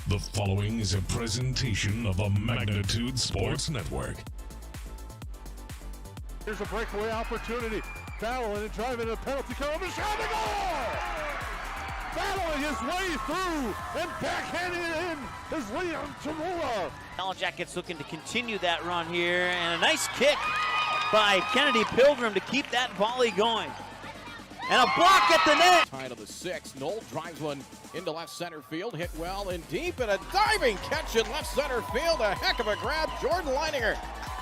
The following is a presentation of a Magnitude Sports Network. Here's a breakaway opportunity. Battling and driving a penalty kill. And shot the goal! Battling his way through and backhanding it in is Leon Tamula. Yellow Jackets looking to continue that run here, and a nice kick by Kennedy Pilgrim to keep that volley going. And a block at the net. Tied of the 6. Knoll drives one into left center field. Hit well and deep, and a diving catch in left center field. A heck of a grab. Jordan Leininger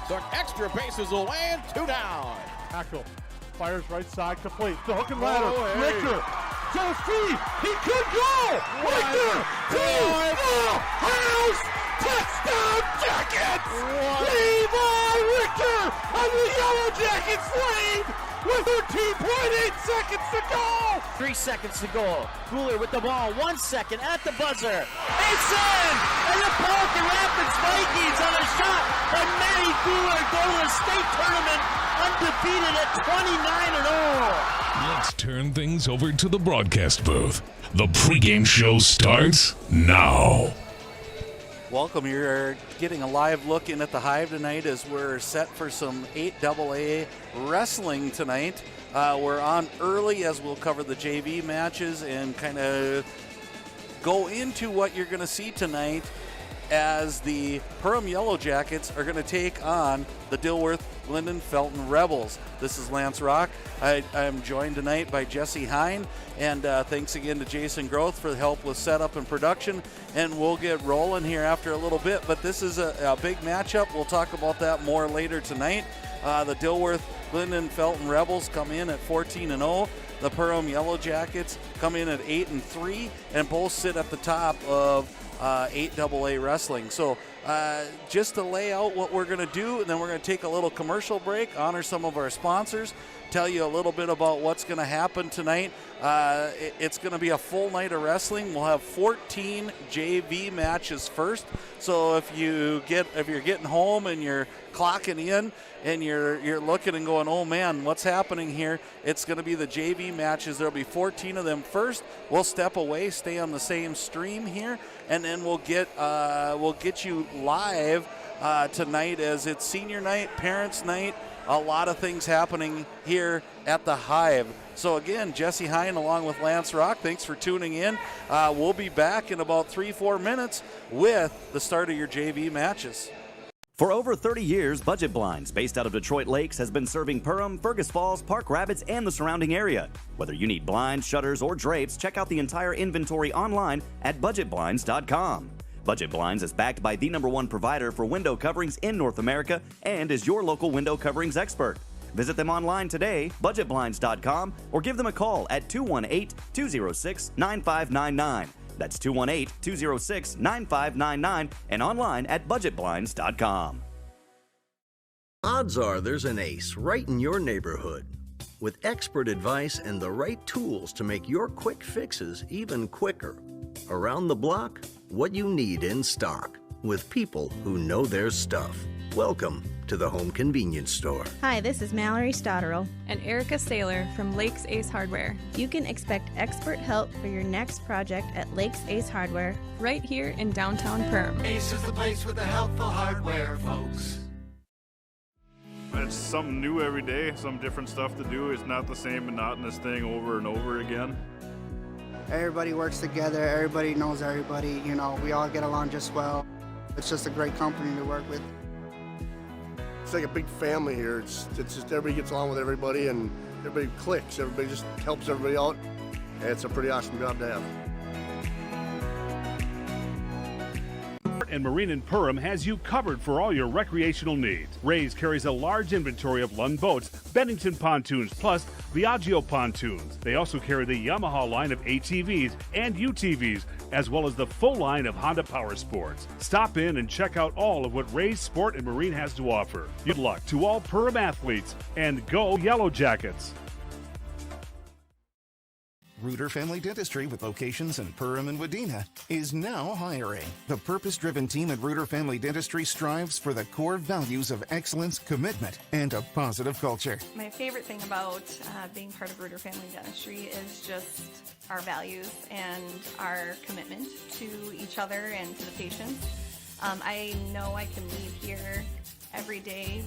took extra bases away and 2 down. Tackle. Fires right side complete. The hook and ladder. Oh, hey. Richter. Joe Steve. He could go. Richter. To the house. Touchdown Jackets. Levi Richter on the Yellow Jackets lead with 13.8 seconds to go. 3 seconds to go. Cooler with the ball. 1 second at the buzzer. It's in! And the Pelican Rapids Vikings on a shot by Matty Cooler go to the state tournament undefeated at 29-0. Let's turn things over to the broadcast booth. The pregame show starts now. Welcome. You're getting a live look in at the Hive tonight as we're set for some 8AA wrestling tonight. We're on early as we'll cover the JV matches and kind of go into what you're going to see tonight as the Perham Yellow Jackets are going to take on the Dilworth Glyndon Felton Rebels. This is Lance Rock. I'm joined tonight by Jesse Hine, and thanks again to Jason Groth for the help with setup and production, and we'll get rolling here after a little bit, but this is a big matchup. We'll talk about that more later tonight. The Dilworth Glyndon Felton Rebels come in at 14-0. The Perham Yellow Jackets come in at 8-3, and both sit at the top of 8AA wrestling. So just to lay out what we're going to do, and then we're going to take a little commercial break, honor some of our sponsors, tell you a little bit about what's going to happen tonight. It's going to be a full night of wrestling. We'll have 14 JV matches first. So if you're getting home and you're clocking in and you're looking and going, oh man, what's happening here? It's going to be the JV matches. There'll be 14 of them first. We'll step away, stay on the same stream here, and then we'll get you live tonight as it's senior night, parents' night. A lot of things happening here at the Hive. So again, Jesse Hine along with Lance Rock, thanks for tuning in. We'll be back in about 3-4 minutes with the start of your JV matches. For over 30 years, Budget Blinds, based out of Detroit Lakes, has been serving Perham, Fergus Falls, Park Rapids, and the surrounding area. Whether you need blinds, shutters, or drapes, check out the entire inventory online at budgetblinds.com. Budget Blinds is backed by the #1 provider for window coverings in North America and is your local window coverings expert. Visit them online today, budgetblinds.com, or give them a call at 218-206-9599. That's 218-206-9599 and online at budgetblinds.com. Odds are there's an ace right in your neighborhood. With expert advice and the right tools to make your quick fixes even quicker. Around the block, what you need in stock, with people who know their stuff. Welcome to the Home Convenience Store. Hi, this is Mallory Stotterell and Erica Saylor from Lakes Ace Hardware. You can expect expert help for your next project at Lakes Ace Hardware, right here in downtown Perham. Ace is the place with the helpful hardware, folks. It's something new every day, some different stuff to do. It's not the same monotonous thing over and over again. Everybody works together, everybody knows everybody, we all get along just well. It's just a great company to work with. It's like a big family here. It's just everybody gets along with everybody and everybody clicks. Everybody just helps everybody out. And it's a pretty awesome job to have. And Marine in Perham has you covered for all your recreational needs. Ray's carries a large inventory of Lund boats, Bennington pontoons, plus Viaggio pontoons. They also carry the Yamaha line of ATVs and UTVs, as well as the full line of Honda Power Sports. Stop in and check out all of what Ray's Sport and Marine has to offer. Good luck to all Perham athletes, and go Yellow Jackets! Reuter Family Dentistry, with locations in Perham and Wadena, is now hiring. The purpose-driven team at Reuter Family Dentistry strives for the core values of excellence, commitment, and a positive culture. My favorite thing about being part of Reuter Family Dentistry is just our values and our commitment to each other and to the patients. I know I can leave here every day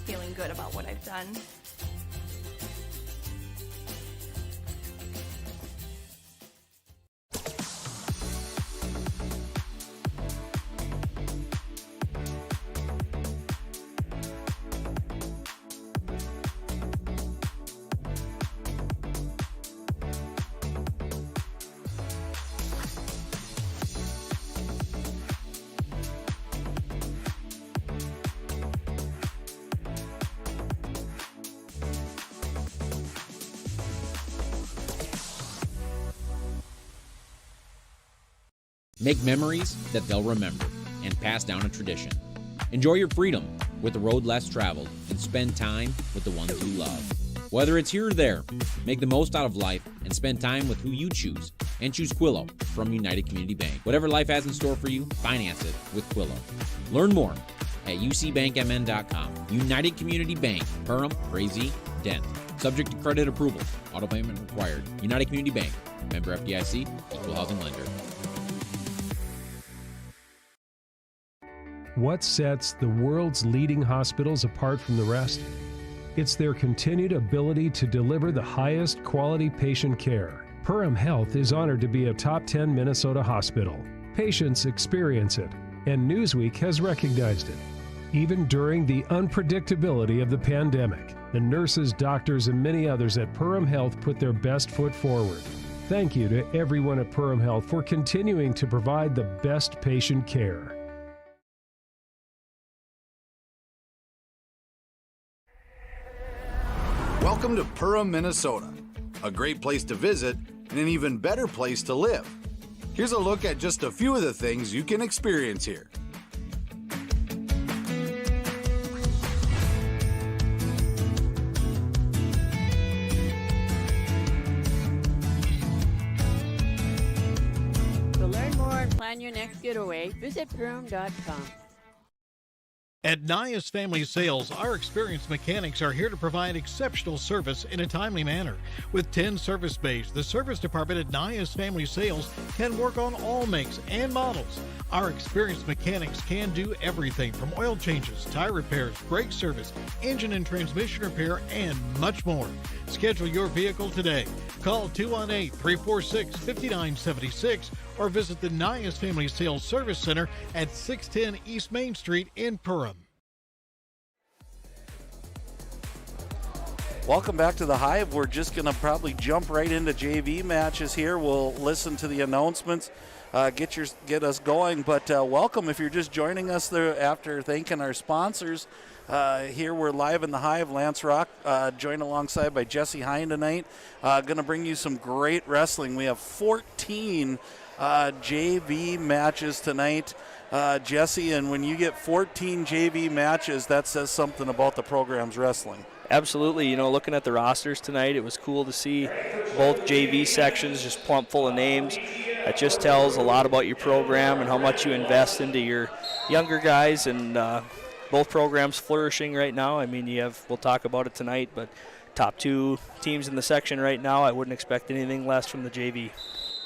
feeling good about what I've done. Make memories that they'll remember and pass down a tradition. Enjoy your freedom with the road less traveled and spend time with the ones you love. Whether it's here or there, make the most out of life and spend time with who you choose. And choose Quillo from United Community Bank. Whatever life has in store for you, finance it with Quillo. Learn more at ucbankmn.com. United Community Bank, Perham, Crazy, Dent. Subject to credit approval. Auto payment required. United Community Bank. Member FDIC. Equal housing lender. What sets the world's leading hospitals apart from the rest? It's their continued ability to deliver the highest quality patient care. Perham Health is honored to be a top 10 Minnesota hospital. Patients experience it, and Newsweek has recognized it. Even during the unpredictability of the pandemic, the nurses, doctors, and many others at Perham Health put their best foot forward. Thank you to everyone at Perham Health for continuing to provide the best patient care. Welcome to Perham, Minnesota, a great place to visit and an even better place to live. Here's a look at just a few of the things you can experience here. To learn more and plan your next getaway, visit Perham.com. At Nias Family Sales, our experienced mechanics are here to provide exceptional service in a timely manner. With 10 service bays, the service department at Nias Family Sales can work on all makes and models. Our experienced mechanics can do everything from oil changes, tire repairs, brake service, engine and transmission repair, and much more. Schedule your vehicle today. Call 218-346-5976 or visit the Nias Family Sales Service Center at 610 East Main Street in Perham. Welcome back to the Hive. We're just going to probably jump right into JV matches here. We'll listen to the announcements, get us going. But welcome if you're just joining us there after thanking our sponsors. Here we're live in the Hive. Lance Rock joined alongside by Jesse Hine tonight. Going to bring you some great wrestling. We have 14 JV matches tonight, Jesse, and when you get 14 JV matches, that says something about the program's wrestling. Absolutely. You know, looking at the rosters tonight, it was cool to see both JV sections just plump full of names. That just tells a lot about your program and how much you invest into your younger guys, and both programs flourishing right now. I mean, we'll talk about it tonight, but top two teams in the section right now, I wouldn't expect anything less from the JV.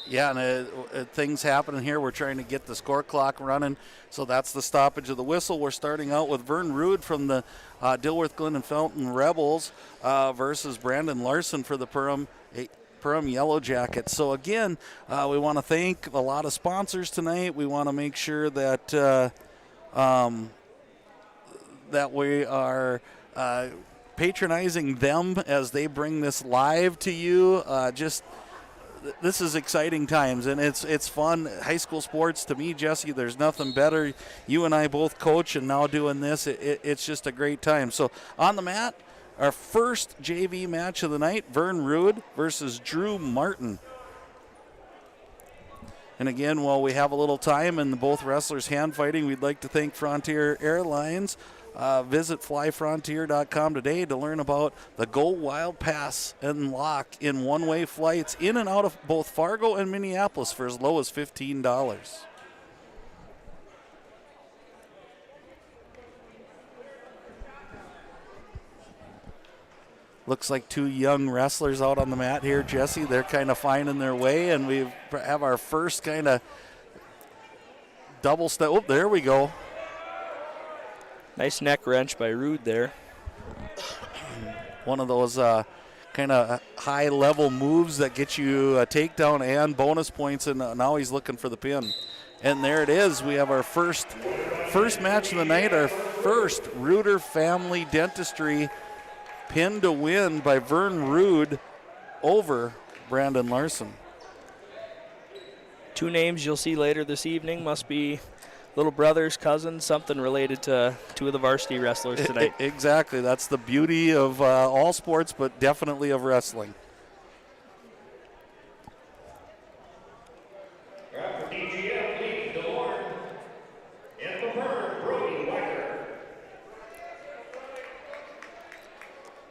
Yeah, and things happening here. We're trying to get the score clock running, so that's the stoppage of the whistle. We're starting out with Vern Rude from the Dilworth Glyndon Felton Rebels versus Brandon Larson for the Perham Yellow Jackets. So again, we want to thank a lot of sponsors tonight. We want to make sure that that we are patronizing them as they bring this live to you. This is exciting times, and it's fun. High school sports, to me, Jesse, there's nothing better. You and I both coach, and now doing this, it's just a great time. So on the mat, our first JV match of the night, Vern Rude versus Drew Martin. And again, while we have a little time and both wrestlers hand fighting, we'd like to thank Frontier Airlines Visit flyfrontier.com today to learn about the Go Wild Pass and Lock in one-way flights in and out of both Fargo and Minneapolis for as low as $15. Looks like two young wrestlers out on the mat here, Jesse. They're kind of finding their way, and we have our first kind of double step. Oh, there we go. Nice neck wrench by Rude there. One of those kind of high-level moves that get you a takedown and bonus points, and now he's looking for the pin. And there it is. We have our first match of the night, our first Reuter Family Dentistry pin to win by Vern Rude over Brandon Larson. Two names you'll see later this evening must be little brothers, cousins, something related to two of the varsity wrestlers tonight. Exactly. That's the beauty of all sports, but definitely of wrestling.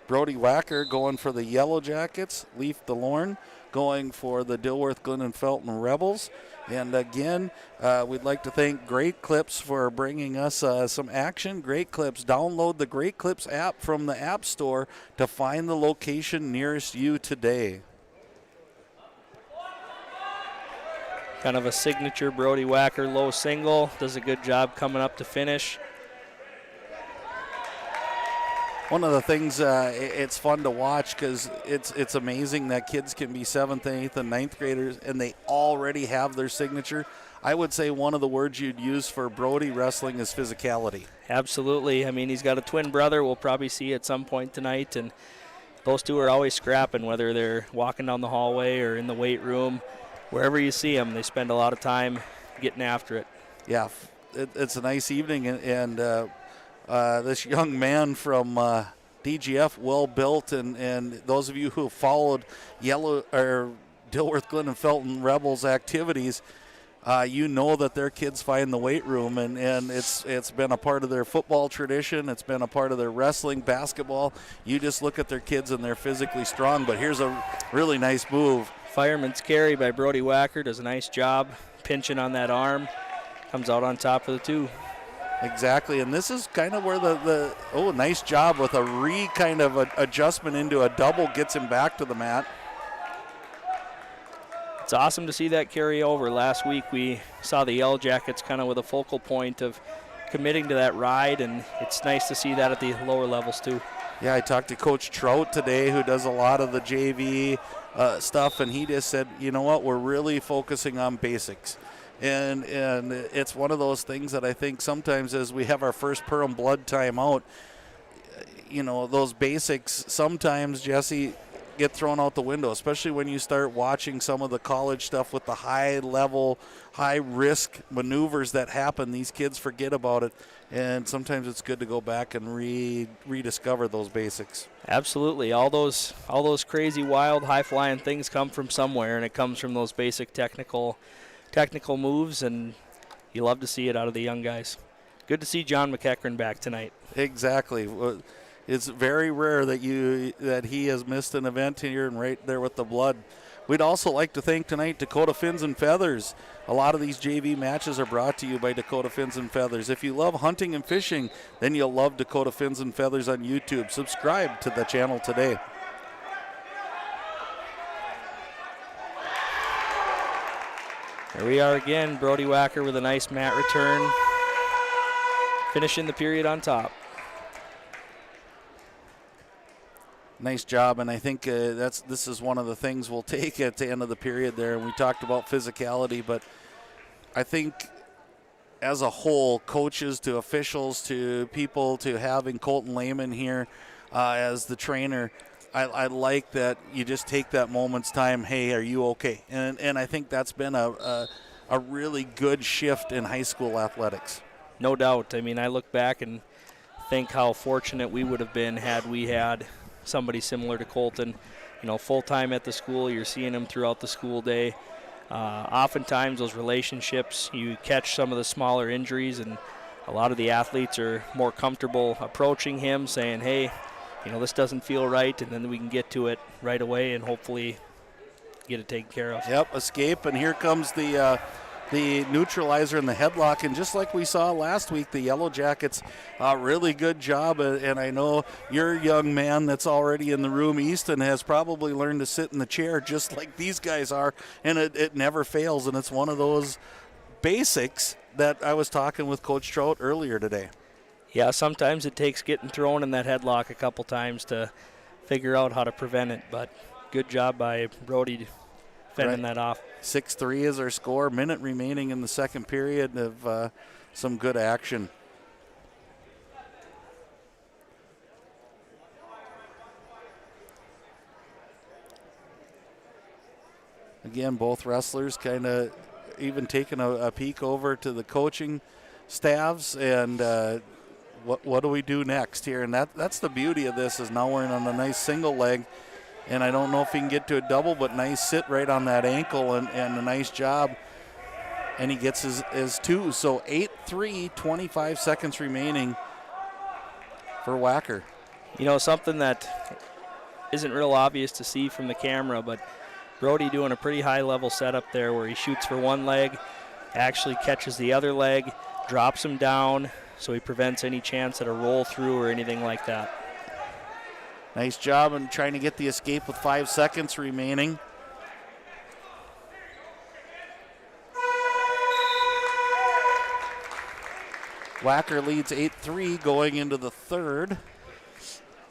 Brody Wacker going for the Yellow Jackets. Leaf DeLorme going for the Dilworth Glyndon Felton Rebels. And again, we'd like to thank Great Clips for bringing us some action. Great Clips. Download the Great Clips app from the App Store to find the location nearest you today. Kind of a signature Brody Wacker low single. Does a good job coming up to finish. One of the things, it's fun to watch because it's amazing that kids can be 7th, 8th, and 9th graders, and they already have their signature. I would say one of the words you'd use for Brody wrestling is physicality. Absolutely. I mean, he's got a twin brother we'll probably see at some point tonight, and those two are always scrapping, whether they're walking down the hallway or in the weight room. Wherever you see them, they spend a lot of time getting after it. Yeah, it's a nice evening, and this young man from DGF, well built, and those of you who followed Dilworth Glyndon Felton Rebels activities, you know that their kids find the weight room, and it's been a part of their football tradition. It's been a part of their wrestling, basketball. You just look at their kids, and they're physically strong. But here's a really nice move. Fireman's carry by Brody Wacker does a nice job pinching on that arm. Comes out on top of the two. Exactly, and this is kind of where nice job with a kind of adjustment into a double gets him back to the mat. It's awesome to see that carry over. Last week we saw the Yellow Jackets kind of with a focal point of committing to that ride, and it's nice to see that at the lower levels too. Yeah, I talked to Coach Trout today, who does a lot of the JV stuff, and he just said, you know what, we're really focusing on basics. And it's one of those things that I think sometimes as we have our first Perham blood timeout, you know, those basics sometimes, Jesse, get thrown out the window, especially when you start watching some of the college stuff with the high-level, high-risk maneuvers that happen. These kids forget about it, and sometimes it's good to go back and rediscover those basics. Absolutely. All those crazy, wild, high-flying things come from somewhere, and it comes from those basic technical moves, and you love to see it out of the young guys. Good to see John McEachran back tonight. Exactly. It's very rare that he has missed an event here and right there with the blood. We'd also like to thank tonight Dakota Fins and Feathers. A lot of these JV matches are brought to you by Dakota Fins and Feathers. If you love hunting and fishing, then you'll love Dakota Fins and Feathers on YouTube. Subscribe to the channel today. There we are again, Brody Wacker with a nice mat return, finishing the period on top. Nice job, and I think this is one of the things we'll take at the end of the period there. And we talked about physicality, but I think as a whole, coaches to officials to people to having Colton Lehman here as the trainer, I like that you just take that moment's time. Hey, are you okay? And I think that's been a really good shift in high school athletics. No doubt. I mean, I look back and think how fortunate we would have been had we had somebody similar to Colton. You know, full-time at the school, you're seeing him throughout the school day. Oftentimes those relationships, you catch some of the smaller injuries, and a lot of the athletes are more comfortable approaching him, saying, hey, this doesn't feel right, and then we can get to it right away and hopefully get it taken care of. Yep, escape, and here comes the neutralizer and the headlock, and just like we saw last week, the Yellow Jackets, really good job, and I know your young man that's already in the room, Easton, has probably learned to sit in the chair just like these guys are, and it never fails, and it's one of those basics that I was talking with Coach Trout earlier today. Yeah, sometimes it takes getting thrown in that headlock a couple times to figure out how to prevent it, but good job by Brody fending that off. 6-3 is our score. Minute remaining in the second period of some good action. Again, both wrestlers kind of even taking a peek over to the coaching staffs and what do we do next here? And that's the beauty of this, is now we're in on a nice single leg. And I don't know if he can get to a double, but nice sit right on that ankle and a nice job. And he gets his 2. So 8-3, 25 seconds remaining for Wacker. Something that isn't real obvious to see from the camera, but Brody doing a pretty high level setup there where he shoots for one leg, actually catches the other leg, drops him down, so he prevents any chance at a roll through or anything like that. Nice job in trying to get the escape with 5 seconds remaining. Wacker leads 8-3 going into the third.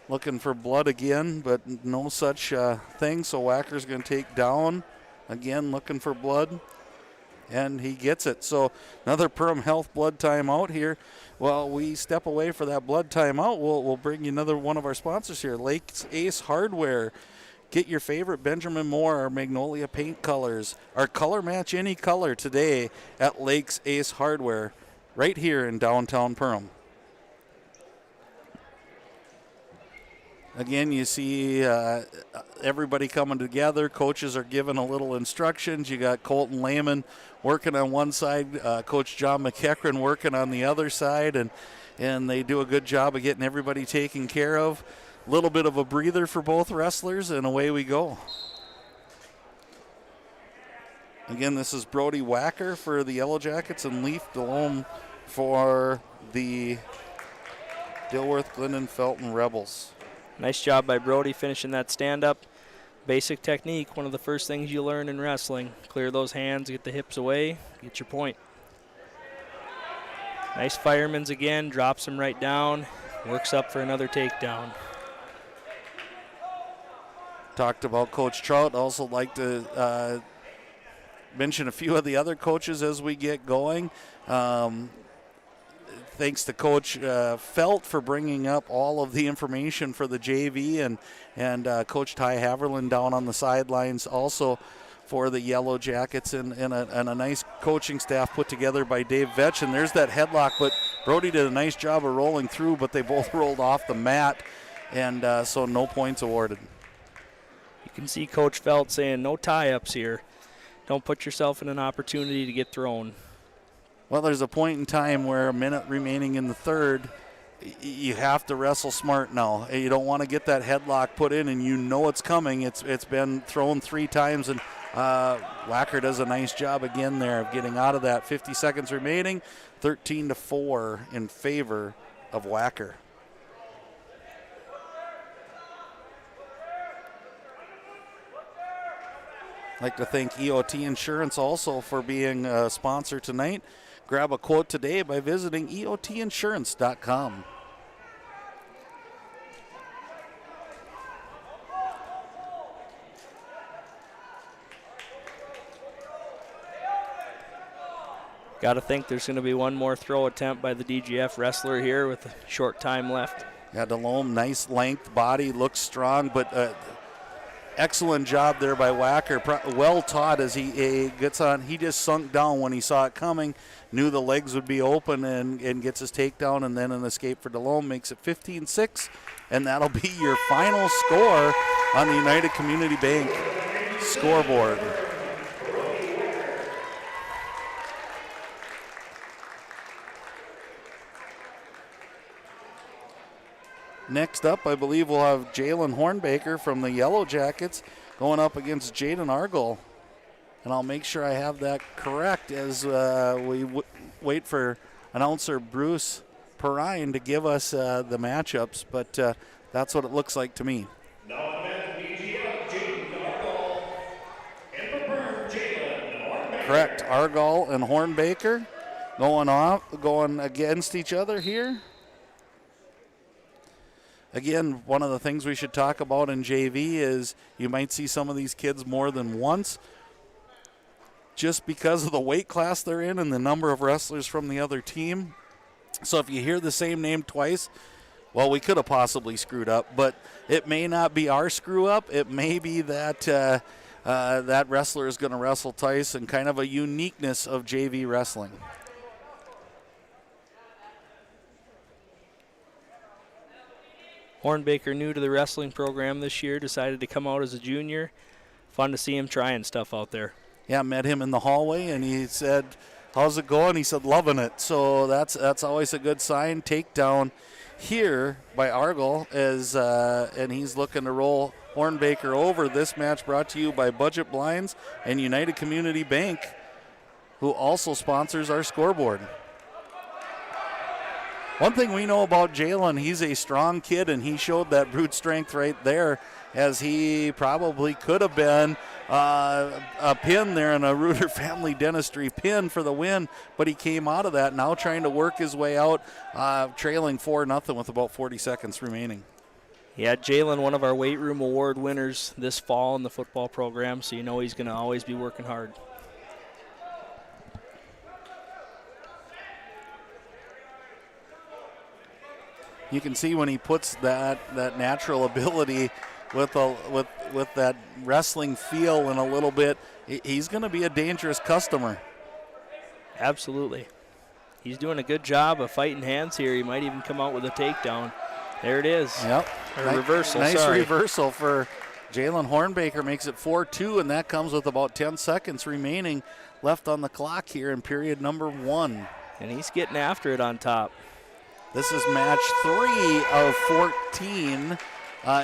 Looking for blood again, but no such thing, so Wacker's going to take down. Again, looking for blood, and he gets it. So another Perham Health blood timeout here. Well, we step away for that blood timeout. We'll bring you another one of our sponsors here, Lakes Ace Hardware. Get your favorite Benjamin Moore or Magnolia paint colors, or color match any color today at Lakes Ace Hardware, right here in downtown Perham. Again, you see everybody coming together. Coaches are giving a little instructions. You got Colton Lehman working on one side, Coach John McEachran working on the other side, and they do a good job of getting everybody taken care of. A little bit of a breather for both wrestlers, and away we go. Again, this is Brody Wacker for the Yellow Jackets and Leaf Delhomme for the Dilworth Glyndon Felton Rebels. Nice job by Brody finishing that stand-up. Basic technique, one of the first things you learn in wrestling. Clear those hands, get the hips away, get your point. Nice fireman's again, drops him right down, works up for another takedown. Talked about Coach Trout. Also like to mention a few of the other coaches as we get going. Thanks to Coach Felt for bringing up all of the information for the JV, and Coach Ty Haverland down on the sidelines also for the Yellow Jackets, and a nice coaching staff put together by Dave Vetch. And there's that headlock, but Brody did a nice job of rolling through, but they both rolled off the mat, and so no points awarded. You can see Coach Felt saying no tie-ups here. Don't put yourself in an opportunity to get thrown. Well, there's a point in time where a minute remaining in the third, you have to wrestle smart now. You don't want to get that headlock put in, and you know it's coming. It's been thrown 3 times, and Wacker does a nice job again there of getting out of that. 50 seconds remaining, 13-4 in favor of Wacker. I'd like to thank EOT Insurance also for being a sponsor tonight. Grab a quote today by visiting eotinsurance.com. Got to think there's going to be one more throw attempt by the DGF wrestler here with a short time left. Yeah, Delhomme, nice length, body, looks strong, but excellent job there by Wacker. Well taught as he gets on. He just sunk down when he saw it coming, knew the legs would be open, and gets his takedown, and then an escape for Delhomme makes it 15-6, and that'll be your final score on the United Community Bank scoreboard. Next up, I believe we'll have Jalen Hornbaker from the Yellow Jackets going up against Jaden Argall. And I'll make sure I have that correct as we wait for announcer Bruce Perham to give us the matchups, but that's what it looks like to me. Correct, Argall and Hornbaker going against each other here. Again, one of the things we should talk about in JV is you might see some of these kids more than once just because of the weight class they're in and the number of wrestlers from the other team. So if you hear the same name twice, well, we could have possibly screwed up, but it may not be our screw up. It may be that that wrestler is going to wrestle twice, and kind of a uniqueness of JV wrestling. Hornbaker, new to the wrestling program this year, decided to come out as a junior. Fun to see him trying stuff out there. Yeah, met him in the hallway, and he said, "How's it going?" He said, "Loving it." So that's always a good sign. Takedown here by Argall, and he's looking to roll Hornbaker over. This match brought to you by Budget Blinds and United Community Bank, who also sponsors our scoreboard. One thing we know about Jalen, he's a strong kid, and he showed that brute strength right there, as he probably could have been a pin there in a Reuter Family Dentistry pin for the win, but he came out of that, now trying to work his way out, trailing 4-0 with about 40 seconds remaining. Yeah, Jalen, one of our weight room award winners this fall in the football program, so you know he's going to always be working hard. You can see when he puts that natural ability with that wrestling feel and a little bit, he's going to be a dangerous customer. Absolutely. He's doing a good job of fighting hands here. He might even come out with a takedown. There it is. Yep. Reversal. Nice sorry. reversal for Jalen Hornbaker, makes it 4-2, and that comes with about 10 seconds remaining left on the clock here in period number 1. And he's getting after it on top. This is match 3 of 14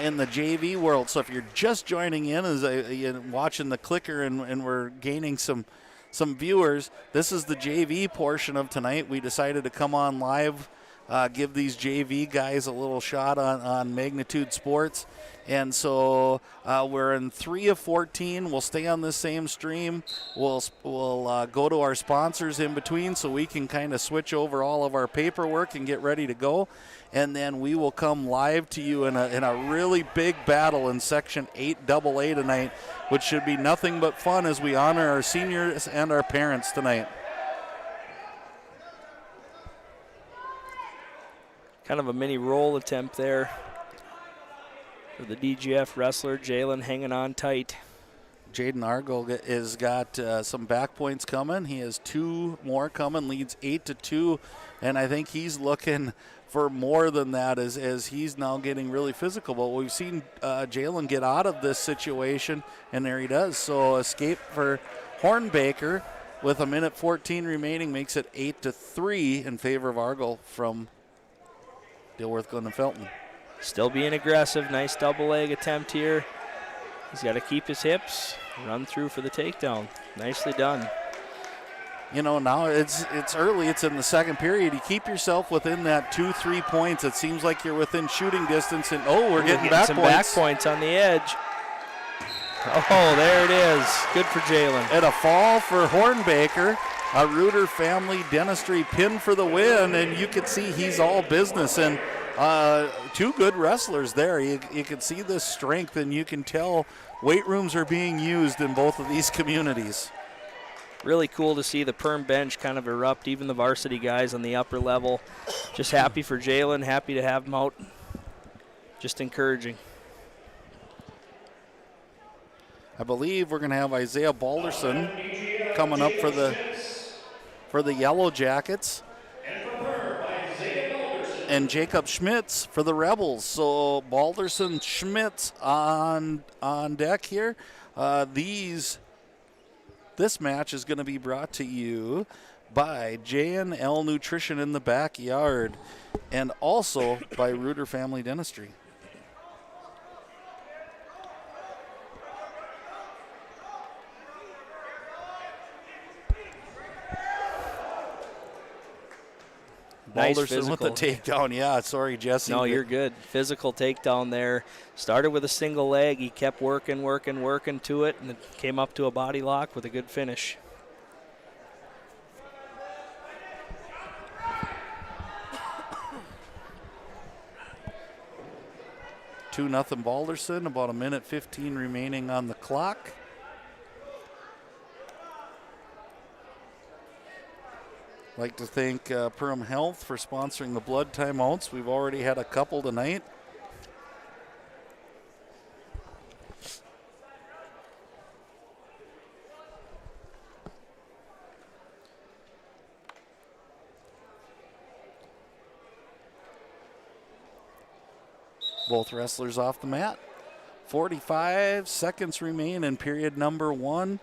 in the JV world. So if you're just joining in as you're watching the clicker and we're gaining some viewers, this is the JV portion of tonight. We decided to come on live, give these JV guys a little shot on Magnitude Sports. And so we're in 3 of 14. We'll stay on this same stream. We'll go to our sponsors in between so we can kind of switch over all of our paperwork and get ready to go. And then we will come live to you in a really big battle in Section 8AA tonight, which should be nothing but fun as we honor our seniors and our parents tonight. Kind of a mini roll attempt there for the DGF wrestler. Jalen hanging on tight. Jaden Argall has got some back points coming. He has 2 more coming, leads 8-2, and I think he's looking for more than that as he's now getting really physical. But we've seen Jalen get out of this situation, and there he does. So escape for Hornbaker with 1:14 remaining makes it 8-3 in favor of Argall from Dilworth Glyndon Felton. Still being aggressive. Nice double leg attempt here. He's got to keep his hips, run through for the takedown. Nicely done. You know, now it's early. It's in the second period. You keep yourself within that 2-3 points. It seems like you're within shooting distance. And we're getting back some points. Back points on the edge. Oh, there it is. Good for Jalen. And a fall for Hornbaker. A Reuter Family Dentistry pin for the win, and you can see he's all business. And 2 good wrestlers there. You can see the strength, and you can tell weight rooms are being used in both of these communities. Really cool to see the Perm bench kind of erupt, even the varsity guys on the upper level. Just happy for Jalen, happy to have him out. Just encouraging. I believe we're going to have Isaiah Balderson coming up for the Yellow Jackets. And Jacob Schmitz for the Rebels. So Balderson, Schmitz on deck here. This match is going to be brought to you by J&L Nutrition in the Backyard and also by Reuter Family Dentistry. Nice Balderson with the takedown. Yeah, sorry, Jesse. No, you're good. Physical takedown there. Started with a single leg. He kept working to it, and it came up to a body lock with a good finish. Two nothing Balderson. About a minute 15 remaining on the clock. Like to thank Perham Health for sponsoring the blood timeouts. We've already had a couple tonight. Both wrestlers off the mat. 45 seconds remain in period number 1.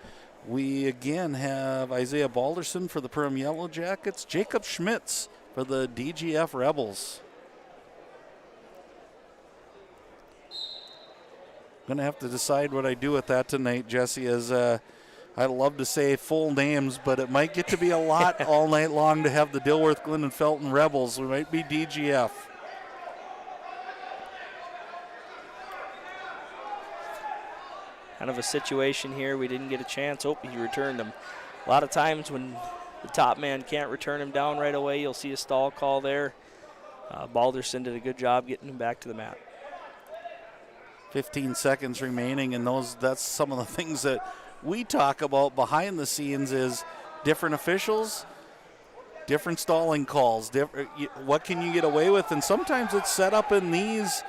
We again have Isaiah Balderson for the Perham Yellow Jackets, Jacob Schmitz for the DGF Rebels. Going to have to decide what I do with that tonight, Jesse, as I'd love to say full names, but it might get to be a lot all night long to have the Dilworth Glyndon Felton Rebels. We might be DGF. Kind of a situation here. We didn't get a chance. Oh, he returned him. A lot of times when the top man can't return him down right away, you'll see a stall call there. Balderson did a good job getting him back to the mat. 15 seconds remaining, and that's some of the things that we talk about behind the scenes is different officials, different stalling calls, what can you get away with, and sometimes it's set up in these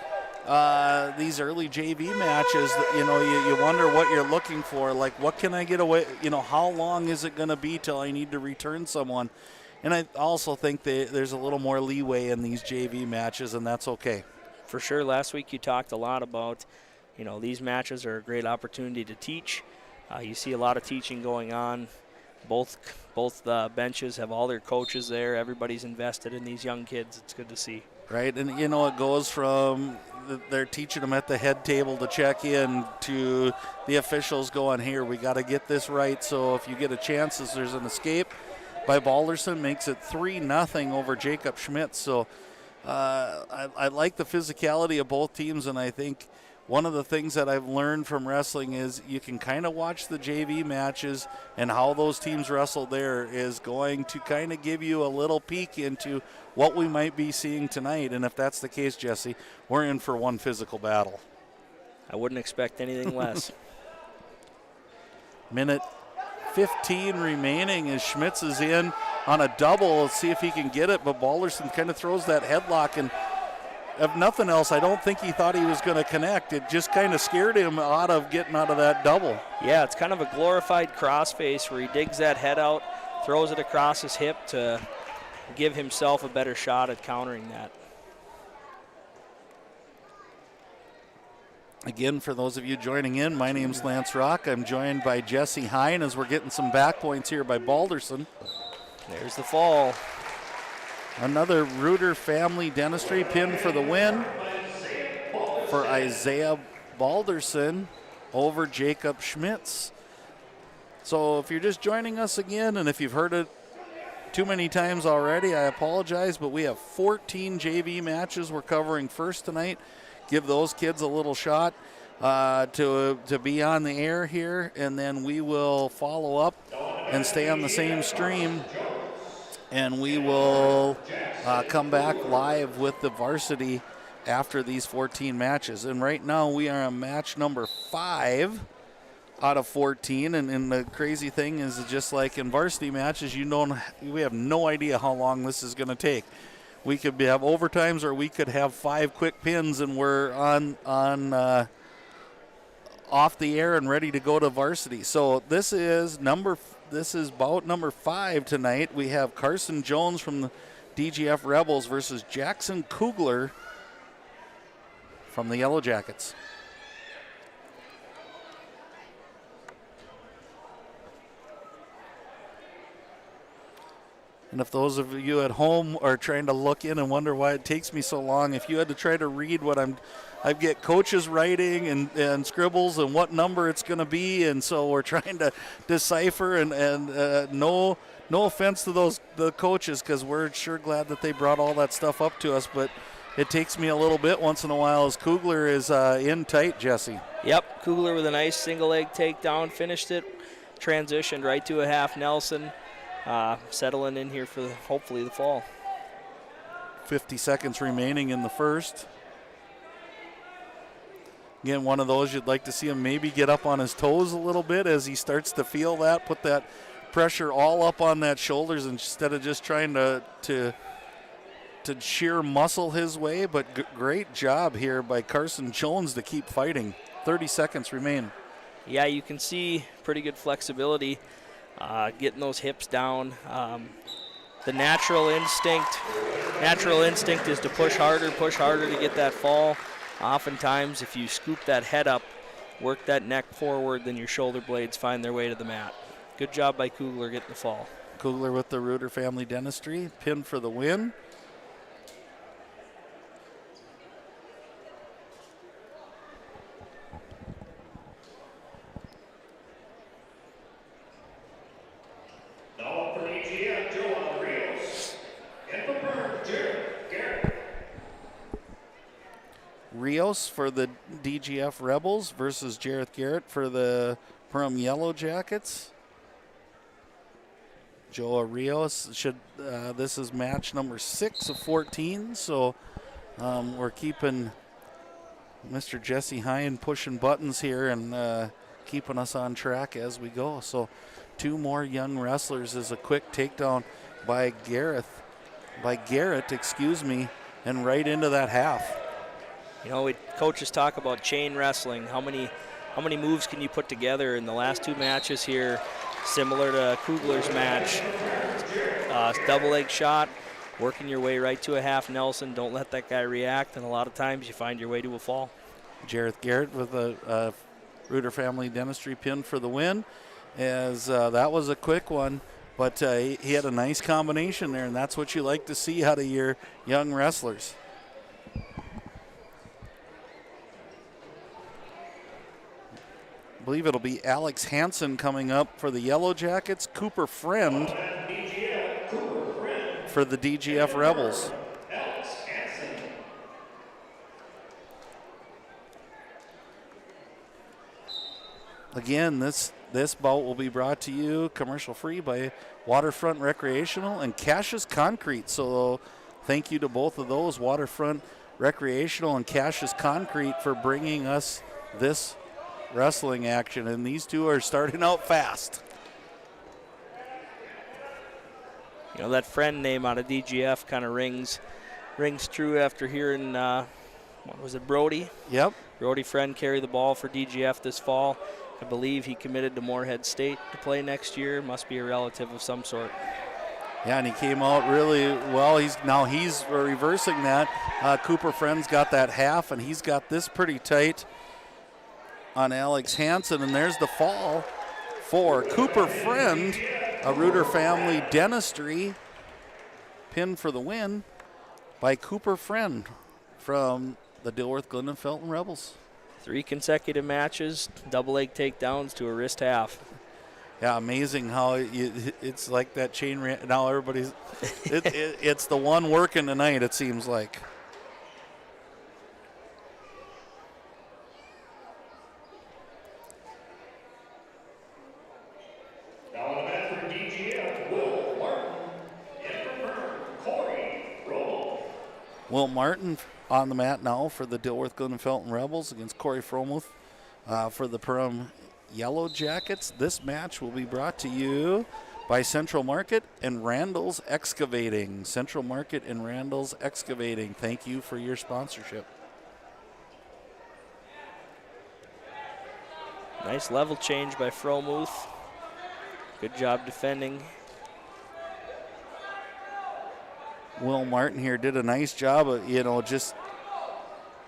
early JV matches that, you wonder what you're looking for. Like, what can I get away? How long is it going to be till I need to return someone? And I also think that there's a little more leeway in these JV matches, and that's okay. For sure. Last week you talked a lot about, these matches are a great opportunity to teach. You see a lot of teaching going on. Both benches have all their coaches there. Everybody's invested in these young kids. It's good to see. Right, and it goes from they're teaching them at the head table to check in to the officials going, here, we got to get this right. So if you get a chance, as there's an escape by Balderson, makes it 3-0 over Jacob Schmitz. So I like the physicality of both teams, and I think one of the things that I've learned from wrestling is you can kind of watch the JV matches, and how those teams wrestle there is going to kind of give you a little peek into what we might be seeing tonight. And if that's the case, Jesse, we're in for one physical battle. I wouldn't expect anything less. Minute 15 remaining as Schmitz is in on a double. Let's see if he can get it, but Balderson kind of throws that headlock, and if nothing else, I don't think he thought he was going to connect. It just kind of scared him out of getting out of that double. Yeah, it's kind of a glorified crossface where he digs that head out, throws it across his hip to give himself a better shot at countering that. Again, for those of you joining in, my name's Lance Rock. I'm joined by Jesse Hine as we're getting some back points here by Balderson. There's the fall. Another Reuter Family Dentistry pin for the win for Isaiah Balderson over Jacob Schmitz. So if you're just joining us again, and if you've heard it too many times already, I apologize, but we have 14 JV matches we're covering first tonight. Give those kids a little shot to be on the air here, and then we will follow up and stay on the same stream. And we will come back live with the varsity after these 14 matches. And right now we are on match number 5 out of 14. And the crazy thing is, just like in varsity matches, we have no idea how long this is going to take. We could have overtimes, or we could have 5 quick pins, and we're on off the air and ready to go to varsity. So this is bout number 5 tonight. We have Carson Jones from the DGF Rebels versus Jackson Kugler from the Yellow Jackets. And if those of you at home are trying to look in and wonder why it takes me so long, if you had to try to read what I get coaches writing and scribbles and what number it's going to be, and so we're trying to decipher. And no offense to the coaches, because we're sure glad that they brought all that stuff up to us, but it takes me a little bit once in a while as Kugler is in tight, Jesse. Yep, Kugler with a nice single leg takedown, finished it, transitioned right to a half Nelson. Settling in here for hopefully the fall. 50 seconds remaining in the first. Again, one of those you'd like to see him maybe get up on his toes a little bit as he starts to feel that, put that pressure all up on that shoulders instead of just trying to sheer muscle his way. But great job here by Carson Jones to keep fighting. 30 seconds remain. Yeah, you can see pretty good flexibility. Getting those hips down. The natural instinct is to push harder to get that fall. Oftentimes, if you scoop that head up, work that neck forward, then your shoulder blades find their way to the mat. Good job by Kugler getting the fall. Kugler with the Reuter Family Dentistry, pin for the win. Rios for the DGF Rebels versus Jareth Garrett for the Perham Yellow Jackets. Joa Rios this is match number 6 of 14, so we're keeping Mr. Jesse Hine pushing buttons here and keeping us on track as we go. So 2 more young wrestlers is a quick takedown by Garrett, and right into that half. You know, coaches talk about chain wrestling. How many moves can you put together in the last 2 matches here? Similar to Kugler's match, double leg shot, working your way right to a half Nelson. Don't let that guy react, and a lot of times you find your way to a fall. Jareth Garrett with a Reuter Family Dentistry pin for the win, as that was a quick one, but he had a nice combination there, and that's what you like to see out of your young wrestlers. I believe it'll be Alex Hansen coming up for the Yellow Jackets, Cooper Friend for the DGF Rebels. Again, this bout will be brought to you commercial free by Waterfront Recreational and Cassius Concrete. So thank you to both of those, Waterfront Recreational and Cassius Concrete, for bringing us this wrestling action, and these two are starting out fast. You know, that Friend name out of DGF kind of rings true after hearing, what was it, Brody? Yep. Brody Friend carried the ball for DGF this fall. I believe he committed to Moorhead State to play next year. Must be a relative of some sort. Yeah, and he came out really well. He's reversing that. Cooper Friend's got that half, and he's got this pretty tight on Alex Hansen, and there's the fall for Cooper Friend, a Reuter Family Dentistry pin for the win by Cooper Friend from the Dilworth Glyndon Felton Rebels. 3 consecutive matches, double leg takedowns to a wrist half. Yeah, amazing how it's like that chain. Now everybody's, it's the one working tonight, it seems like. Will Martin on the mat now for the Dilworth Glyndon Felton Rebels against Corey Fromuth for the Perham Yellow Jackets. This match will be brought to you by Central Market and Randall's Excavating. Central Market and Randall's Excavating. Thank you for your sponsorship. Nice level change by Fromuth. Good job defending. Will Martin here did a nice job of, just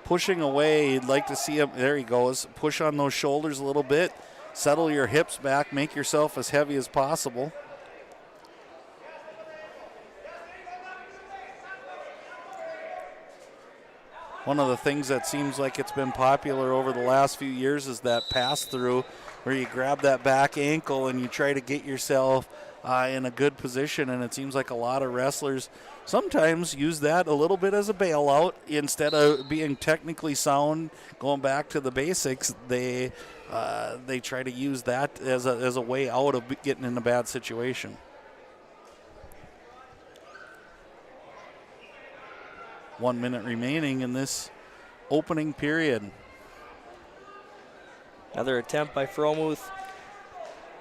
pushing away. You'd like to see him. There he goes. Push on those shoulders a little bit. Settle your hips back. Make yourself as heavy as possible. One of the things that seems like it's been popular over the last few years is that pass through where you grab that back ankle and you try to get yourself in a good position, and it seems like a lot of wrestlers sometimes use that a little bit as a bailout instead of being technically sound, going back to the basics. They try to use that as a way out of getting in a bad situation. One minute remaining in this opening period. Another attempt by Fromuth,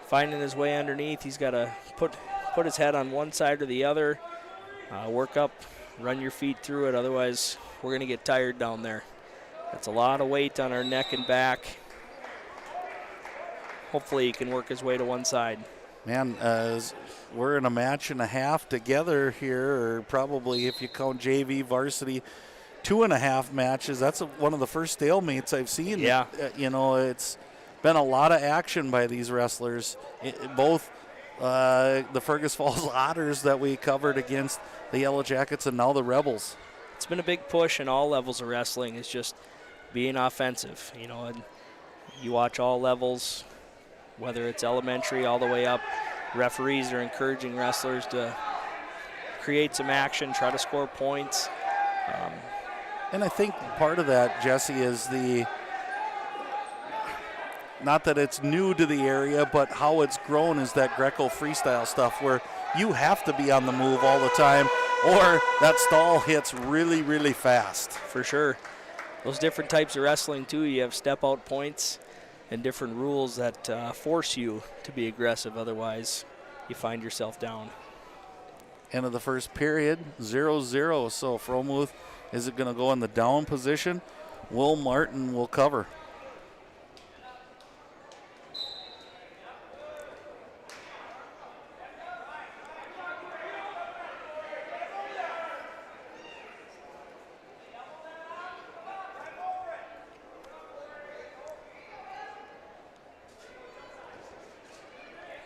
finding his way underneath. He's got to put his head on one side or the other, work up, run your feet through it. Otherwise, we're going to get tired down there. That's a lot of weight on our neck and back. Hopefully he can work his way to one side. Man, we're in a match and a half together here, or probably if you count JV varsity, 2.5 matches. That's one of the first stalemates I've seen. Yeah. It's been a lot of action by these wrestlers. Both the Fergus Falls Otters that we covered against the Yellow Jackets and now the Rebels. It's been a big push in all levels of wrestling. It's just being offensive, and you watch all levels, whether it's elementary all the way up. Referees are encouraging wrestlers to create some action, try to score points. And I think part of that, Jesse, is not that it's new to the area, but how it's grown is that Greco freestyle stuff where you have to be on the move all the time or that stall hits really, really fast. For sure. Those different types of wrestling, too, you have step-out points and different rules that force you to be aggressive. Otherwise, you find yourself down. End of the first period, 0-0. So Fromuth is it going to go in the down position? Will Martin will cover.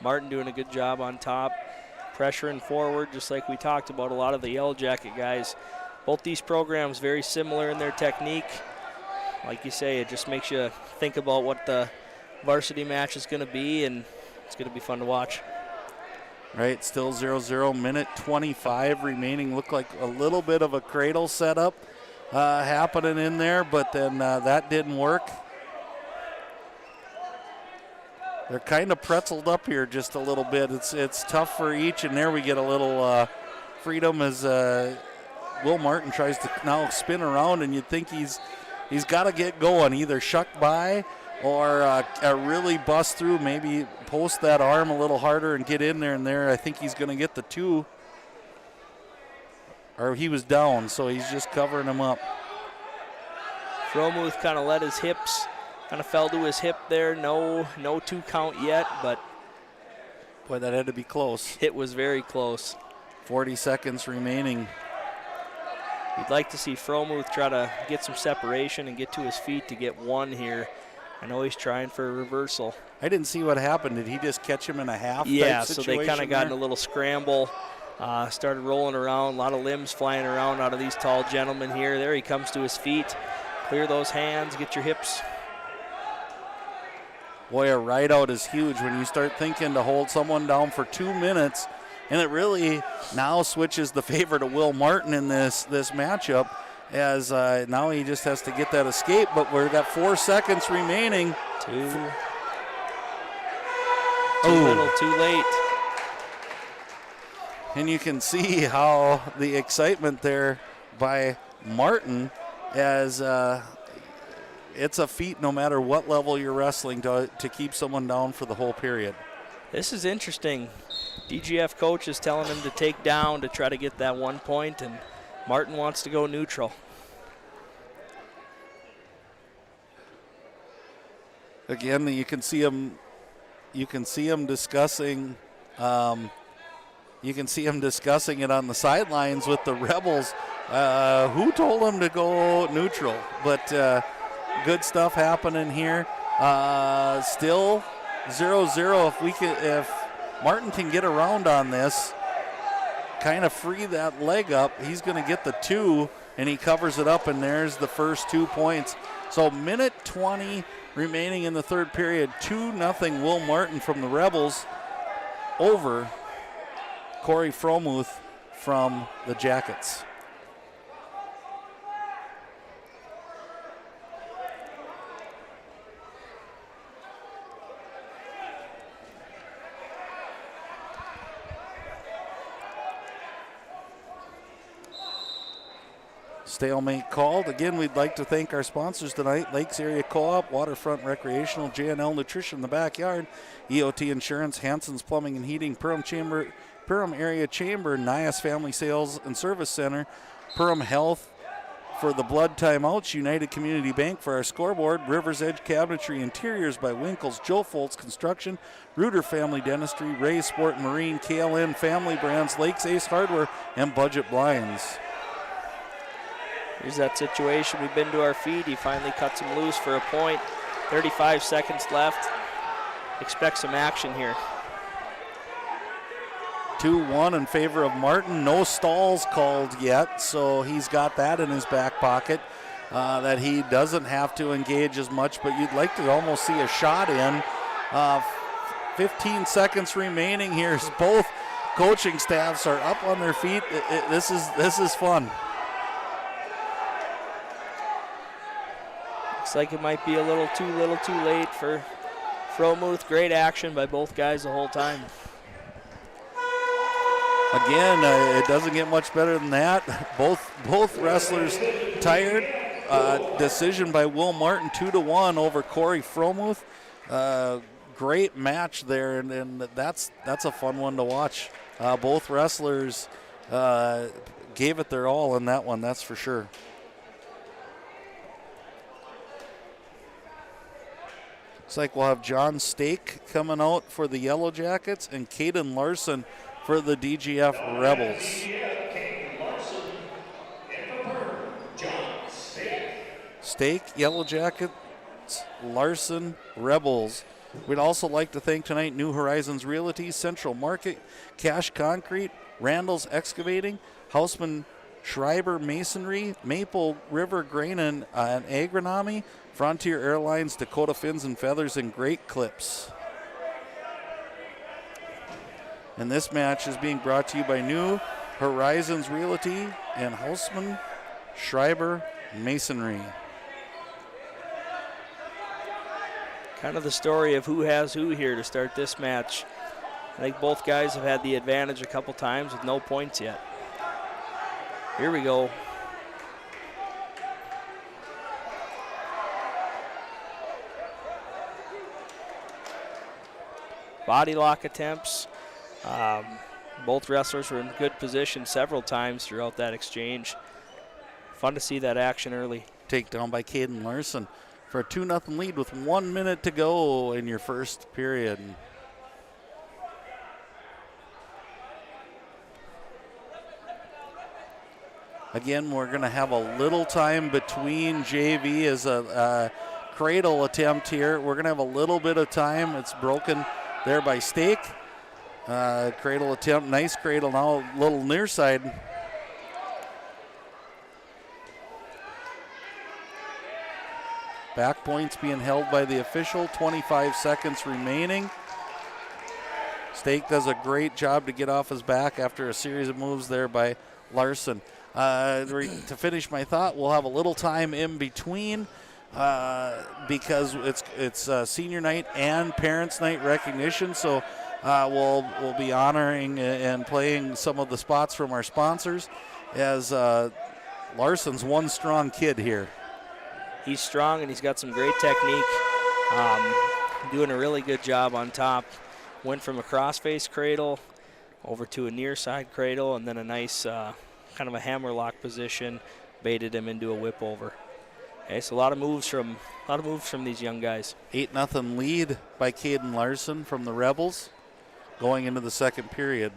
Martin doing a good job on top, pressuring forward, just like we talked about. A lot of the Yellow Jacket guys, both these programs very similar in their technique. Like you say, it just makes you think about what the varsity match is going to be, and it's going to be fun to watch. Right, still 0-0, minute 25 remaining. Looked like a little bit of a cradle setup happening in there, but then that didn't work. They're kind of pretzeled up here just a little bit. It's tough for each, and there we get a little freedom as Will Martin tries to now spin around, and you'd think he's got to get going, either shuck by or really bust through, maybe post that arm a little harder and get in there. And there, I think he's going to get the two. Or he was down, so he's just covering him up. Fromuth kind of let his hips, kind of fell to his hip there. No 2 count yet, but boy, that had to be close. It was very close. 40 seconds remaining. You'd like to see Fromuth try to get some separation and get to his feet to get one here. I know he's trying for a reversal. I didn't see what happened. Did he just catch him in a half? Yeah, type so they kind of got in a little scramble, started rolling around, a lot of limbs flying around out of these tall gentlemen here. There he comes to his feet. Clear those hands, get your hips. Boy, a ride out is huge when you start thinking to hold someone down for 2 minutes, and it really now switches the favor to Will Martin in this matchup, as now he just has to get that escape, but we've got 4 seconds remaining. Too little, too late. And you can see how the excitement there by Martin, as it's a feat no matter what level you're wrestling to keep someone down for the whole period. This is interesting. DGF coach is telling him to take down to try to get that 1 point, and Martin wants to go neutral. Again, you can see him discussing. You can see him discussing it on the sidelines with the Rebels. Who told him to go neutral? But good stuff happening here. Still 0-0. If Martin can get around on this, kind of free that leg up. He's going to get the 2, and he covers it up, and there's the first 2 points. So minute 20 remaining in the third period. 2-0 Will Martin from the Rebels over Corey Fromuth from the Jackets. Stalemate called. Again, we'd like to thank our sponsors tonight: Lakes Area Co-op, Waterfront Recreational, J&L Nutrition in the Backyard, EOT Insurance, Hanson's Plumbing and Heating, Perham Area Chamber, Nias Family Sales and Service Center, Perham Health for the Blood Timeouts, United Community Bank for our scoreboard, River's Edge Cabinetry Interiors by Winkles, Joe Foltz Construction, Reuter Family Dentistry, Ray's Sport Marine, KLN Family Brands, Lakes Ace Hardware, and Budget Blinds. Here's that situation. We've been to our feet. He finally cuts him loose for a point. 35 seconds left. Expect some action here. 2-1 in favor of Martin. No stalls called yet, so he's got that in his back pocket that he doesn't have to engage as much, but you'd like to almost see a shot in. 15 seconds remaining here. Both coaching staffs are up on their feet. This is fun. Looks like it might be a little too late for Fromuth. Great action by both guys the whole time. Again, it doesn't get much better than that. Both wrestlers tired. Decision by Will Martin, 2-1 over Corey Fromuth. Great match there, and that's a fun one to watch. Both wrestlers gave it their all in that one, that's for sure. Looks like we'll have John Stake coming out for the Yellow Jackets and Caden Larson for the DGF Rebels. Stake, Yellow Jackets, Larson, Rebels. We'd also like to thank tonight New Horizons Realty, Central Market, Cash Concrete, Randall's Excavating, Houseman Schreiber Masonry, Maple River Grain and Agronomy, Frontier Airlines, Dakota Fins and Feathers, and Great Clips. And this match is being brought to you by New Horizons Realty and Houseman Schreiber Masonry. Kind of the story of who has who here to start this match. I think both guys have had the advantage a couple times with no points yet. Here we go. Body lock attempts. Both wrestlers were in good position several times throughout that exchange. Fun to see that action early. Takedown by Caden Larson for a 2-0 lead with 1 minute to go in your first period. Again, we're going to have a little time between JV as a cradle attempt here. We're going to have a little bit of time. It's broken there by Stake. Cradle attempt, nice cradle now, a little near side. Back points being held by the official, 25 seconds remaining. Stake does a great job to get off his back after a series of moves there by Larson. To finish my thought, we'll have a little time in between because it's senior night and parents' night recognition, so we'll be honoring and playing some of the spots from our sponsors as Larson's one strong kid here. He's strong and he's got some great technique. Doing a really good job on top. Went from a crossface cradle over to a near side cradle and then a nice kind of a hammerlock position. Baited him into a whip over. Okay, so a lot of moves from these young guys. 8-0 lead by Caden Larson from the Rebels going into the second period.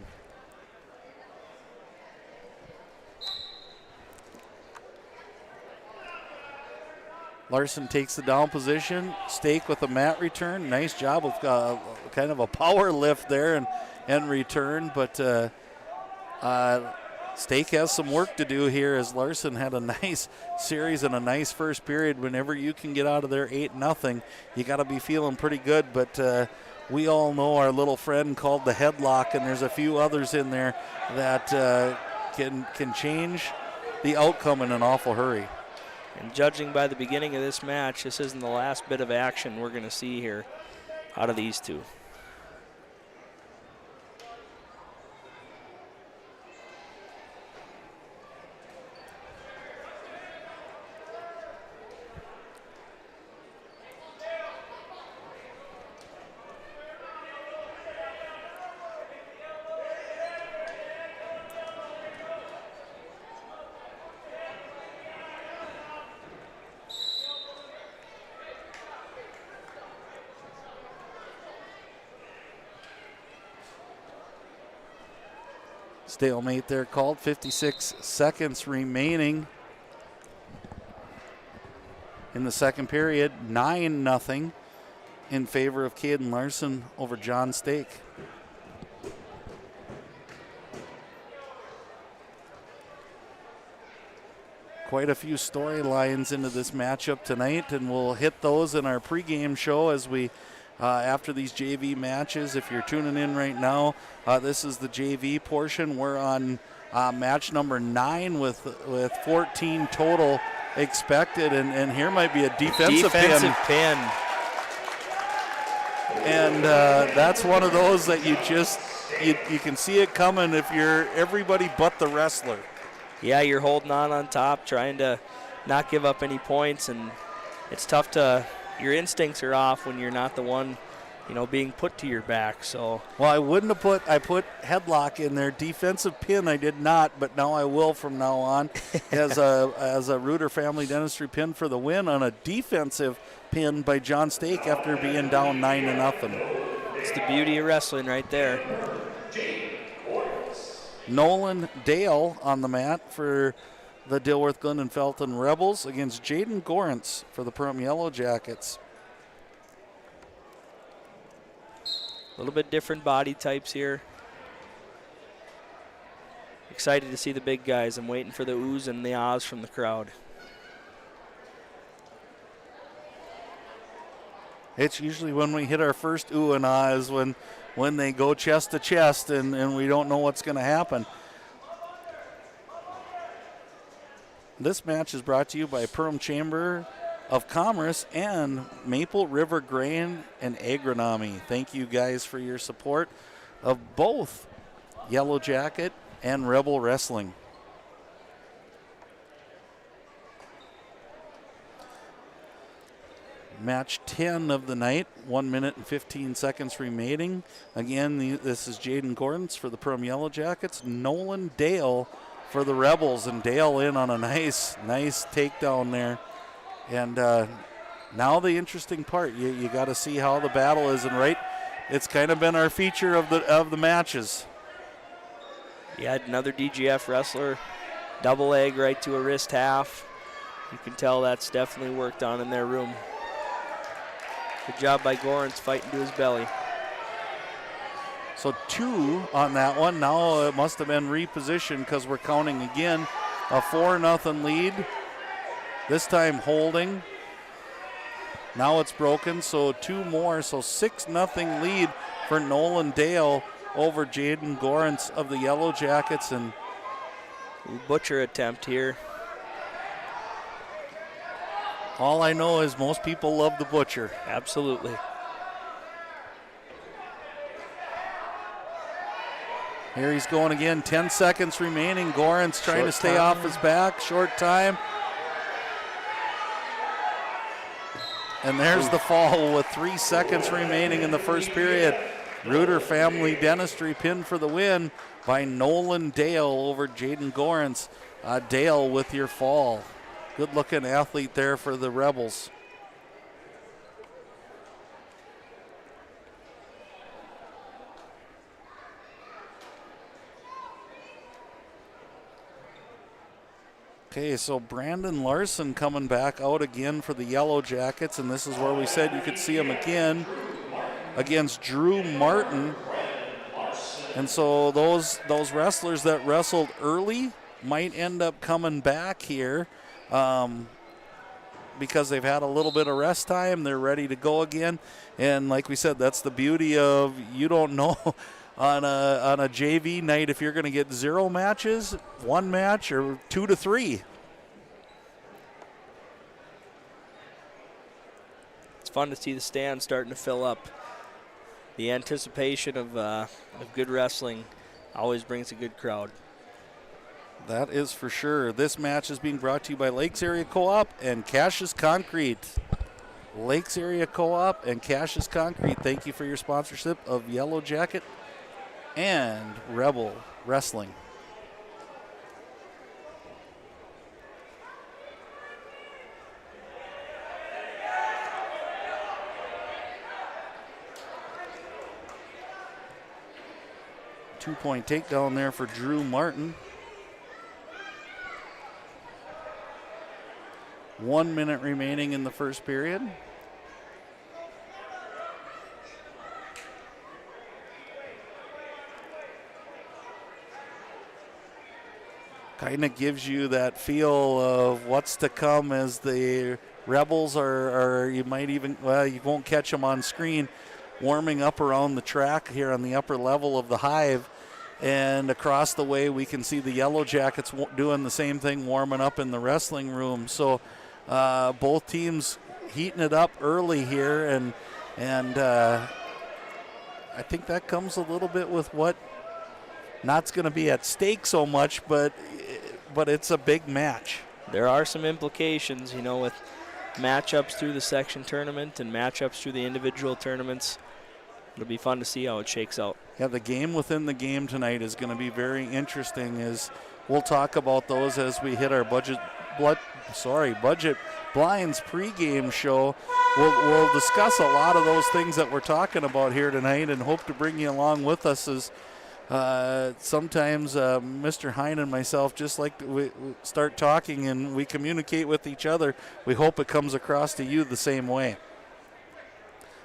Larson takes the down position. Stake with a mat return. Nice job of kind of a power lift there and return, but Stake has some work to do here as Larson had a nice series and a nice first period. Whenever you can get out of there 8-0, you got to be feeling pretty good. But we all know our little friend called the headlock, and there's a few others in there that can change the outcome in an awful hurry. And judging by the beginning of this match, this isn't the last bit of action we're going to see here out of these two. Stalemate there called, 56 seconds remaining in the second period. 9-0 in favor of Caden Larson over John Stake. Quite a few storylines into this matchup tonight, and we'll hit those in our pregame show as we after these JV matches. If you're tuning in right now, this is the JV portion. We're on match number 9 with 14 total expected, and here might be a defensive pin. And that's one of those that you can see it coming if you're everybody but the wrestler. Yeah, you're holding on top, trying to not give up any points, and it's tough to. Your instincts are off when you're not the one, being put to your back. So. Well, I put headlock in there. Defensive pin I did not, but now I will from now on as a Reuter Family Dentistry pin for the win on a defensive pin by John Stake after being down 9-0. It's the beauty of wrestling right there. Nolan Dale on the mat for the Dilworth Glyndon Felton Rebels against Jaden Gorance for the Perham Yellow Jackets. A little bit different body types here. Excited to see the big guys. I'm waiting for the oohs and the ahs from the crowd. It's usually when we hit our first ooh and ah is when they go chest to chest and we don't know what's going to happen. This match is brought to you by Perham Chamber of Commerce and Maple River Grain and Agronomy. Thank you guys for your support of both Yellow Jacket and Rebel Wrestling. Match 10 of the night, 1 minute and 15 seconds remaining. Again, this is Jaden Gordons for the Perham Yellow Jackets, Nolan Dale for the Rebels, and Dale in on a nice takedown there. And now the interesting part, you got to see how the battle is, and right, it's kind of been our feature of the matches. Yeah, another DGF wrestler, double leg right to a wrist half. You can tell that's definitely worked on in their room. Good job by Gorance fighting to his belly. So 2 on that one. Now it must have been repositioned because we're counting again. A 4-0 lead. This time holding. Now it's broken, so 2 more. So 6-0 lead for Nolan Dale over Jaden Gorance of the Yellow Jackets. And butcher attempt here. All I know is most people love the butcher. Absolutely. Here he's going again, 10 seconds remaining. Gorance trying to stay off his back, short time. And there's the fall with 3 seconds remaining in the first period. Reuter Family Dentistry pin for the win by Nolan Dale over Jaden Gorance. Dale with your fall. Good looking athlete there for the Rebels. Okay, so Brandon Larson coming back out again for the Yellow Jackets, and this is where we said you could see him again against Drew Martin And so those wrestlers that wrestled early might end up coming back here because they've had a little bit of rest time. They're ready to go again. And like we said, that's the beauty of you don't know on a JV night if you're going to get 0 matches, 1 match, or 2 to 3. It's fun to see the stand starting to fill up. The anticipation of good wrestling always brings a good crowd. That is for sure. This match is being brought to you by Lakes Area Co-op and Cassius Concrete. Lakes Area Co-op and Cassius Concrete, thank you for your sponsorship of Yellow Jacket and Rebel Wrestling. Two-point takedown there for Drew Martin. 1 minute remaining in the first period. Kind of gives you that feel of what's to come as the Rebels are you might even, well, you won't catch them on screen, warming up around the track here on the upper level of the Hive. And across the way, we can see the Yellow Jackets doing the same thing, warming up in the wrestling room. So both teams heating it up early here, and I think that comes a little bit with what not's going to be at stake so much, but it's a big match. There are some implications, you know, with matchups through the section tournament and matchups through the individual tournaments. It'll be fun to see how it shakes out. Yeah, the game within the game tonight is going to be very interesting. As we'll talk about those as we hit our budget blinds pregame show. We'll discuss a lot of those things that we're talking about here tonight, and hope to bring you along with us. As sometimes Mr. Hine and myself, just like we start talking and we communicate with each other, we hope it comes across to you the same way.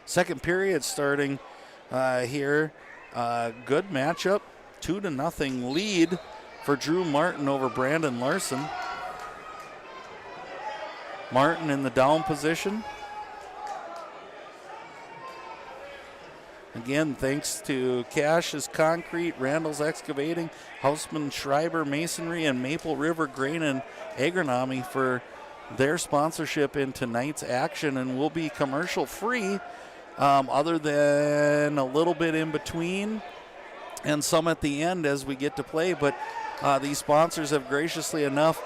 Second period starting here. Good matchup, 2-0 lead for Drew Martin over Brandon Larson. Martin in the down position. Again, thanks to Cash's Concrete, Randall's Excavating, Hausman Schreiber Masonry, and Maple River Grain and Agronomy for their sponsorship in tonight's action, and will be commercial free other than a little bit in between and some at the end as we get to play. But these sponsors have graciously enough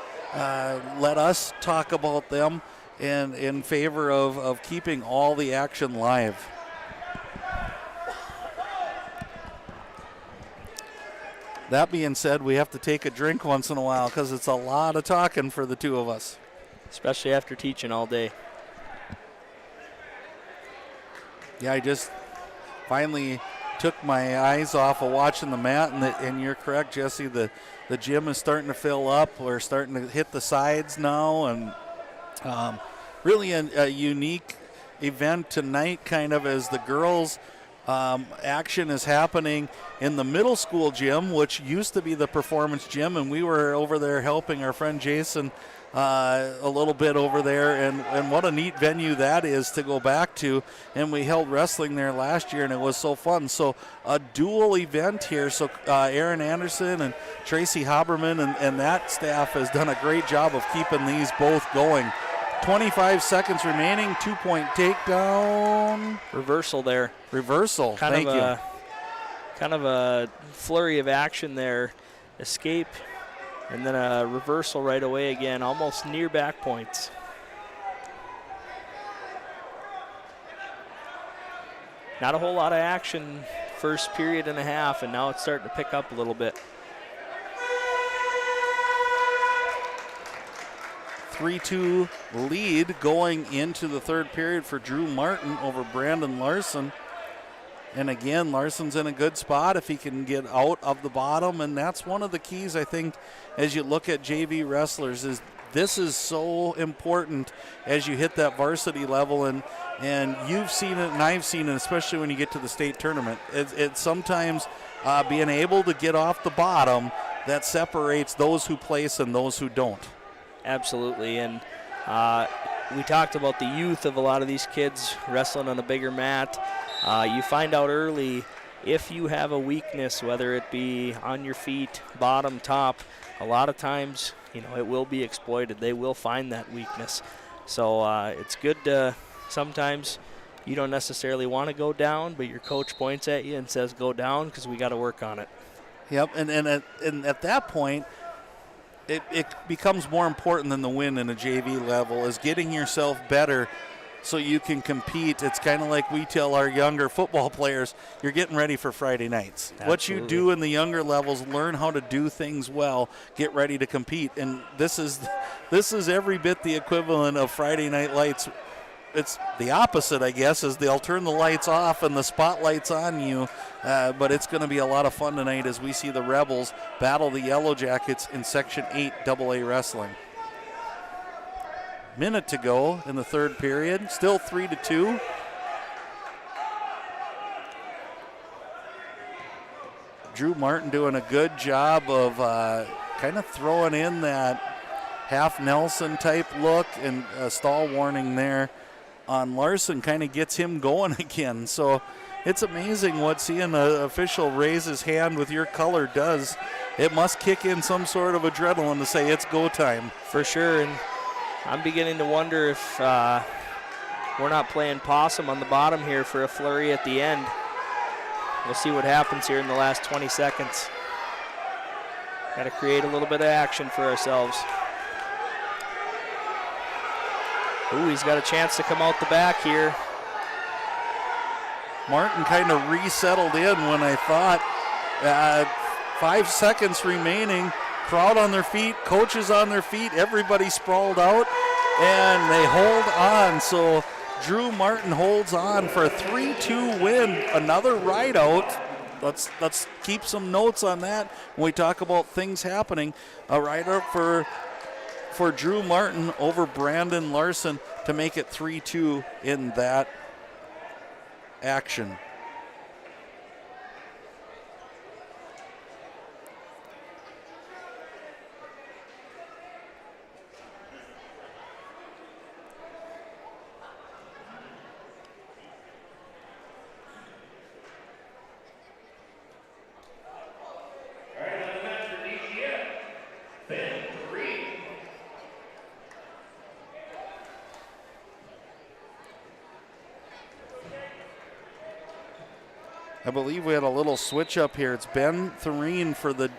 let us talk about them and in favor of keeping all the action live. That being said, we have to take a drink once in a while because it's a lot of talking for the two of us. Especially after teaching all day. Yeah, I just finally took my eyes off of watching the mat, and you're correct, Jesse. The gym is starting to fill up. We're starting to hit the sides now, and really a unique event tonight, kind of as the girls' action is happening in the middle school gym, which used to be the performance gym, and we were over there helping our friend Jason a little bit over there, and what a neat venue that is to go back to. And we held wrestling there last year, and it was so fun. So a dual event here. So Aaron Anderson and Tracy Haberman and that staff has done a great job of keeping these both going. 25 seconds remaining, 2-point takedown. Reversal there. Reversal, thank you. Kind of a flurry of action there. Escape, and then a reversal right away again, almost near back points. Not a whole lot of action first period and a half, and now it's starting to pick up a little bit. 3-2 lead going into the third period for Drew Martin over Brandon Larson. And again, Larson's in a good spot if he can get out of the bottom, and that's one of the keys, I think, as you look at JV wrestlers, is this is so important as you hit that varsity level, and you've seen it and I've seen it, especially when you get to the state tournament. It's sometimes being able to get off the bottom that separates those who place and those who don't. Absolutely, and we talked about the youth of a lot of these kids wrestling on a bigger mat. You find out early if you have a weakness, whether it be on your feet, bottom, top, a lot of times, it will be exploited. They will find that weakness. So it's good to sometimes you don't necessarily want to go down, but your coach points at you and says go down because we got to work on it. Yep, and at that point, it becomes more important than the win in a JV level is getting yourself better so you can compete. It's kind of like we tell our younger football players, you're getting ready for Friday nights. Absolutely. What you do in the younger levels, learn how to do things well, get ready to compete. And this is every bit the equivalent of Friday Night Lights. It's the opposite, I guess, is they'll turn the lights off and the spotlight's on you. But it's going to be a lot of fun tonight as we see the Rebels battle the Yellow Jackets in Section 8 AA Wrestling. Minute to go in the third period. Still 3-2. Drew Martin doing a good job of kind of throwing in that half Nelson type look, and a stall warning there on Larson kind of gets him going again. So it's amazing what seeing an official raise his hand with your color does. It must kick in some sort of adrenaline to say it's go time. For sure, and I'm beginning to wonder if we're not playing possum on the bottom here for a flurry at the end. We'll see what happens here in the last 20 seconds. Got to create a little bit of action for ourselves. Ooh, he's got a chance to come out the back here. Martin kind of resettled in when I thought 5 seconds remaining. Crowd on their feet, coaches on their feet, everybody sprawled out, and they hold on. So Drew Martin holds on for a 3-2 win. Another ride out. Let's keep some notes on that when we talk about things happening. A ride out for Drew Martin over Brandon Larson to make it 3-2 in that action. I believe we had a little switch up here. It's Ben Thureen for the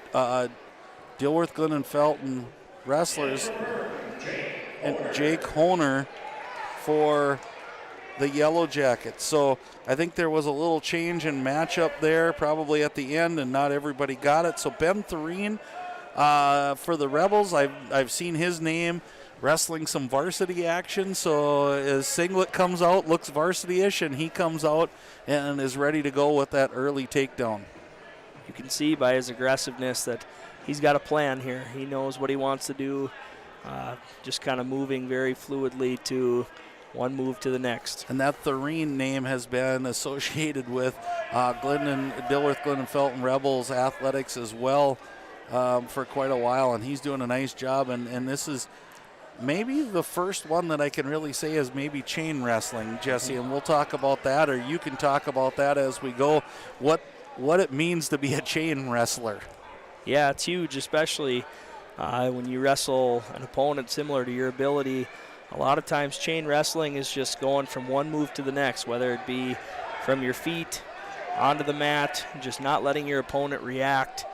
Dilworth Glyndon Felton Wrestlers and Jake Honer for the Yellow Jackets. So I think there was a little change in matchup there probably at the end, and not everybody got it. So Ben Thureen for the Rebels, I've seen his name wrestling some varsity action, so his singlet comes out, looks varsity-ish, and he comes out and is ready to go with that early takedown. You can see by his aggressiveness that he's got a plan here. He knows what he wants to do, just kind of moving very fluidly to one move to the next. And that Thureen name has been associated with Dilworth Glyndon Felton Rebels athletics as well for quite a while, and he's doing a nice job, and this is maybe the first one that I can really say is maybe chain wrestling, Jesse, and we'll talk about that, or you can talk about that as we go, what it means to be a chain wrestler. Yeah, it's huge, especially when you wrestle an opponent similar to your ability. A lot of times chain wrestling is just going from one move to the next, whether it be from your feet onto the mat, just not letting your opponent react,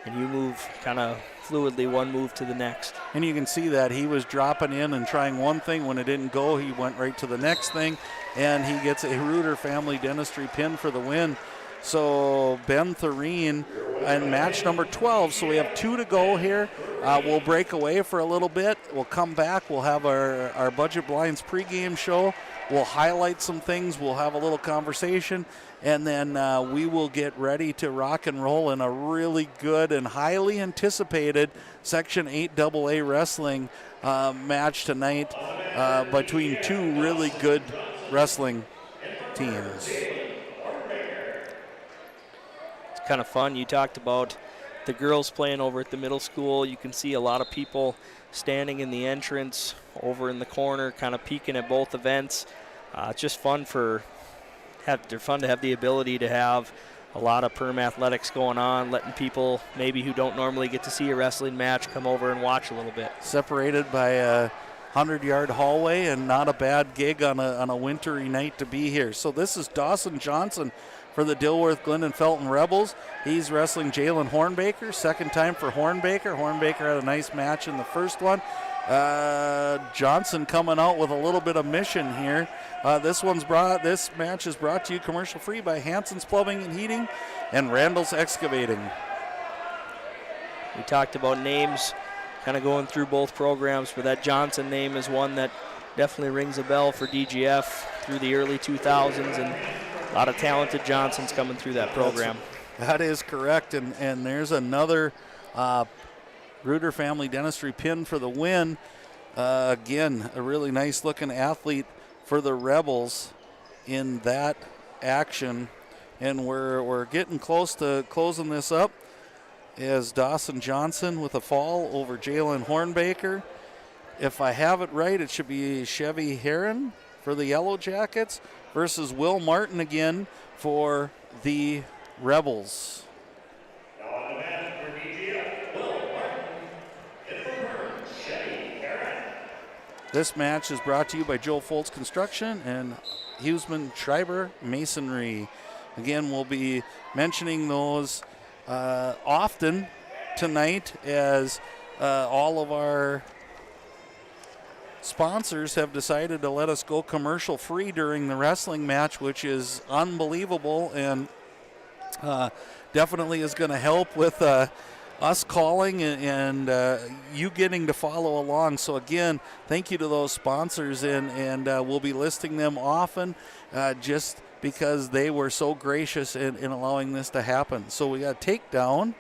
and you move kind of fluidly one move to the next. And you can see that he was dropping in and trying one thing. When it didn't go, he went right to the next thing, and he gets a Reuter Family Dentistry pin for the win. So Ben Thureen in match number 12. So we have 2 to go here. We'll break away for a little bit. We'll come back. We'll have our Budget Blinds pregame show. We'll highlight some things. We'll have a little conversation. And then we will get ready to rock and roll in a really good and highly anticipated Section 8 AA wrestling match tonight between 2 really good wrestling teams. It's kind of fun. You talked about the girls playing over at the middle school. You can see a lot of people standing in the entrance over in the corner, kind of peeking at both events. It's just fun they're fun to have the ability to have a lot of Perham athletics going on, letting people maybe who don't normally get to see a wrestling match come over and watch a little bit. Separated by a 100-yard hallway, and not a bad gig on a wintry night to be here. So this is Dawson Johnson for the Dilworth Glyndon Felton Rebels. He's wrestling Jalen Hornbaker, second time for Hornbaker. Hornbaker had a nice match in the first one. Johnson coming out with a little bit of mission here. This match is brought to you commercial free by Hanson's Plumbing and Heating and Randall's Excavating. We talked about names kind of going through both programs, but that Johnson name is one that definitely rings a bell for DGF through the early 2000s, and a lot of talented Johnsons coming through that program. That is correct, and there's another Reuter Family Dentistry pin for the win. Again, a really nice looking athlete for the Rebels in that action, and we're getting close to closing this up. Is Dawson Johnson with a fall over Jalen Hornbaker. If I have it right, it should be Chevy Heron for the Yellow Jackets versus Will Martin again for the Rebels. This match is brought to you by Joe Foltz Construction and Huseman Schreiber Masonry. Again, we'll be mentioning those often tonight as all of our sponsors have decided to let us go commercial free during the wrestling match, which is unbelievable and definitely is going to help with us calling and you getting to follow along. So again, thank you to those sponsors, and we'll be listing them often just because they were so gracious in allowing this to happen. So we got takedown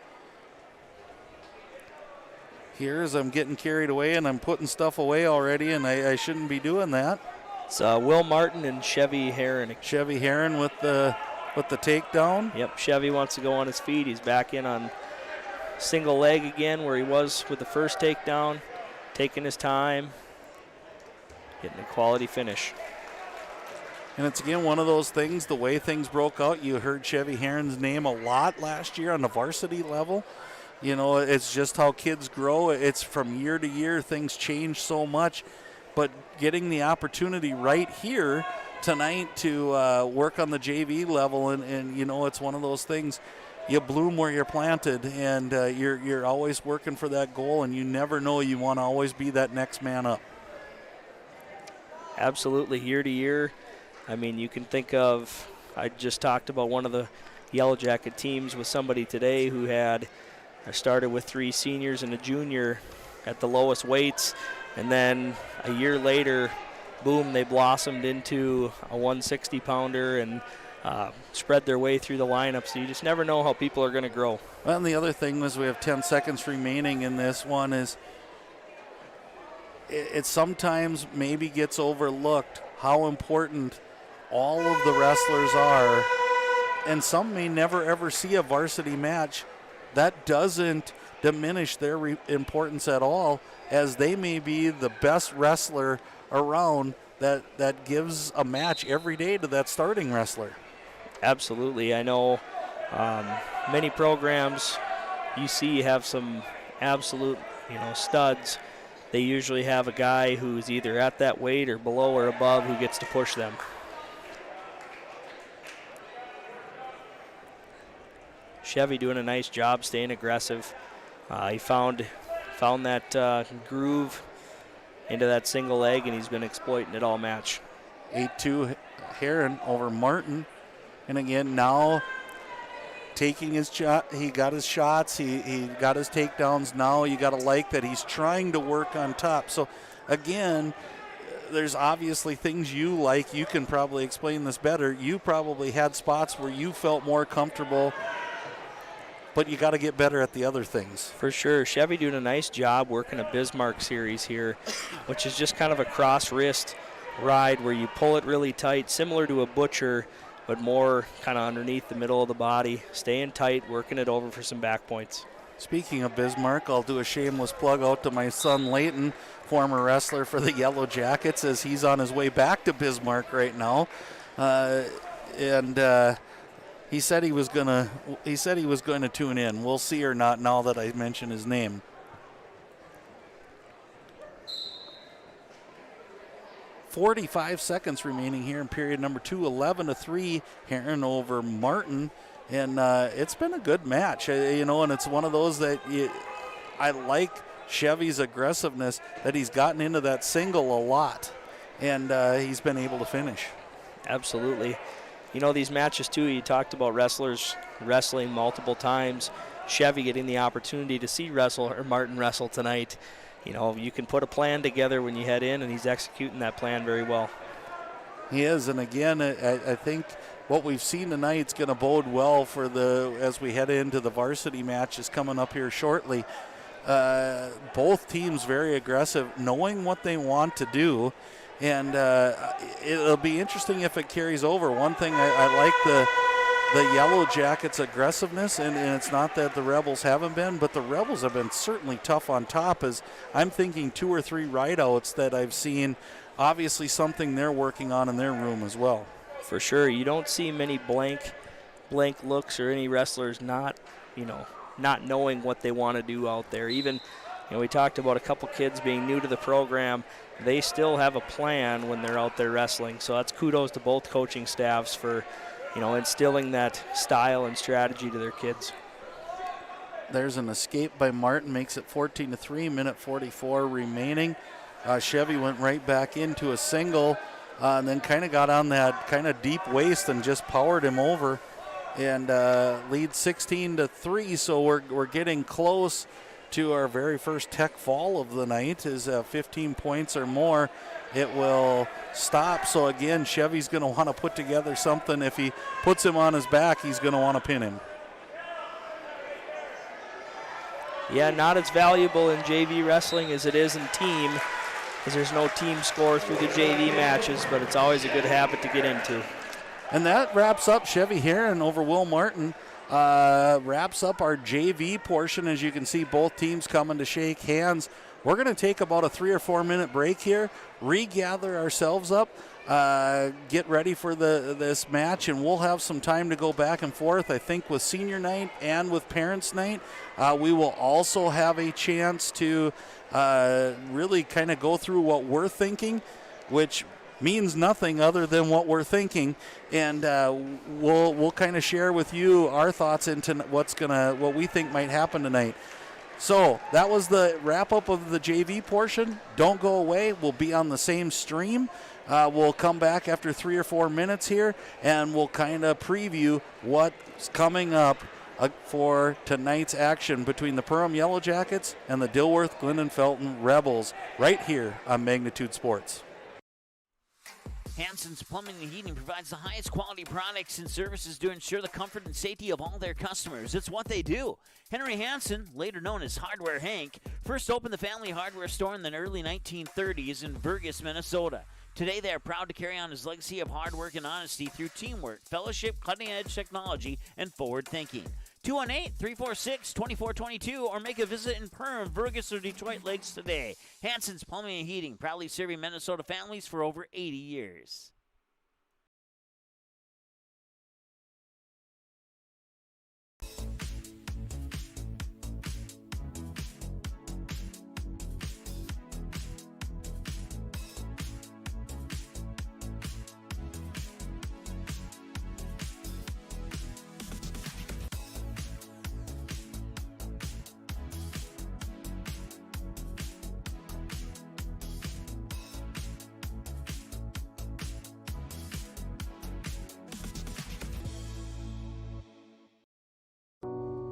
here as I'm getting carried away and I'm putting stuff away already, and I shouldn't be doing that. It's Will Martin and Chevy Heron. Chevy Heron with the takedown. Yep, Chevy wants to go on his feet. He's back in on single leg again where he was with the first takedown, taking his time, getting a quality finish. And it's, again, one of those things, the way things broke out, you heard Chevy Heron's name a lot last year on the varsity level. You know, it's just how kids grow. It's from year to year, things change so much. But getting the opportunity right here tonight to work on the JV level, and you know, it's one of those things, you bloom where you're planted, and you're always working for that goal, and you never know, you want to always be that next man up. Absolutely, year to year. I mean, you can think of, I just talked about one of the Yellow Jacket teams with somebody today who started with 3 seniors and a junior at the lowest weights, and then a year later, boom, they blossomed into a 160-pounder and spread their way through the lineup. So you just never know how people are going to grow. Well, and the other thing was, we have 10 seconds remaining in this one, is it sometimes maybe gets overlooked how important all of the wrestlers are, and some may never ever see a varsity match. That doesn't diminish their importance at all, as they may be the best wrestler around that gives a match every day to that starting wrestler. Absolutely. I know many programs you see have some absolute, studs. They usually have a guy who's either at that weight or below or above who gets to push them. Chevy doing a nice job staying aggressive. He found that groove into that single leg, and he's been exploiting it all match. 8-2 Heron over Martin. And again, now taking his shot, he got his shots, he got his takedowns. Now you got to like that he's trying to work on top. So again, there's obviously things you like. You can probably explain this better. You probably had spots where you felt more comfortable, but you got to get better at the other things. For sure. Chevy doing a nice job working a Bismarck series here, which is just kind of a cross wrist ride where you pull it really tight, similar to a butcher. but more kind of underneath the middle of the body, staying tight, working it over for some back points. Speaking of Bismarck, I'll do a shameless plug out to my son Leighton, former wrestler for the Yellow Jackets, as he's on his way back to Bismarck right now. He said he was gonna tune in. We'll see or not now that I mention his name. .45 seconds remaining here in period number 2. 11-3, Heron over Martin. And it's been a good match, and it's one of those that I like Chevy's aggressiveness, that he's gotten into that single a lot, and he's been able to finish. Absolutely. These matches, too, you talked about wrestlers wrestling multiple times. Chevy getting the opportunity to see Martin wrestle tonight. You can put a plan together when you head in, and he's executing that plan very well. He is, and again, I think what we've seen tonight is going to bode well for as we head into the varsity matches coming up here shortly. Both teams very aggressive, knowing what they want to do, and it'll be interesting if it carries over. One thing I like the Yellow Jackets' aggressiveness, and it's not that the Rebels haven't been, but the Rebels have been certainly tough on top. As I'm thinking 2 or 3 rideouts that I've seen, obviously something they're working on in their room as well. For sure, you don't see many blank looks or any wrestlers not knowing what they want to do out there. Even, we talked about a couple kids being new to the program. They still have a plan when they're out there wrestling. So that's kudos to both coaching staffs for, instilling that style and strategy to their kids. There's an escape by Martin, makes it 14-3, minute 44 remaining. Chevy went right back into a single, and then kind of got on that kind of deep waist and just powered him over, and lead 16-3. So we're getting close to our very first tech fall of the night. Is 15 points or more, it will stop. So again, Chevy's going to want to put together something. If he puts him on his back, he's going to want to pin him. Yeah, not as valuable in JV wrestling as it is in team, because there's no team score through the JV matches, but it's always a good habit to get into. And that wraps up Chevy Heron over Will Martin. Wraps up our JV portion. As you can see, both teams coming to shake hands. We're going to take about a 3 or 4 minute break here, regather ourselves up, get ready for this match, and we'll have some time to go back and forth. I think with senior night and with parents night, we will also have a chance to really kind of go through what we're thinking, which means nothing other than what we're thinking, and we'll kind of share with you our thoughts into what we think might happen tonight. So that was the wrap up of the JV portion. Don't go away. We'll be on the same stream. We'll come back after 3 or 4 minutes here, and we'll kind of preview what's coming up for tonight's action between the Perham Yellow Jackets and the Dilworth Glyndon Felton Rebels right here on Magnitude Sports. Hansen's Plumbing and Heating provides the highest quality products and services to ensure the comfort and safety of all their customers. It's what they do. Henry Hansen, later known as Hardware Hank, first opened the family hardware store in the early 1930s in Burgess, Minnesota. Today, they are proud to carry on his legacy of hard work and honesty through teamwork, fellowship, cutting-edge technology, and forward thinking. 218-346-2422 or make a visit in Perham, Burgess, or Detroit Lakes today. Hansen's Plumbing and Heating, proudly serving Minnesota families for over 80 years.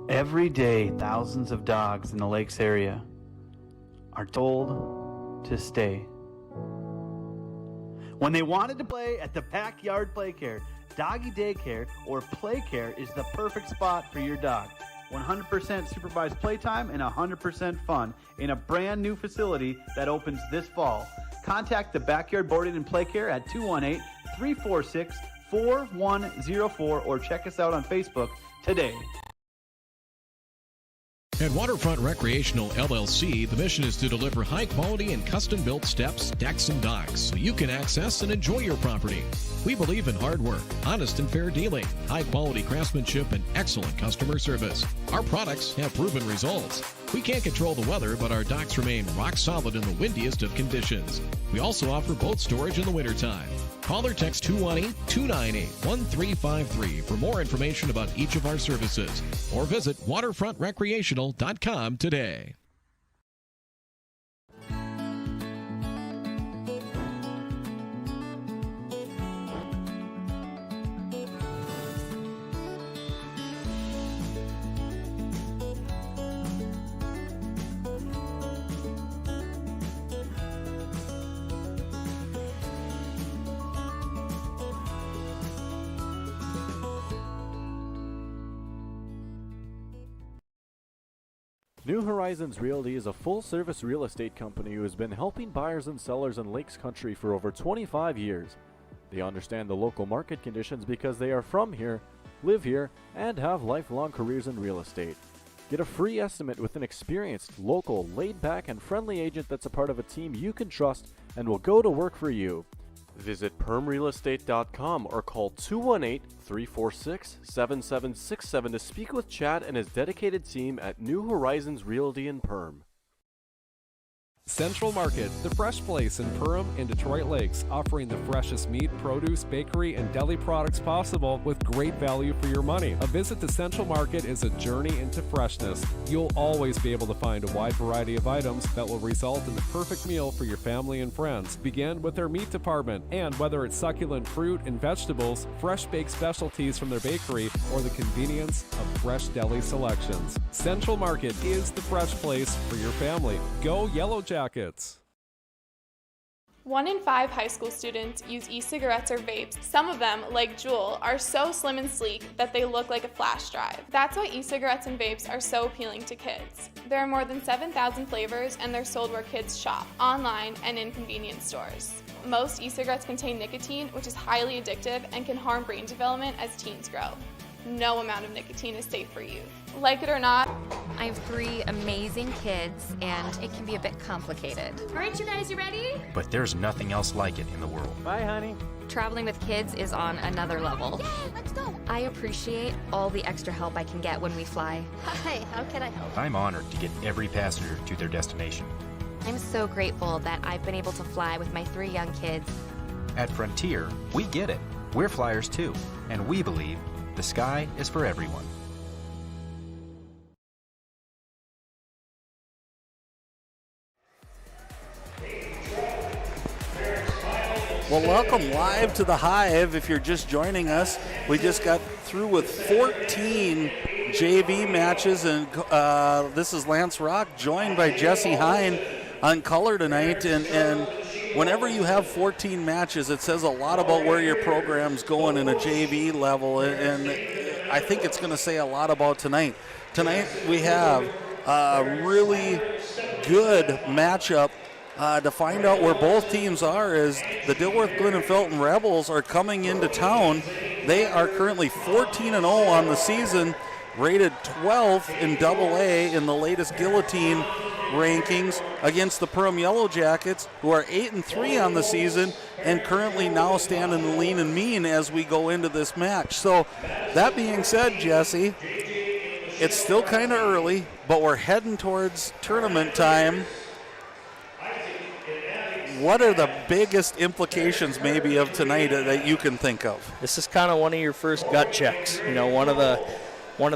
Every day, thousands of dogs in the lakes area are told to stay. When they wanted to play at the Backyard Playcare, Doggy Daycare, or Playcare is the perfect spot for your dog. 100% supervised playtime and 100% fun in a brand new facility that opens this fall. Contact the Backyard Boarding and Playcare at 218-346-4646 4104 or check us out on Facebook today. At Waterfront Recreational LLC, the mission is to deliver high-quality and custom-built steps, decks, and docks so you can access and enjoy your property. We believe in hard work, honest and fair dealing, high-quality craftsmanship, and excellent customer service. Our products have proven results. We can't control the weather, but our docks remain rock solid in the windiest of conditions. We also offer boat storage in the wintertime. Call or text 218-298-1353 for more information about each of our services, or visit waterfrontrecreational.com today. New Horizons Realty is a full-service real estate company who has been helping buyers and sellers in Lakes Country for over 25 years. They understand the local market conditions because they are from here, live here, and have lifelong careers in real estate. Get a free estimate with an experienced, local, laid-back, and friendly agent that's a part of a team you can trust and will go to work for you. Visit permrealestate.com or call 218-346-7767 to speak with Chad and his dedicated team at New Horizons Realty in Perm. Central Market, the fresh place in Perham and Detroit Lakes, offering the freshest meat, produce, bakery, and deli products possible with great value for your money. A visit to Central Market is a journey into freshness. You'll always be able to find a wide variety of items that will result in the perfect meal for your family and friends. Begin with their meat department, and whether it's succulent fruit and vegetables, fresh baked specialties from their bakery, or the convenience of fresh deli selections, Central Market is the fresh place for your family. Go Yellow Jackets. 1 in 5 high school students use e-cigarettes or vapes. Some of them, like Juul, are so slim and sleek that they look like a flash drive. That's why e-cigarettes and vapes are so appealing to kids. There are more than 7,000 flavors, and they're sold where kids shop, online and in convenience stores. Most e-cigarettes contain nicotine, which is highly addictive and can harm brain development as teens grow. No amount of nicotine is safe for youth. Like it or not, I have 3 amazing kids, and it can be a bit complicated. All right, you guys, you ready? But there's nothing else like it in the world. Bye, honey. Traveling with kids is on another level. Yay, let's go. I appreciate all the extra help I can get when we fly. Hi, how can I help? I'm honored to get every passenger to their destination. I'm so grateful that I've been able to fly with my 3 young kids. At Frontier, we get it. We're flyers too, and we believe the sky is for everyone. Well, welcome live to the Hive. If you're just joining us, we just got through with 14 JV matches, and this is Lance Rock, joined by Jesse Hine on color tonight. And whenever you have 14 matches, it says a lot about where your program's going in a JV level, and I think it's going to say a lot about tonight. Tonight we have a really good matchup to find out where both teams are, as the Dilworth Glyndon Felton Rebels are coming into town. They are currently 14-0 on the season, rated 12th in AA in the latest Guillotine rankings, against the Perham Yellow Jackets, who are 8-3 on the season and currently now stand in the lean and mean as we go into this match. So that being said, Jesse, it's still kind of early, but we're heading towards tournament time. What are the biggest implications maybe of tonight that you can think of? This is kind of one of your first gut checks. You know, one of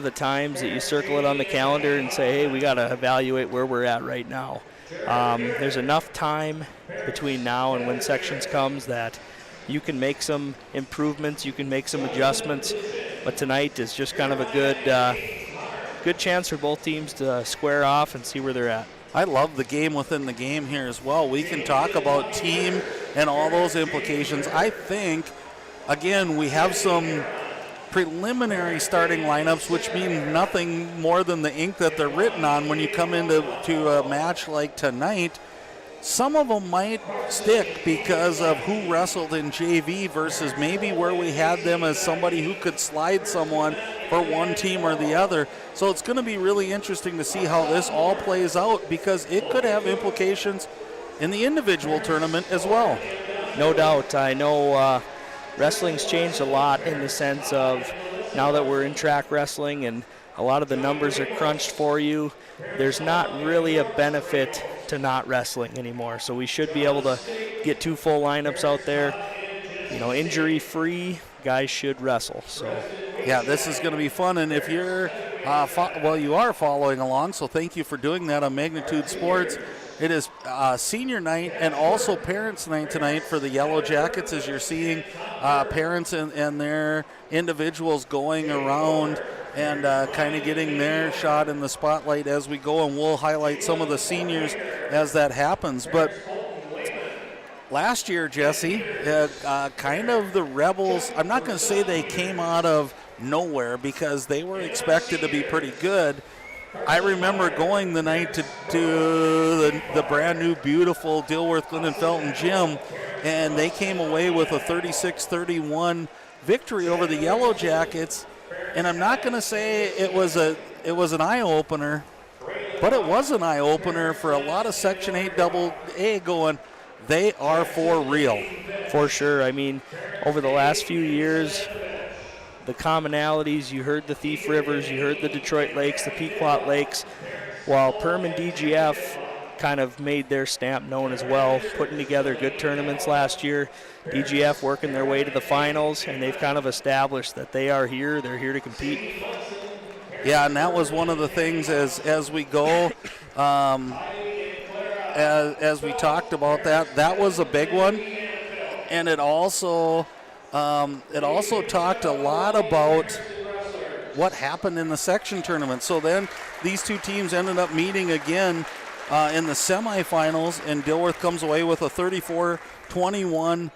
the times that you circle it on the calendar and say, hey, we got to evaluate where we're at right now. There's enough time between now and when sections comes that you can make some improvements, you can make some adjustments, but tonight is just kind of a good chance for both teams to square off and see where they're at. I love the game within the game here as well. We can talk about team and all those implications. I think, again, we have some preliminary starting lineups, which mean nothing more than the ink that they're written on when you come into a match like tonight. some of them might stick because of who wrestled in JV versus maybe where we had them as somebody who could slide someone for one team or the other. So it's going to be really interesting to see how this all plays out, because it could have implications in the individual tournament as well. No doubt. I know wrestling's changed a lot in the sense of now that we're in track wrestling and a lot of the numbers are crunched for you, there's not really a benefit to not wrestling anymore. So we should be able to get 2 full lineups out there. You know, injury-free, guys should wrestle. So yeah, this is going to be fun. And if you're, you are following along, so thank you for doing that on Magnitude Sports. It is senior night and also parents' night tonight for the Yellow Jackets, as you're seeing parents and their individuals going around and kind of getting their shot in the spotlight as we go, and we'll highlight some of the seniors as that happens. But last year, Jesse, kind of the Rebels, I'm not going to say they came out of nowhere because they were expected to be pretty good. I remember going the night to the brand new, beautiful Dilworth Glyndon Felton gym, and they came away with a 36-31 victory over the Yellow Jackets. And I'm not going to say it was an eye-opener, but it was an eye-opener for a lot of Section 8 AA going, they are for real. For sure. I mean, over the last few years, the commonalities, you heard the Thief Rivers, you heard the Detroit Lakes, the Pequot Lakes, while Perham and DGF kind of made their stamp known as well, putting together good tournaments last year. DGF working their way to the finals, and they've kind of established that they are here, they're here to compete. Yeah, and that was one of the things as we go, as we talked about that was a big one, and it also talked a lot about what happened in the section tournament. So then these two teams ended up meeting again in the semifinals, and Dilworth comes away with a 34-21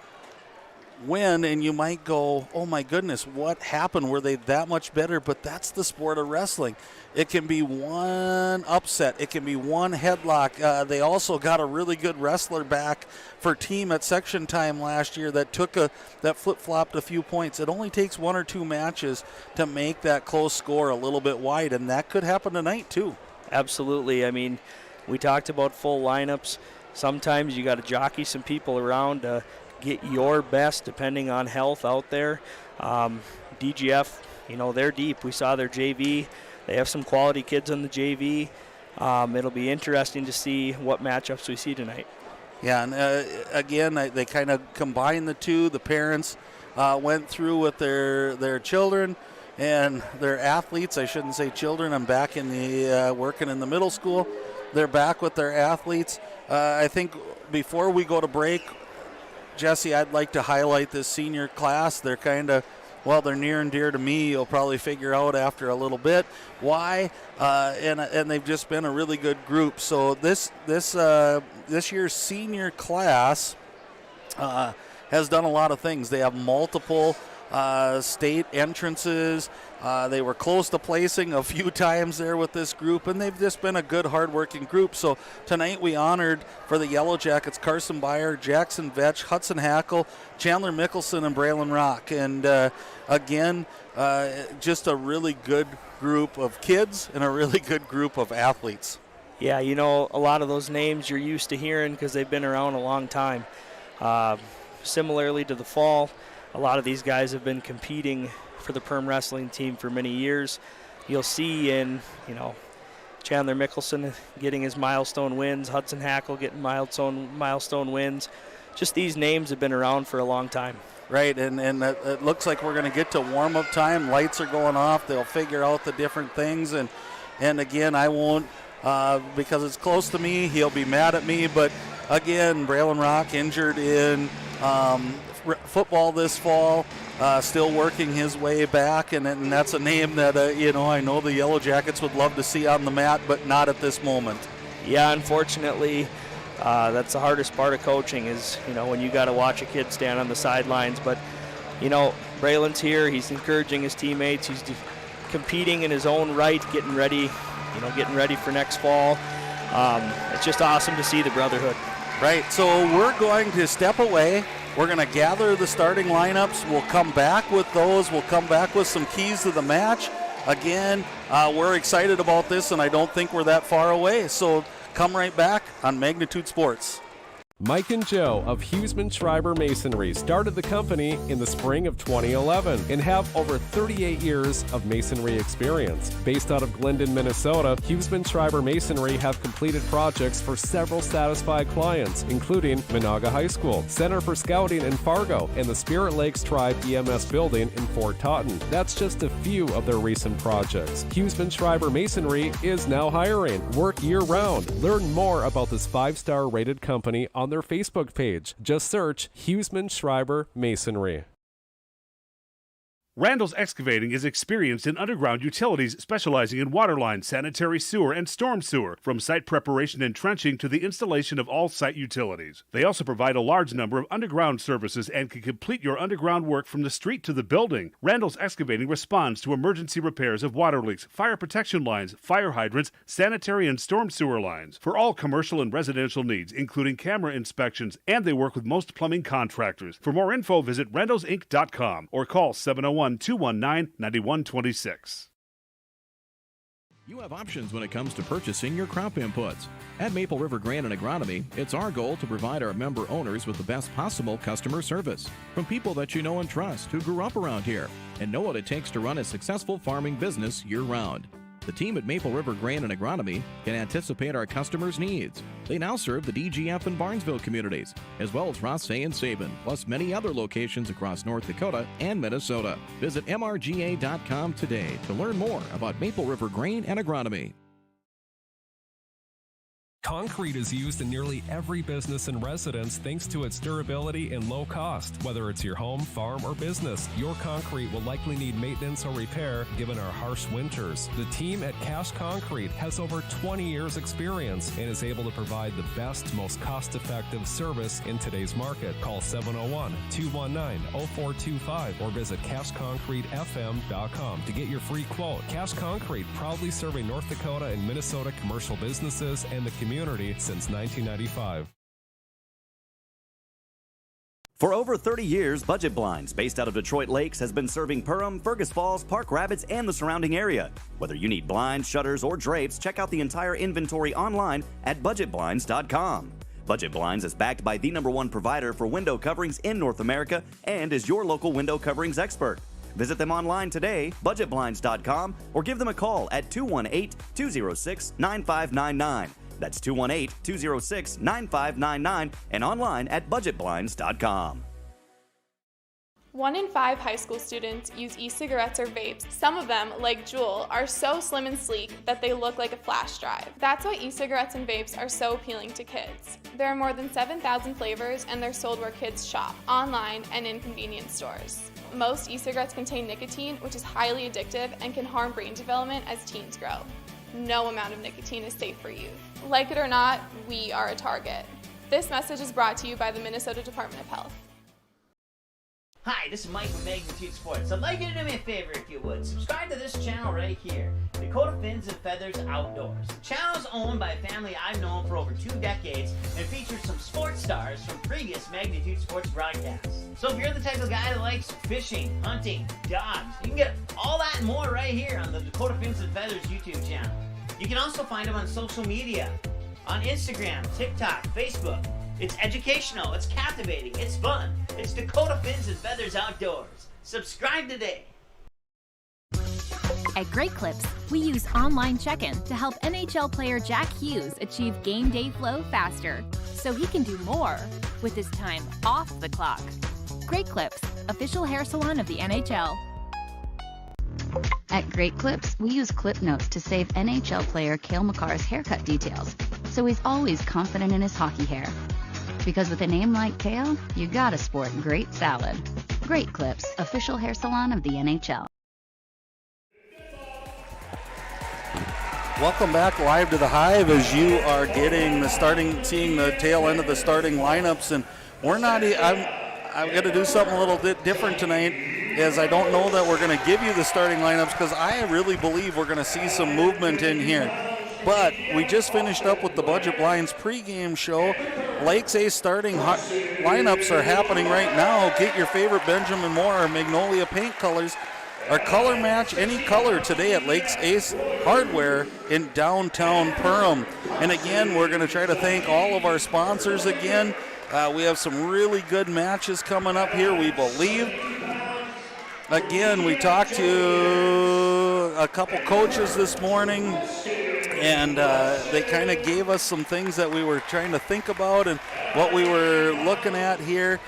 win, and you might go, oh my goodness, what happened? Were they that much better? But that's the sport of wrestling. It can be one upset. It can be one headlock. They also got a really good wrestler back for team at section time last year that flip-flopped a few points. It only takes 1 or 2 matches to make that close score a little bit wide, and that could happen tonight too. Absolutely. I mean, we talked about full lineups. Sometimes you got to jockey some people around to get your best depending on health out there. DGF, they're deep. We saw their JV. They have some quality kids on the JV. It'll be interesting to see what matchups we see tonight. Yeah, and again, they kind of combined the two. The parents went through with their children and their athletes. I shouldn't say children. I'm back in the working in the middle school. They're back with their athletes. I think before we go to break, Jesse, I'd like to highlight this senior class. They're they're near and dear to me. You'll probably figure out after a little bit why, and they've just been a really good group. So this year's senior class has done a lot of things. They have multiple state entrances. They were close to placing a few times there with this group, and they've just been a good, hard-working group. So tonight we honored for the Yellow Jackets Carson Byer, Jackson Vetch, Hudson Hackle, Chandler Mickelson, and Braylon Rock. And again, just a really good group of kids and a really good group of athletes. Yeah, a lot of those names you're used to hearing because they've been around a long time. Similarly to the fall, a lot of these guys have been competing for the Perm wrestling team for many years. You'll see in, Chandler Mickelson getting his milestone wins, Hudson Hackle getting milestone wins. Just these names have been around for a long time. Right, and it looks like we're going to get to warm-up time. Lights are going off. They'll figure out the different things. And again, I won't, because it's close to me, he'll be mad at me. But again, Braylon Rock injured in football this fall, still working his way back, and that's a name that I know the Yellow Jackets would love to see on the mat, but not at this moment. Yeah, unfortunately, that's the hardest part of coaching is when you got to watch a kid stand on the sidelines. But Braylon's here, he's encouraging his teammates, he's competing in his own right, getting ready for next fall. It's just awesome to see the brotherhood. Right, so we're going to step away. We're going to gather the starting lineups. We'll come back with those. We'll come back with some keys to the match. Again, we're excited about this, and I don't think we're that far away. So come right back on Magnitude Sports. Mike and Joe of Huseman Schreiber Masonry started the company in the spring of 2011 and have over 38 years of masonry experience. Based out of Glyndon, Minnesota, Huseman Schreiber Masonry have completed projects for several satisfied clients, including Monaga High School, Center for Scouting in Fargo, and the Spirit Lakes Tribe EMS building in Fort Totten. That's just a few of their recent projects. Huseman Schreiber Masonry is now hiring. Work year-round. Learn more about this 5-star rated company on their Facebook page. Just search Huseman Schreiber Masonry. Randall's Excavating is experienced in underground utilities, specializing in water lines, sanitary sewer, and storm sewer, from site preparation and trenching to the installation of all site utilities. They also provide a large number of underground services and can complete your underground work from the street to the building. Randall's Excavating responds to emergency repairs of water leaks, fire protection lines, fire hydrants, sanitary and storm sewer lines, for all commercial and residential needs, including camera inspections, and they work with most plumbing contractors. For more info, visit randallsinc.com or call 701-219-9126. You have options when it comes to purchasing your crop inputs. At Maple River Grain and Agronomy, it's our goal to provide our member owners with the best possible customer service from people that you know and trust who grew up around here and know what it takes to run a successful farming business year-round. The team at Maple River Grain and Agronomy can anticipate our customers' needs. They now serve the DGF and Barnesville communities, as well as Rothsay and Sabin, plus many other locations across North Dakota and Minnesota. Visit mrga.com today to learn more about Maple River Grain and Agronomy. Concrete is used in nearly every business and residence thanks to its durability and low cost. Whether it's your home, farm, or business, your concrete will likely need maintenance or repair given our harsh winters. The team at Cash Concrete has over 20 years experience and is able to provide the best, most cost-effective service in today's market. Call 701-219-0425 or visit cashconcretefm.com to get your free quote. Cash Concrete, proudly serving North Dakota and Minnesota commercial businesses and the community since 1995. For over 30 years, Budget Blinds, based out of Detroit Lakes, has been serving Perham, Fergus Falls, Park Rapids, and the surrounding area. Whether you need blinds, shutters, or drapes, check out the entire inventory online at budgetblinds.com. Budget Blinds is backed by the #1 provider for window coverings in North America and is your local window coverings expert. Visit them online today, budgetblinds.com, or give them a call at 218-206-9599. That's 218-206-9599 and online at budgetblinds.com. 1 in 5 high school students use e-cigarettes or vapes. Some of them, like Juul, are so slim and sleek that they look like a flash drive. That's why e-cigarettes and vapes are so appealing to kids. There are more than 7,000 flavors and they're sold where kids shop, online and in convenience stores. Most e-cigarettes contain nicotine, which is highly addictive and can harm brain development as teens grow. No amount of nicotine is safe for youth. Like it or not, we are a target. This message is brought to you by the Minnesota Department of Health. Hi, this is Mike from Magnitude Sports. I'd like you to do me a favor if you would. Subscribe to this channel right here, Dakota Fins and Feathers Outdoors. The channel is owned by a family I've known for over 2 decades and features some sports stars from previous Magnitude Sports broadcasts. So if you're the type of guy that likes fishing, hunting, dogs, you can get all that and more right here on the Dakota Fins and Feathers YouTube channel. You can also find them on social media, on Instagram, TikTok, Facebook. It's educational, it's captivating, it's fun. It's Dakota Fins and Feathers Outdoors. Subscribe today. At Great Clips, we use online check-in to help NHL player Jack Hughes achieve game day flow faster, so he can do more with his time off the clock. Great Clips, official hair salon of the NHL. At Great Clips, we use clip notes to save NHL player Cale Makar's haircut details, so he's always confident in his hockey hair. Because with a name like Cale, you gotta sport great salad. Great Clips, official hair salon of the NHL. Welcome back live to the Hive as you are seeing the tail end of the starting lineups, and we're not. I'm going to do something a little bit different tonight, as I don't know that we're going to give you the starting lineups because I really believe we're going to see some movement in here. But we just finished up with the Budget Blinds pregame show, Lakes A starting lineups are happening right now. Get your favorite Benjamin Moore or Magnolia paint colors. Our color match any color today at Lakes Ace Hardware in downtown Perham. And again, we're going to try to thank all of our sponsors again. We have some really good matches coming up here, we believe. Again, we talked to a couple coaches this morning, and they kind of gave us some things that we were trying to think about and what we were looking at here.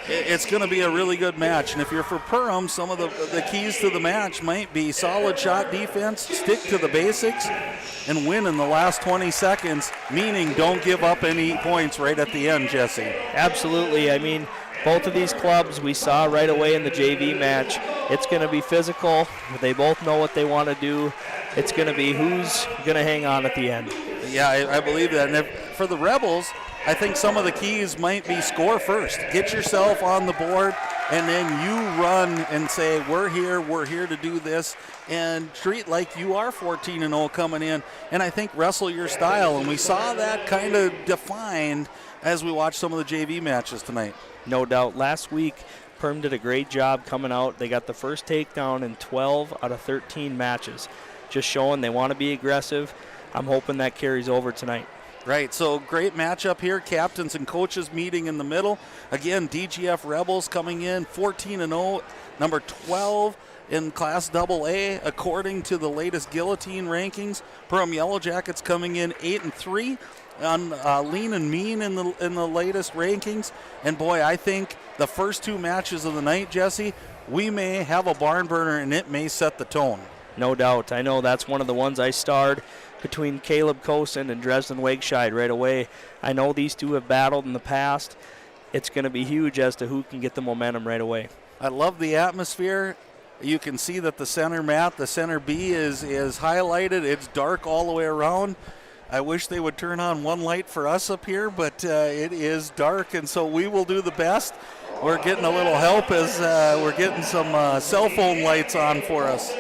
It's going to be a really good match, and if you're for Perham, some of the keys to the match might be solid shot defense, stick to the basics, and win in the last 20 seconds, meaning don't give up any points right at the end, Jesse. Absolutely. I mean, both of these clubs we saw right away in the JV match. It's going to be physical. They both know what they want to do. It's going to be who's going to hang on at the end. Yeah, I believe that. And for the Rebels, I think some of the keys might be score first. Get yourself on the board, and then you run and say, we're here to do this, and treat like you are 14-0 coming in. And I think wrestle your style. And we saw that kind of defined as we watched some of the JV matches tonight. No doubt. Last week, Perm did a great job coming out. They got the first takedown in 12 out of 13 matches. Just showing they want to be aggressive. I'm hoping that carries over tonight. Right, so great matchup here. Captains and coaches meeting in the middle. Again, DGF Rebels coming in 14-0, number 12 in Class AA according to the latest Guillotine rankings. Perham Yellow Jackets coming in 8-3 on Lean and Mean in the latest rankings. And boy, I think the first two matches of the night, Jesse, we may have a barn burner and it may set the tone. No doubt. I know that's one of the ones I starred between Caleb Kosen and Dresden Wakescheid right away. I know these two have battled in the past. It's going to be huge as to who can get the momentum right away. I love the atmosphere. You can see that the center mat, the center B is highlighted. It's dark all the way around. I wish they would turn on one light for us up here, but it is dark, and so we will do the best. We're getting a little help as we're getting some cell phone lights on for us.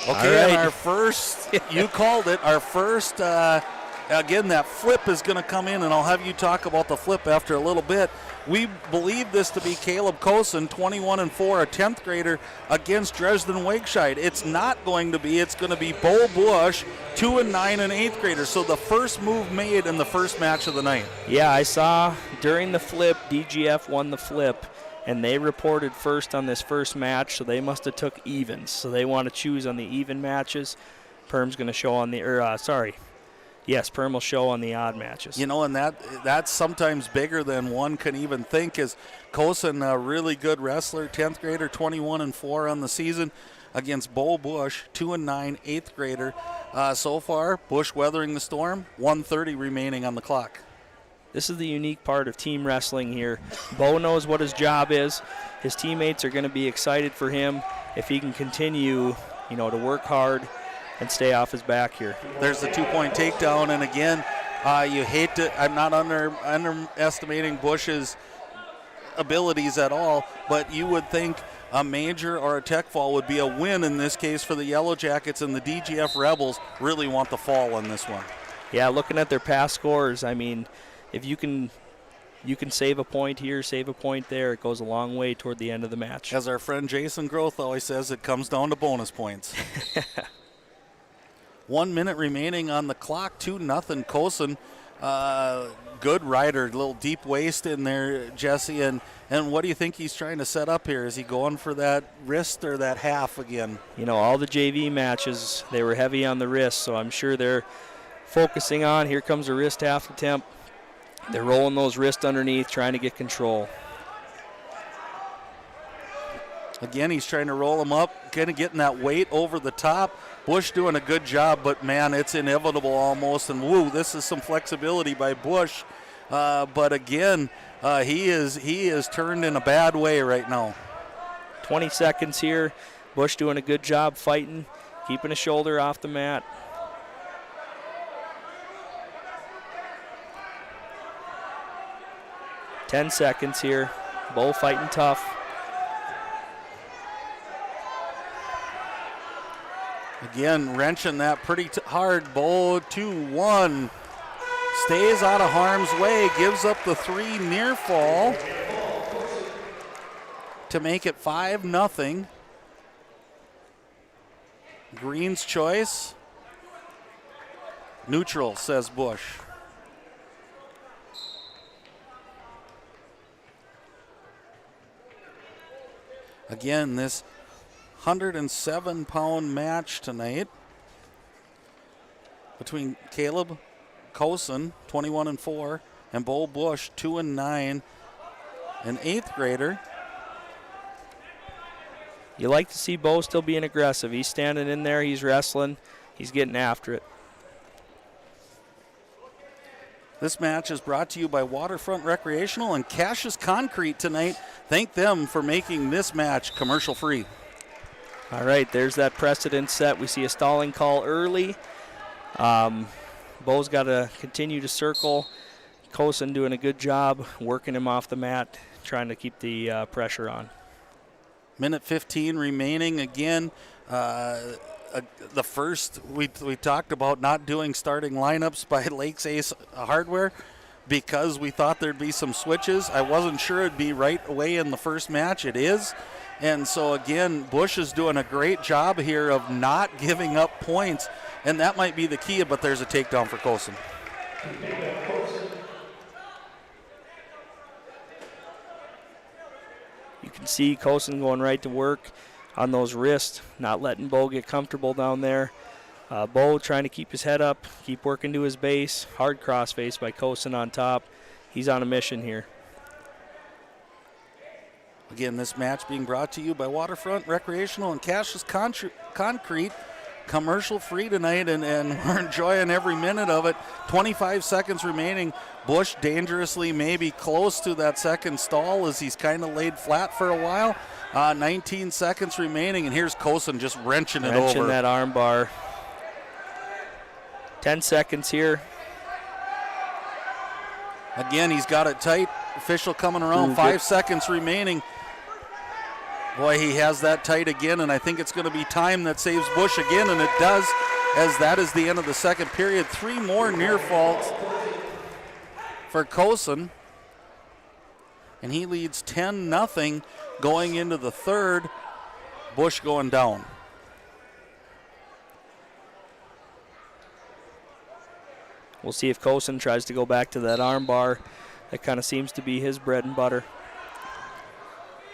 Okay, right. And our first, you called it, our first, again, that flip is going to come in, and I'll have you talk about the flip after a little bit. We believe this to be Caleb Kosen, 21-4, a 10th grader against Dresden Wakescheid. It's not going to be, it's going to be Bo Bush, 2-9, an 8th grader. So the first move made in the first match of the night. Yeah, I saw during the flip, DGF won the flip, and they reported first on this first match, so they must have took evens. So they want to choose on the even matches. Perm's going to show on the, Yes, Perm will show on the odd matches. You know, and that's sometimes bigger than one can even think. Is Kosen a really good wrestler, 10th grader, 21-4 on the season against Bo Bush, 2-9, 8th grader. So far, Bush weathering the storm, 1:30 remaining on the clock. This is the unique part of team wrestling here. Bo knows what his job is. His teammates are going to be excited for him if he can continue, to work hard and stay off his back here. There's the 2-point takedown, and again, you hate to, I'm not underestimating Bush's abilities at all, but you would think a major or a tech fall would be a win in this case for the Yellow Jackets, and the DGF Rebels really want the fall on this one. Yeah, looking at their past scores, I mean, if you can save a point here, save a point there, it goes a long way toward the end of the match. As our friend Jason Groth always says, it comes down to bonus points. 1 minute remaining on the clock, 2-0 Kosen. Good rider, little deep waist in there, Jesse. And what do you think he's trying to set up here? Is he going for that wrist or that half again? All the JV matches, they were heavy on the wrist, so I'm sure they're focusing on, here comes a wrist half attempt. They're rolling those wrists underneath, trying to get control. Again, he's trying to roll them up, kind of getting that weight over the top. Bush doing a good job, but, man, it's inevitable almost. And, woo, this is some flexibility by Bush. But, again, he is turned in a bad way right now. 20 seconds here. Bush doing a good job fighting, keeping his shoulder off the mat. Ten seconds here. Bo fighting tough. Again, wrenching that pretty hard. Bo 2-1. Stays out of harm's way. Gives up the 3 near fall to make it 5-0. Green's choice. Neutral, says Bush. Again, this 107-pound match tonight between Caleb Cosin, 21-4, and Bo Bush, 2-9, an 8th grader. You like to see Bo still being aggressive. He's standing in there, he's wrestling, he's getting after it. This match is brought to you by Waterfront Recreational and Cassius Concrete tonight. Thank them for making this match commercial free. All right, there's that precedent set. We see a stalling call early. Bo's got to continue to circle. Cosin doing a good job working him off the mat, trying to keep the pressure on. Minute 15 remaining. Again, the first, we talked about not doing starting lineups by Lakes Ace Hardware because we thought there'd be some switches. I wasn't sure it'd be right away in the first match. It is. And so, again, Bush is doing a great job here of not giving up points, and that might be the key, but there's a takedown for Cosin. You can see Cosin going right to work on those wrists, not letting Bo get comfortable down there. Bo trying to keep his head up, keep working to his base. Hard cross face by Cosin on top. He's on a mission here. Again, this match being brought to you by Waterfront Recreational and Cassius Concrete. Commercial free tonight, and we're enjoying every minute of it. 25 seconds remaining. Bush dangerously maybe close to that second stall as he's kind of laid flat for a while. 19 seconds remaining, and here's Cosin just wrenching it over. Wrenching that arm bar. 10 seconds here. Again, he's got it tight. Official coming around. 5 seconds remaining. Boy, he has that tight again, and I think it's going to be time that saves Bush again, and it does, as that is the end of the second period. 3 more near falls for Cosin, and he leads 10-0 going into the third. Bush going down. We'll see if Cosin tries to go back to that arm bar. That kind of seems to be his bread and butter.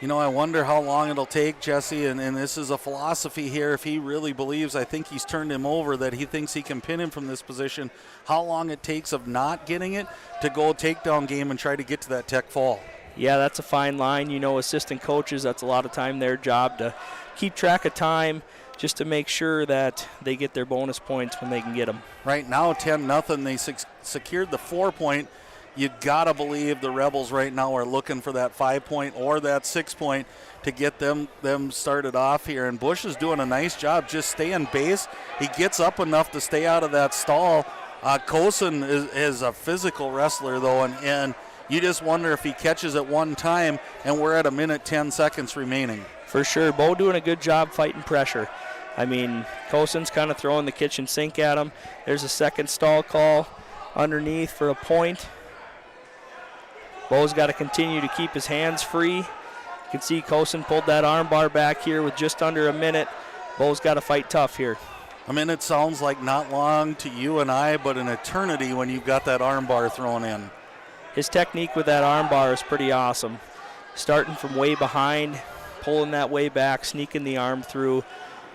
You know, I wonder how long it'll take, Jesse, and this is a philosophy here. If he really believes, I think he's turned him over, that he thinks he can pin him from this position, how long it takes of not getting it to go takedown game and try to get to that tech fall. Yeah, that's a fine line. You know, assistant coaches, that's a lot of time their job to keep track of time just to make sure that they get their bonus points when they can get them. Right now, 10-0, they secured the 4-point. You got to believe the Rebels right now are looking for that 5-point or that 6-point to get them started off here. And Bush is doing a nice job just staying base. He gets up enough to stay out of that stall. Cosin is a physical wrestler, though, and you just wonder if he catches it one time, and we're at a minute 10 seconds remaining. For sure. Bo doing a good job fighting pressure. I mean, Cosin's kind of throwing the kitchen sink at him. There's a second stall call underneath for a point. Bo's got to continue to keep his hands free. You can see Cosin pulled that arm bar back here with just under a minute. Bo's got to fight tough here. I mean, it sounds like not long to you and I, but an eternity when you've got that arm bar thrown in. His technique with that arm bar is pretty awesome. Starting from way behind, pulling that way back, sneaking the arm through,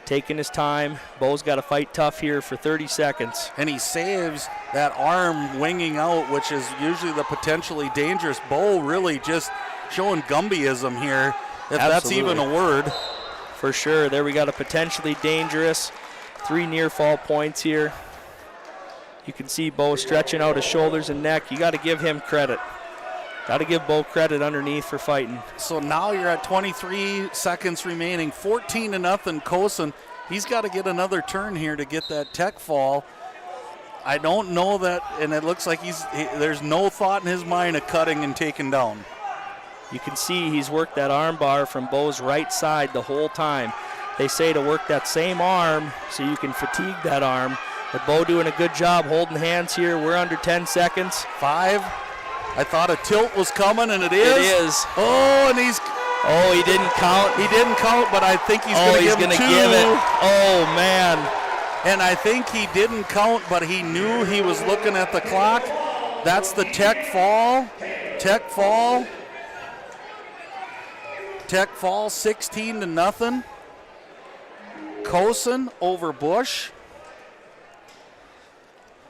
taking his time. Bo's got to fight tough here for 30 seconds. And he saves that arm winging out, which is usually the potentially dangerous. Bo really just showing Gumbyism here, if that's even a word. For sure. There we got a potentially dangerous 3 near fall points here. You can see Bo stretching out his shoulders and neck. You got to give him credit. Got to give Bo credit underneath for fighting. So now you're at 23 seconds remaining, 14-0 Cosin. He's got to get another turn here to get that tech fall. I don't know that, and it looks like there's no thought in his mind of cutting and taking down. You can see he's worked that arm bar from Bo's right side the whole time. they say to work that same arm so you can fatigue that arm. But Bo doing a good job holding hands here. We're under 10 seconds. 5. I thought a tilt was coming, and it is. It is. Oh, and he's. Oh, he didn't count. He didn't count, but I think he's going to give him 2. Give it. Oh, man. And I think he didn't count, but he knew he was looking at the clock. That's the Tech fall. Tech fall. Tech fall 16-0. Cosin over Bush.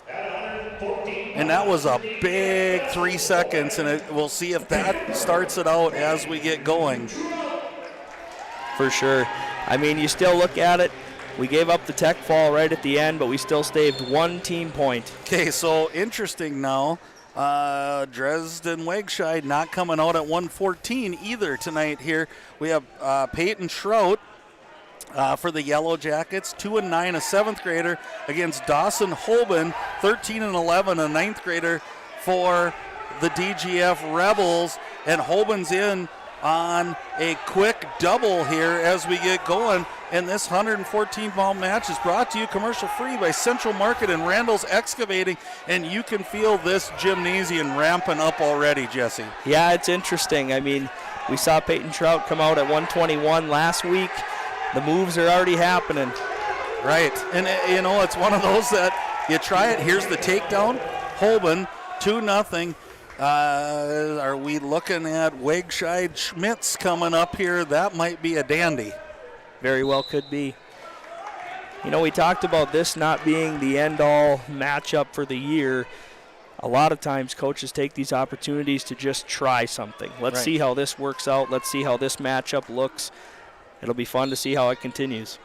And that was a big 3 seconds, and we'll see if that starts it out as we get going. For sure. I mean, you still look at it. We gave up the Tech fall right at the end, but we still saved 1 team point. Okay, so interesting now. Dresden Wegscheid not coming out at 114 either tonight here. We have Peyton Trout for the Yellow Jackets, 2-9, a 7th grader against Dawson Holben, 13-11, a 9th grader for the DGF Rebels. And Holben's in on a quick double here as we get going. And this 114-pound match is brought to you commercial free by Central Market and Randall's Excavating. And you can feel this gymnasium ramping up already, Jesse. Yeah, it's interesting. I mean, we saw Peyton Trout come out at 121 last week. The moves are already happening. Right. And, you know, it's one of those that you try it. Here's the takedown. Holben, 2-0. Are we looking at Wegscheid Schmitz coming up here? That might be a dandy. Very well could be. You know, we talked about this not being the end-all matchup for the year. A lot of times coaches take these opportunities to just try something. Let's see how this works out. Let's see how this matchup looks. It'll be fun to see how it continues.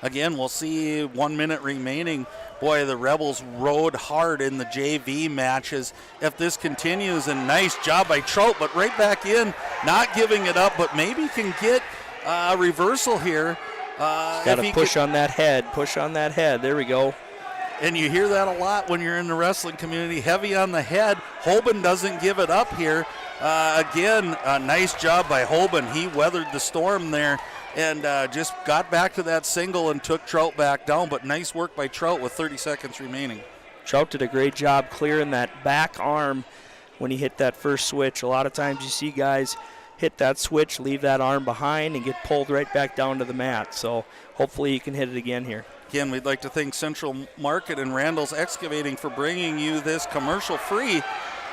Again, we'll see 1 minute remaining. Boy, the Rebels rode hard in the JV matches. If this continues, and nice job by Trout, but right back in, not giving it up, but maybe can get a reversal here. Got to push on that head, push on that head. There we go. And you hear that a lot when you're in the wrestling community, heavy on the head. Holben doesn't give it up here. Again, a nice job by Holben. He weathered the storm there and just got back to that single and took Trout back down. But nice work by Trout with 30 seconds remaining. Trout did a great job clearing that back arm when he hit that first switch. A lot of times you see guys hit that switch, leave that arm behind, and get pulled right back down to the mat. So hopefully he can hit it again here. Again, we'd like to thank Central Market and Randall's Excavating for bringing you this commercial free.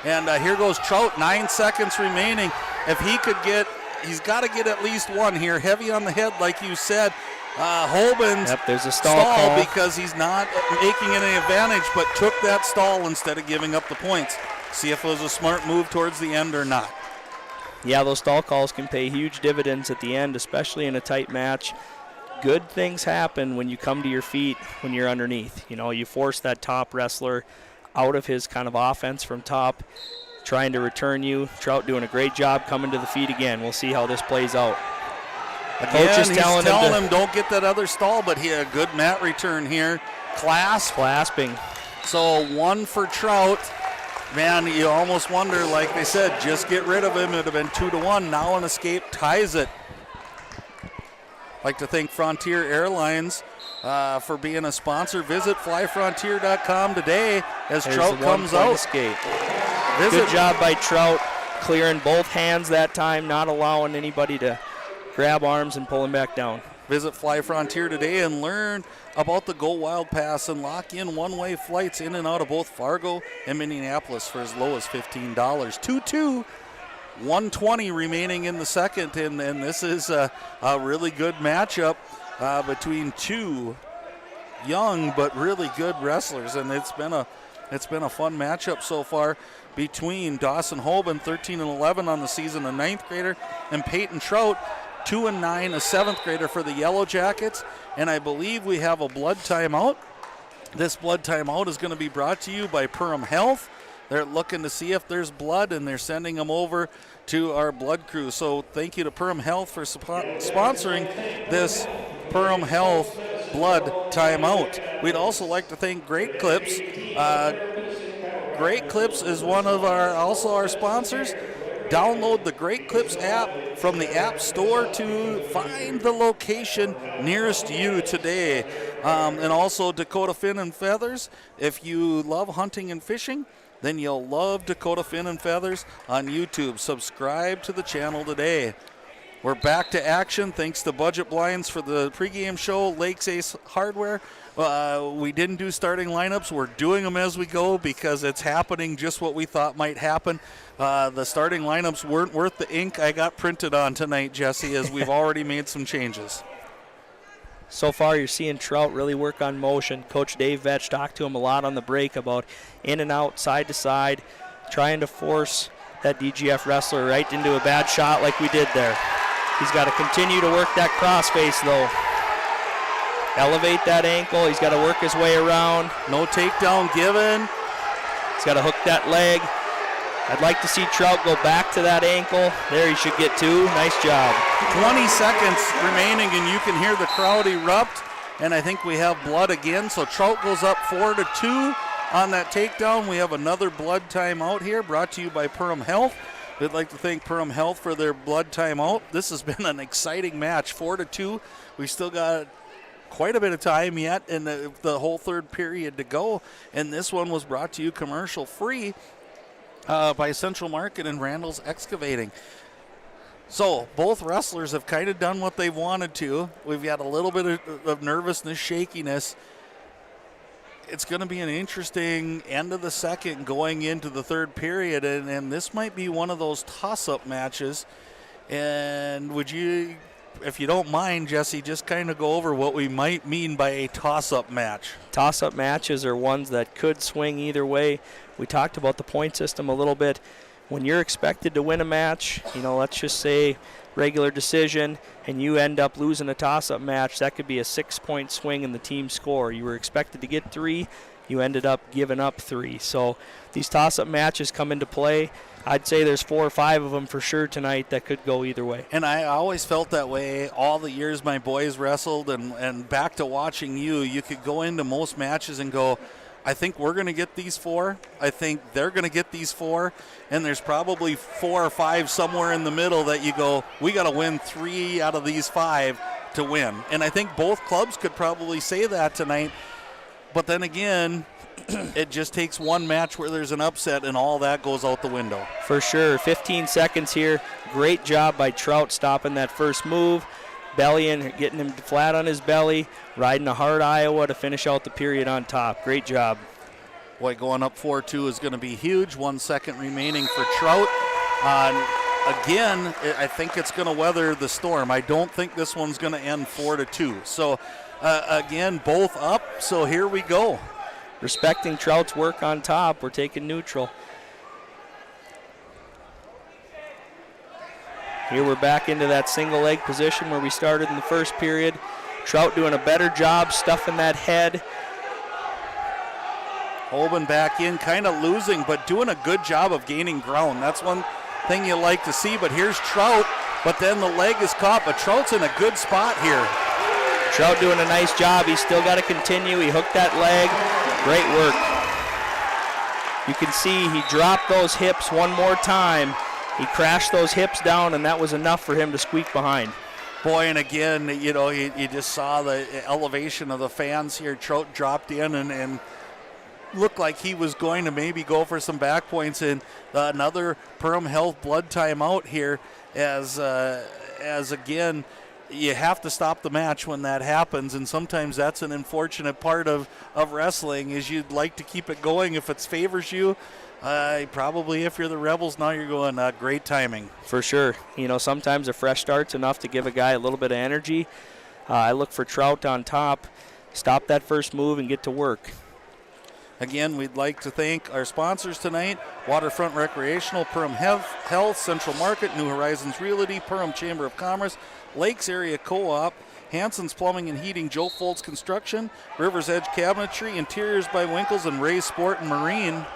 And here goes Trout, 9 seconds remaining. If he could get, he's got to get at least one here. Heavy on the head, like you said. Holben's there's a stall because he's not making any advantage, but took that stall instead of giving up the points. See if it was a smart move towards the end or not. Yeah, those stall calls can pay huge dividends at the end, especially in a tight match. Good things happen when you come to your feet when you're underneath. You know, you force that top wrestler out of his kind of offense from top, trying to return you. Trout doing a great job coming to the feet again. We'll see how this plays out. Again, coach is telling him don't get that other stall, but he had a good mat return here. Clasping. So 1 for Trout. Man, you almost wonder, like they said, just get rid of him. It would have been 2-1. Now an escape ties it. Like to thank Frontier Airlines for being a sponsor. Visit flyfrontier.com today as Trout comes out. Escape. Good job by Trout, clearing both hands that time, not allowing anybody to grab arms and pull him back down. Visit Fly Frontier today and learn about the Go Wild Pass and lock in one-way flights in and out of both Fargo and Minneapolis for as low as $15. 2-2. 1:20 remaining in the second, and this is a really good matchup between two young but really good wrestlers, and it's been a fun matchup so far between Dawson Holben, 13-11 on the season, a 9th grader, and Peyton Trout, 2-9, a 7th grader for the Yellow Jackets. And I believe we have a blood timeout. This blood timeout is going to be brought to you by Perham Health. They're looking to see if there's blood, and they're sending them over to our blood crew. So thank you to Perham Health for sponsoring this Perham Health blood timeout. We'd also like to thank Great Clips. Great Clips is one of our sponsors. Download the Great Clips app from the App Store to find the location nearest you today. And also Dakota Fin and Feathers. If you love hunting and fishing, then you'll love Dakota Fin and Feathers on YouTube. Subscribe to the channel today. We're back to action thanks to Budget Blinds for the pregame show, Lakes Ace Hardware. We didn't do starting lineups. We're doing them as we go because it's happening just what we thought might happen. The starting lineups weren't worth the ink I got printed on tonight, Jesse, as we've already made some changes. So far, you're seeing Trout really work on motion. Coach Dave Vetch talked to him a lot on the break about in and out, side to side, trying to force that DGF wrestler right into a bad shot like we did there. He's got to continue to work that crossface, though. Elevate that ankle. He's got to work his way around. No takedown given. He's got to hook that leg. I'd like to see Trout go back to that ankle. There he should get two. Nice job. 20 seconds remaining, and you can hear the crowd erupt. And I think we have blood again. So Trout goes up 4-2 on that takedown. We have another blood timeout here, brought to you by Perham Health. We'd like to thank Perham Health for their blood timeout. This has been an exciting match, 4-2. We still got quite a bit of time yet in the whole third period to go. And this one was brought to you commercial free by Central Market and Randall's Excavating. So both wrestlers have kind of done what they wanted to. We've got a little bit of nervousness, shakiness. It's going to be an interesting end of the second going into the third period, and this might be one of those toss-up matches. And would you, if you don't mind, Jesse, just kind of go over what we might mean by a toss-up match? Toss-up matches are ones that could swing either way. We talked about the point system a little bit. When you're expected to win a match, let's just say regular decision, and you end up losing a toss-up match, that could be a 6-point swing in the team score. You were expected to get 3, you ended up giving up 3. So these toss-up matches come into play. I'd say there's 4 or 5 of them for sure tonight that could go either way. And I always felt that way all the years my boys wrestled, and back to watching you could go into most matches and go, I think we're going to get these 4. I think they're going to get these 4. And there's probably 4 or 5 somewhere in the middle that you go, we got to win 3 out of these 5 to win. And I think both clubs could probably say that tonight. But then again, it just takes one match where there's an upset and all that goes out the window. For sure. 15 seconds here. Great job by Trout stopping that first move. Bellying, getting him flat on his belly, riding a hard Iowa to finish out the period on top. Great job. Boy, going up 4-2 is going to be huge. 1 second remaining for Trout. Again, I think it's going to weather the storm. I don't think this one's going to end 4-2. So, again, both up. So here we go. Respecting Trout's work on top, we're taking neutral. Here we're back into that single leg position where we started in the first period. Trout doing a better job stuffing that head. Holben back in, kind of losing, but doing a good job of gaining ground. That's one thing you like to see, but here's Trout, but then the leg is caught, but Trout's in a good spot here. Trout doing a nice job. He's still got to continue. He hooked that leg. Great work. You can see he dropped those hips one more time. He crashed those hips down, and that was enough for him to squeak behind. Boy, and again, you just saw the elevation of the fans here. Trout dropped in and looked like he was going to maybe go for some back points. And another Perham Health blood timeout here as again, you have to stop the match when that happens, and sometimes that's an unfortunate part of wrestling is you'd like to keep it going if it favors you. Probably if you're the Rebels now, you're going great timing. For sure. Sometimes a fresh start's enough to give a guy a little bit of energy. I look for Trout on top, stop that first move, and get to work. Again, we'd like to thank our sponsors tonight, Waterfront Recreational, Perham Health, Central Market, New Horizons Realty, Perham Chamber of Commerce, Lakes Area Co-op, Hanson's Plumbing and Heating, Joe Foltz Construction, River's Edge Cabinetry, Interiors by Winkles, and Ray's Sport and Marine.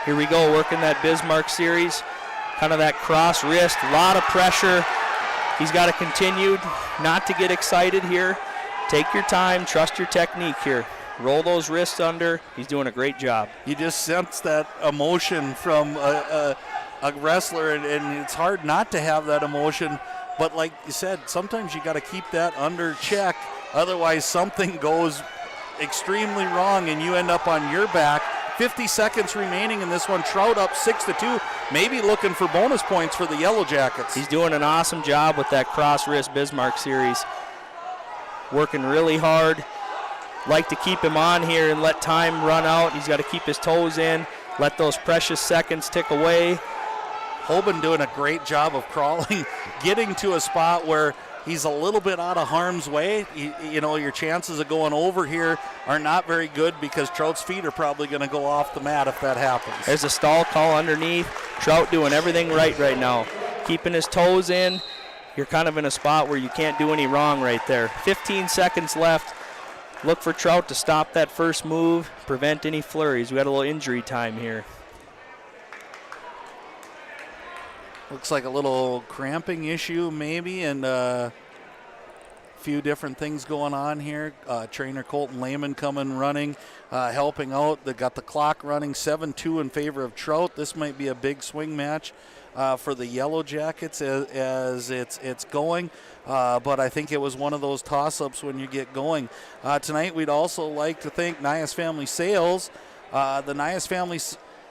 Here we go, working that Bismarck series, kind of that cross wrist, a lot of pressure. He's got to continue not to get excited here. Take your time, trust your technique here. Roll those wrists under. He's doing a great job. You just sense that emotion from a a wrestler, and it's hard not to have that emotion. But like you said, sometimes you got to keep that under check. Otherwise, something goes extremely wrong, and you end up on your back. 50 seconds remaining in this one. Trout up 6-2, maybe looking for bonus points for the Yellow Jackets. He's doing an awesome job with that cross wrist Bismarck series. Working really hard. Like to keep him on here and let time run out. He's got to keep his toes in, let those precious seconds tick away. Hoban doing a great job of crawling, getting to a spot where he's a little bit out of harm's way. You know, your chances of going over here are not very good because Trout's feet are probably going to go off the mat if that happens. There's a stall call underneath. Trout doing everything right now. Keeping his toes in. You're kind of in a spot where you can't do any wrong right there. 15 seconds left. Look for Trout to stop that first move, prevent any flurries. We got a little injury time here. Looks like a little cramping issue maybe, and a few different things going on here. Trainer Colton Lehman coming running, helping out. They got the clock running 7-2 in favor of Trout. This might be a big swing match for the Yellow Jackets as it's going. But I think it was one of those toss-ups when you get going. Tonight we'd also like to thank Nias Family Sales. The Nias Family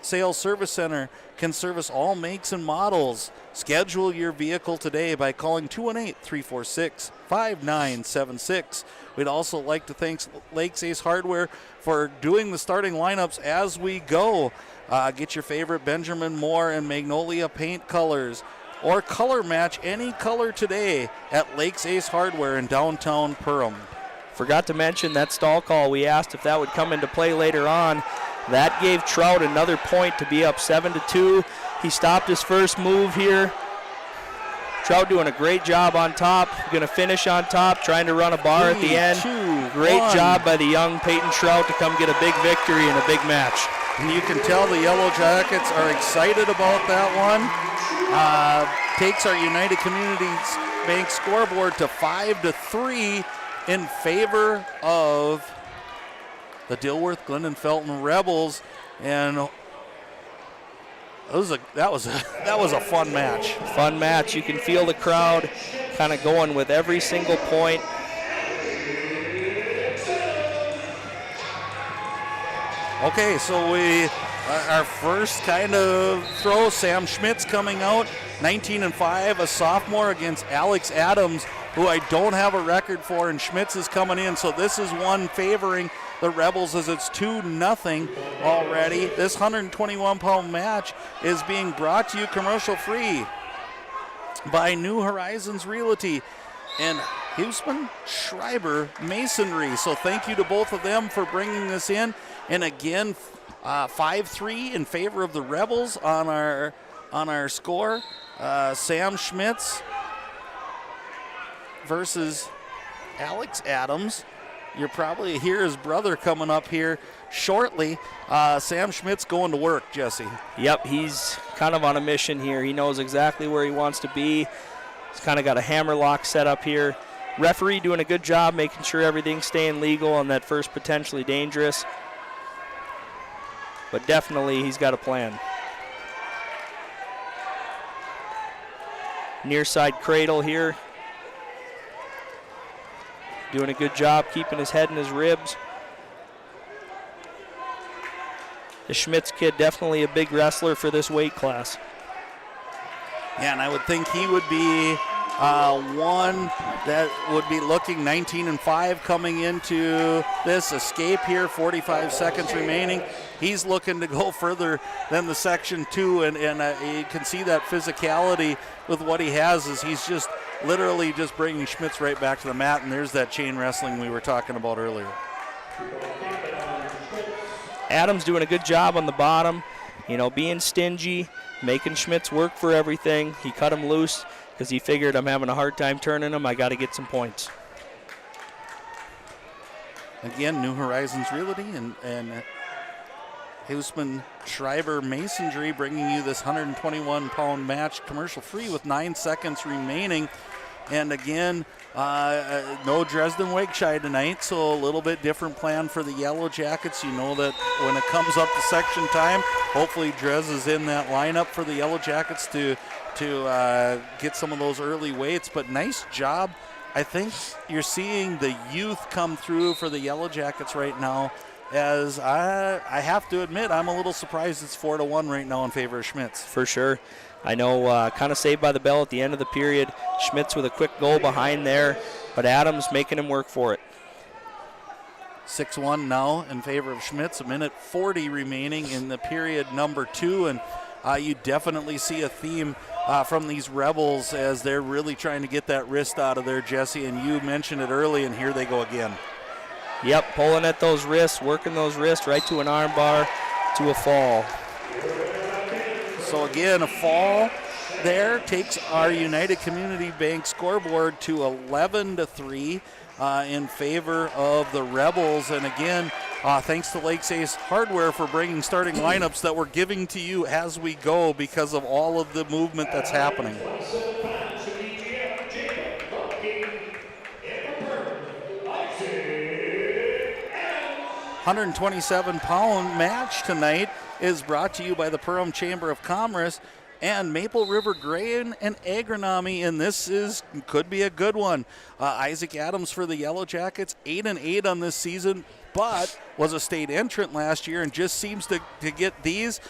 Sales Service Center can service all makes and models. Schedule your vehicle today by calling 218-346-5976. We'd also like to thank Lakes Ace Hardware for doing the starting lineups as we go. Get your favorite Benjamin Moore and Magnolia paint colors, or color match any color today at Lakes Ace Hardware in downtown Perham. Forgot to mention that stall call. We asked if that would come into play later on. That gave Trout another point to be up 7-2. He stopped his first move here. Trout doing a great job on top. Going to finish on top, trying to run a bar at the end. Great job by the young Peyton Trout to come get a big victory in a big match. And you can tell the Yellow Jackets are excited about that one. Takes our United Communities Bank scoreboard to 5-3 in favor of the Dilworth Glyndon Felton Rebels, and that was a fun match. Fun match. You can feel the crowd kind of going with every single point. Okay, so our first kind of throw. Sam Schmitz coming out, 19-5, a sophomore against Alex Adams, who I don't have a record for, and Schmitz is coming in. So this is one favoring the Rebels as it's 2-0 already. This 121-pound match is being brought to you commercial-free by New Horizons Realty and Huseman Schreiber Masonry. So thank you to both of them for bringing this in. And again, 5-3 in favor of the Rebels on our score. Sam Schmitz versus Alex Adams. You'll probably hear his brother coming up here shortly. Sam Schmitz going to work, Jesse. Yep, he's kind of on a mission here. He knows exactly where he wants to be. He's kind of got a hammerlock set up here. Referee doing a good job making sure everything's staying legal on that first potentially dangerous. But definitely he's got a plan. Near side cradle here. Doing a good job keeping his head in his ribs. The Schmitz kid definitely a big wrestler for this weight class. Yeah, and I would think he would be one that would be looking 19-5 coming into this escape here. 45 seconds remaining. He's looking to go further than the section 2, and you can see that physicality with what he has is he's just literally just bringing Schmitz right back to the mat, and there's that chain wrestling we were talking about earlier. Adams doing a good job on the bottom, being stingy, making Schmitz work for everything. He cut him loose because he figured I'm having a hard time turning him. I got to get some points. Again, New Horizons Realty and Huseman Schreiber Masonry bringing you this 121-pound match commercial-free with 9 seconds remaining. And again, No Dresden Wakeshire tonight, so a little bit different plan for the Yellow Jackets. You know that when it comes up to section time, hopefully Dres is in that lineup for the Yellow Jackets to get some of those early weights. But nice job. I think you're seeing the youth come through for the Yellow Jackets right now. As I have to admit, I'm a little surprised it's 4-1 right now in favor of Schmitz. For sure. I know kind of saved by the bell at the end of the period. Schmitz with a quick goal behind there, but Adams making him work for it. 6-1 now in favor of Schmitz. A minute 40 remaining in the period number 2, and you definitely see a theme from these Rebels as they're really trying to get that wrist out of there, Jesse, and you mentioned it early, and here they go again. Yep, pulling at those wrists, working those wrists right to an arm bar, to a fall. So again, a fall there takes our United Community Bank scoreboard to 11-3 in favor of the Rebels. And again, thanks to Lakes Ace Hardware for bringing starting lineups that we're giving to you as we go because of all of the movement that's happening. 127-pound match tonight is brought to you by the Perham Chamber of Commerce and Maple River Grain and Agronomy, and this could be a good one. Isaac Adams for the Yellow Jackets, 8-8 on this season, but was a state entrant last year and just seems to get these.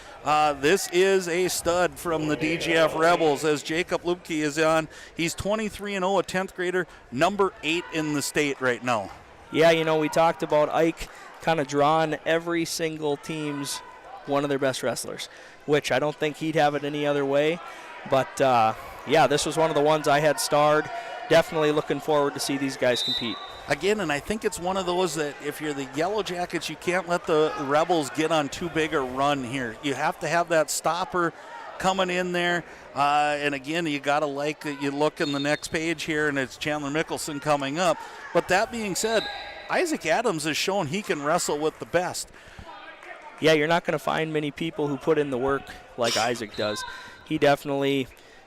This is a stud from the DGF Rebels as Jacob Lubke is on. He's 23-0, a 10th grader, number 8 in the state right now. Yeah, you know, we talked about Ike kind of drawing every single team's one of their best wrestlers, which I don't think he'd have it any other way. But, yeah, this was one of the ones I had starred. Definitely looking forward to see these guys compete. Again, and I think it's one of those that if you're the Yellow Jackets, you can't let the Rebels get on too big a run here. You have to have that stopper coming in there. And again, you got to like that you look in the next page here, and it's Chandler Mickelson coming up. But that being said, Isaac Adams has shown he can wrestle with the best. Yeah, you're not going to find many people who put in the work like Isaac does. He definitely,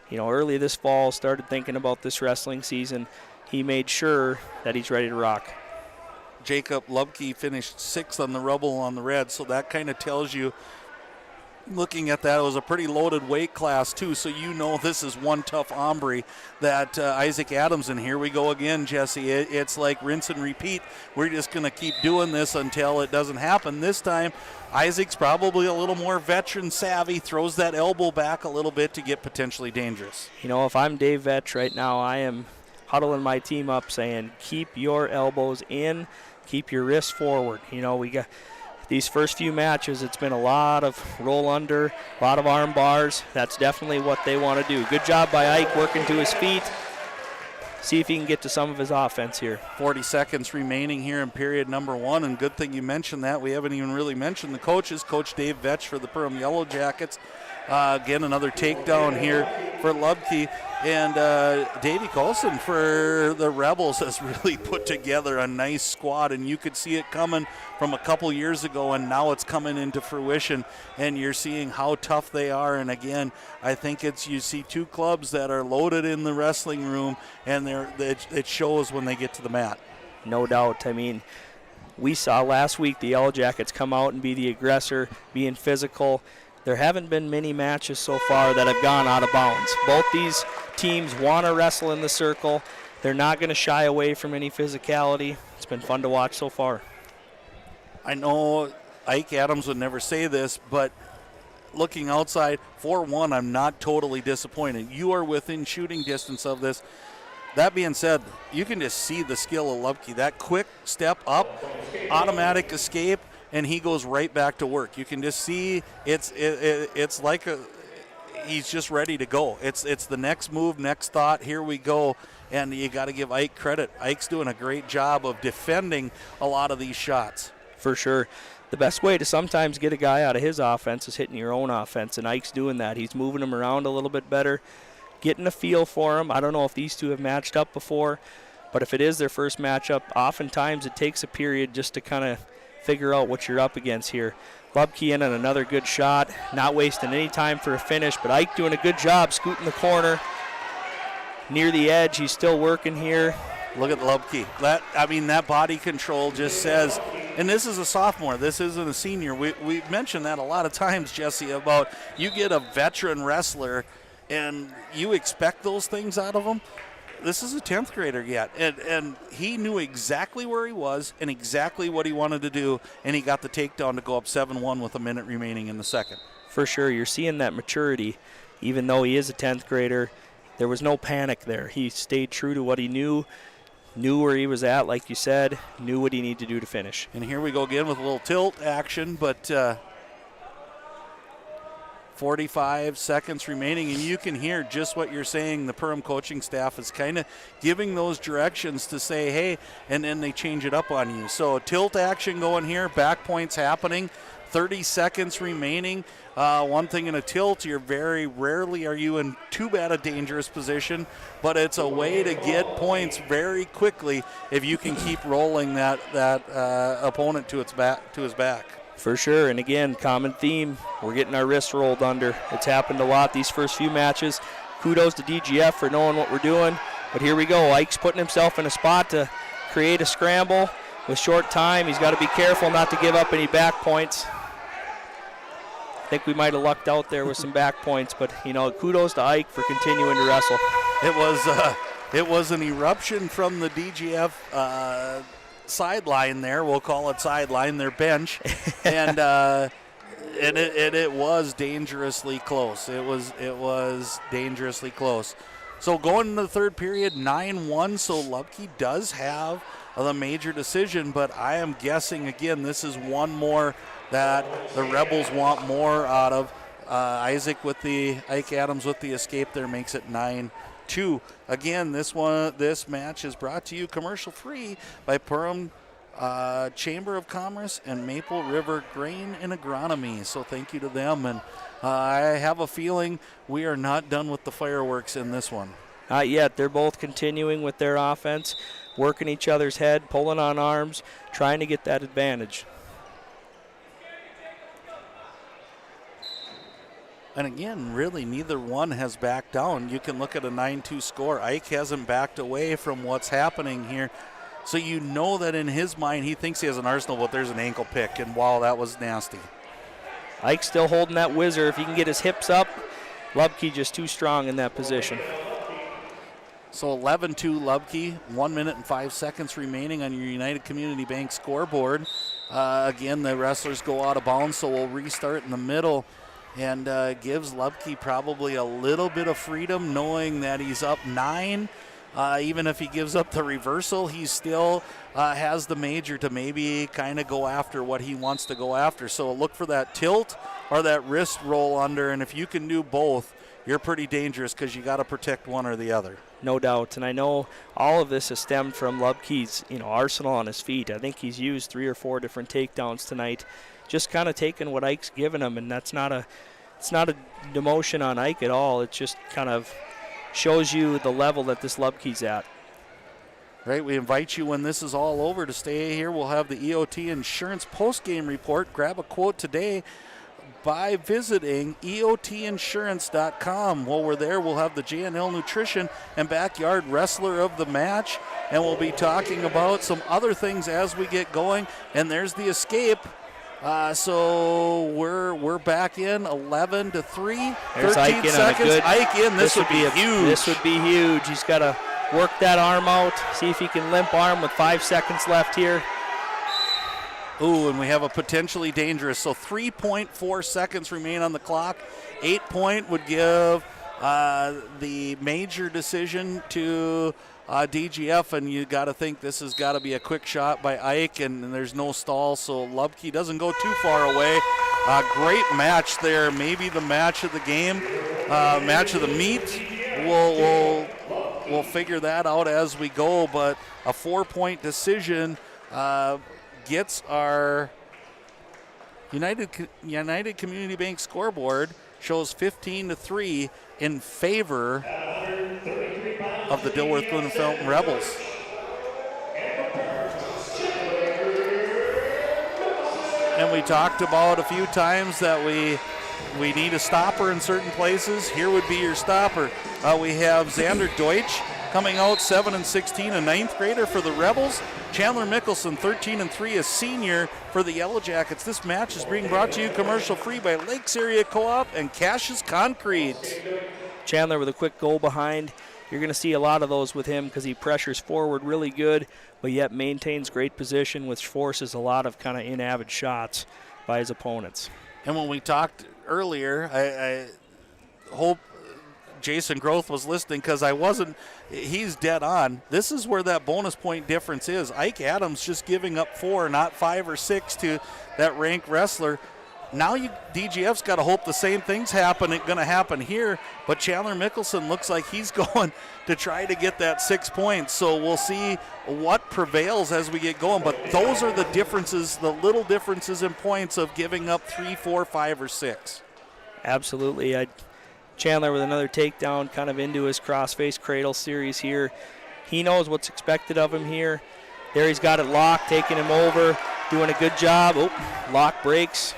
you know, early this fall started thinking about this wrestling season. He made sure that he's ready to rock. Jacob Lubke finished 6th on the Rebel on the Red, so that kind of tells you, looking at that, it was a pretty loaded weight class too, so you know this is one tough hombre that Isaac Adams, and here we go again, Jesse. It's like rinse and repeat. We're just going to keep doing this until it doesn't happen. This time, Isaac's probably a little more veteran savvy, throws that elbow back a little bit to get potentially dangerous. You know, if I'm Dave Vetch right now, I am huddling my team up saying, keep your elbows in, keep your wrists forward. You know, we got these first few matches, it's been a lot of roll under, a lot of arm bars. That's definitely what they want to do. Good job by Ike working to his feet. See if he can get to some of his offense here. 40 seconds remaining here in period number 1, and good thing you mentioned that. We haven't even really mentioned the coaches. Coach Dave Vetch for the Perham Yellow Jackets. Again, another takedown here for Lubke. And Davey Colson for the Rebels has really put together a nice squad, and you could see it coming from a couple years ago, and now it's coming into fruition, and you're seeing how tough they are. And again, I think you see two clubs that are loaded in the wrestling room, and it shows when they get to the mat. No doubt. I mean, we saw last week the Yellow Jackets come out and be the aggressor, being physical. There haven't been many matches so far that have gone out of bounds. Both these teams want to wrestle in the circle. They're not going to shy away from any physicality. It's been fun to watch so far. I know Ike Adams would never say this, but looking outside, 4-1, I'm not totally disappointed. You are within shooting distance of this. That being said, you can just see the skill of Lubke. That quick step up, automatic escape, and he goes right back to work. You can just see it's like he's just ready to go. It's the next move, next thought, here we go. And you got to give Ike credit. Ike's doing a great job of defending a lot of these shots. For sure. The best way to sometimes get a guy out of his offense is hitting your own offense, and Ike's doing that. He's moving him around a little bit better, getting a feel for him. I don't know if these two have matched up before, but if it is their first matchup, oftentimes it takes a period just to kind of figure out what you're up against here. Lubke in on another good shot, not wasting any time for a finish, but Ike doing a good job scooting the corner. Near the edge, he's still working here. Look at Lubke. That body control just says, and this is a sophomore, this isn't a senior. We mentioned that a lot of times, Jesse, about you get a veteran wrestler and you expect those things out of them. This is a 10th grader yet, and he knew exactly where he was and exactly what he wanted to do, and he got the takedown to go up 7-1 with a minute remaining in the second. For sure, you're seeing that maturity. Even though he is a 10th grader, there was no panic there. He stayed true to what he knew where he was at, like you said, knew what he needed to do to finish. And here we go again with a little tilt action, but 45 seconds remaining, and you can hear just what you're saying. The Perham coaching staff is kind of giving those directions to say, hey, and then they change it up on you. So tilt action going here, back points happening, 30 seconds remaining. One thing in a tilt, you're very rarely are you in too bad a dangerous position, but it's a way to get points very quickly if you can keep rolling that opponent to his back. For sure, and again, common theme, we're getting our wrists rolled under. It's happened a lot these first few matches. Kudos to DGF for knowing what we're doing, but here we go. Ike's putting himself in a spot to create a scramble with short time. He's got to be careful not to give up any back points. I think we might have lucked out there with some back points, but kudos to Ike for continuing to wrestle. It was an eruption from the DGF sideline there. We'll call it sideline, their bench, and it was dangerously close. It was dangerously close. So going into the third period, 9-1. So Lubke does have the major decision, but I am guessing again this is one more that the Rebels want more out of. Ike Adams with the escape there makes it 9-2. Again, this match is brought to you commercial free by Perham Chamber of Commerce and Maple River Grain and Agronomy. So thank you to them, and I have a feeling we are not done with the fireworks in this one. Not yet. They're both continuing with their offense, working each other's head, pulling on arms, trying to get that advantage. And again, really, neither one has backed down. You can look at a 9-2 score. Ike hasn't backed away from what's happening here. So you know that in his mind, he thinks he has an arsenal, but there's an ankle pick, and wow, that was nasty. Ike's still holding that whizzer. If he can get his hips up, Lubke just too strong in that position. So 11-2 Lubke, 1 minute and 5 seconds remaining on your United Community Bank scoreboard. Again, the wrestlers go out of bounds, so we'll restart in the middle. And gives Lubke probably a little bit of freedom, knowing that he's up 9. Even if he gives up the reversal, he still has the major to maybe kind of go after what he wants to go after. So look for that tilt or that wrist roll under, and if you can do both, you're pretty dangerous because you got to protect one or the other. No doubt, and I know all of this has stemmed from Lubke's arsenal on his feet. I think he's used 3 or 4 different takedowns tonight. Just kind of taking what Ike's given him, and it's not a demotion on Ike at all. It just kind of shows you the level that this Lubke's at. Right, we invite you when this is all over to stay here. We'll have the EOT Insurance post-game report. Grab a quote today by visiting EOTinsurance.com. While we're there, we'll have the JNL Nutrition and Backyard Wrestler of the Match, and we'll be talking about some other things as we get going. And there's the escape. So we're back in 11-3. There's 13 Ike in seconds. Ike in. This would be huge. This would be huge. He's got to work that arm out. See if he can limp arm with 5 seconds left here. Ooh, and we have a potentially dangerous. So 3.4 seconds remain on the clock. 8 point would give the major decision to DGF, and you got to think this has got to be a quick shot by Ike, and there's no stall, so Lubke doesn't go too far away. Great match there, maybe the match of the game, match of the meet. We'll figure that out as we go, but a 4-point decision gets our United Community Bank scoreboard, shows 15-3 in favor of the Dilworth Glyndon Felton Rebels. And we talked about a few times that we need a stopper in certain places. Here would be your stopper. We have Xander Deutsch Coming out 7-16, a ninth grader for the Rebels. Chandler Mickelson, 13-3, a senior for the Yellow Jackets. This match is being brought to you commercial free by Lakes Area Co-op and Cassius Concrete. Chandler with a quick goal behind. You're going to see a lot of those with him because he pressures forward really good, but yet maintains great position, which forces a lot of kind of inavid shots by his opponents. And when we talked earlier, I hope Jason Groth was listening because I wasn't. He's dead on. This is where that bonus point difference is. Ike Adams just giving up 4, not 5 or 6 to that ranked wrestler. Now DGF's got to hope the same thing's going to happen here, but Chandler Mickelson looks like he's going to try to get that 6 points. So we'll see what prevails as we get going. But those are the differences, the little differences in points of giving up 3, 4, 5, or 6. Absolutely. Chandler with another takedown kind of into his crossface cradle series here. He knows what's expected of him here. There he's got it locked, taking him over, doing a good job. Oh, lock breaks.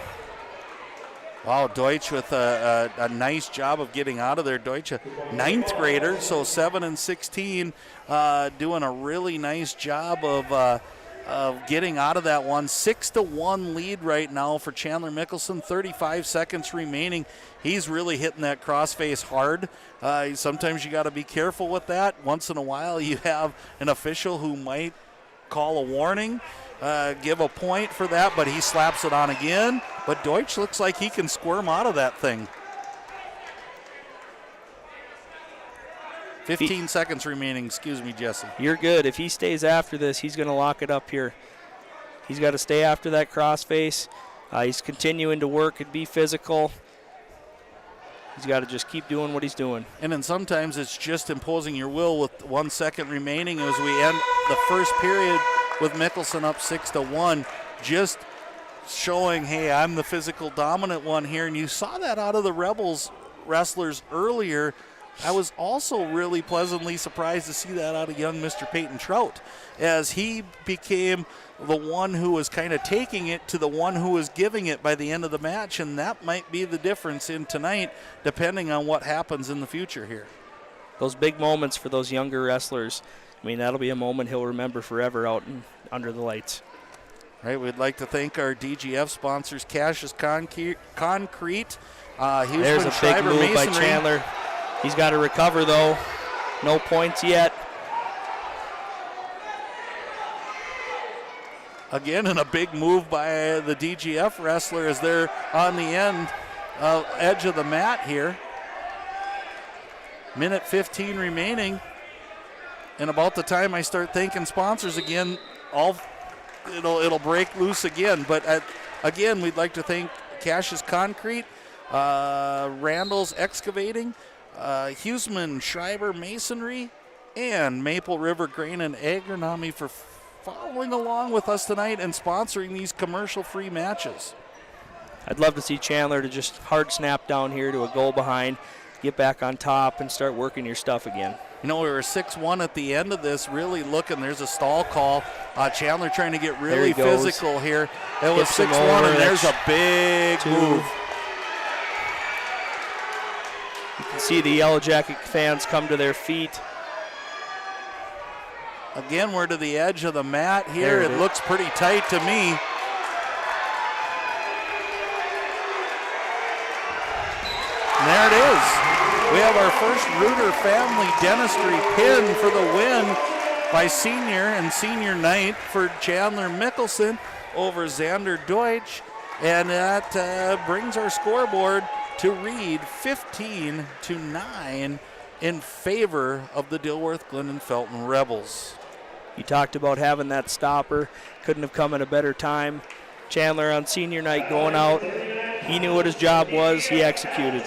Wow, Deutsch with a nice job of getting out of there. Deutsch, a ninth grader, so 7-16, doing a really nice job of getting out of that one. 6-1 lead right now for Chandler Mickelson. 35 seconds remaining. He's really hitting that crossface hard. Sometimes you got to be careful with that. Once in a while, you have an official who might call a warning, give a point for that, but he slaps it on again. But Deutsch looks like he can squirm out of that thing. 15 seconds remaining. Excuse me, Jesse. You're good. If he stays after this, he's going to lock it up here. He's got to stay after that crossface. He's continuing to work and be physical. He's got to just keep doing what he's doing. And then sometimes it's just imposing your will with 1 second remaining as we end the first period with Mickelson up 6-1. Just showing, hey, I'm the physical dominant one here. And you saw that out of the Rebels wrestlers earlier. I was also really pleasantly surprised to see that out of young Mr. Peyton Trout, as he became the one who was kind of taking it to the one who was giving it by the end of the match, and that might be the difference in tonight, depending on what happens in the future here. Those big moments for those younger wrestlers, I mean, that'll be a moment he'll remember forever out under the lights. Right, we'd like to thank our DGF sponsors, Cassius Concrete. There's a big move by Chandler. He's got to recover, though. No points yet. Again, and a big move by the DGF wrestler as they're on the edge of the mat here. Minute 15 remaining. And about the time I start thanking sponsors again, it'll break loose again. But again, we'd like to thank Cassius Concrete, Randall's Excavating, Huseman Schreiber Masonry, and Maple River Grain and Agronomy for following along with us tonight and sponsoring these commercial-free matches. I'd love to see Chandler to just hard snap down here to a goal behind, get back on top, and start working your stuff again. You know, we were 6-1 at the end of this, really looking. There's a stall call. Chandler trying to get really physical here. It was 6-1, and there's a big move. You can see the Yellow Jacket fans come to their feet. Again, we're to the edge of the mat here. It looks pretty tight to me. And there it is. We have our first Reuter family dentistry pin for the win by senior and senior night for Chandler Mickelson over Xander Deutsch. And that brings our scoreboard to read 15-9 in favor of the Dilworth Glyndon Felton Rebels. You talked about having that stopper. Couldn't have come at a better time. Chandler on senior night going out. He knew what his job was. He executed.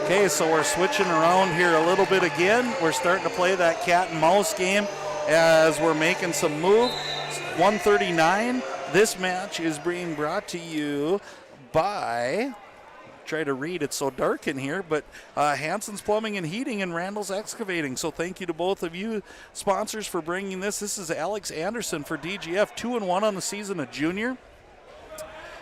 Okay, so we're switching around here a little bit again. We're starting to play that cat and mouse game as we're making some moves. 139. This match is being brought to you by, try to read, it's so dark in here, but Hanson's Plumbing and Heating and Randall's Excavating. So thank you to both of you sponsors for bringing this. This is Alex Anderson for DGF, 2-1 on the season, a junior.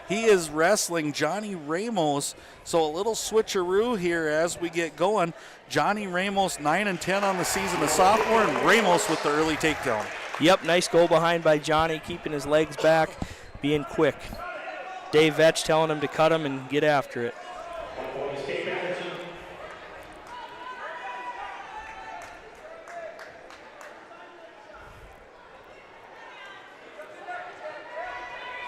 He is wrestling Johnny Ramos. So a little switcheroo here as we get going. Johnny Ramos 9-10 on the season, a sophomore, and Ramos with the early takedown. Yep, nice go behind by Johnny, keeping his legs back, being quick. Dave Vetch telling him to cut him and get after it.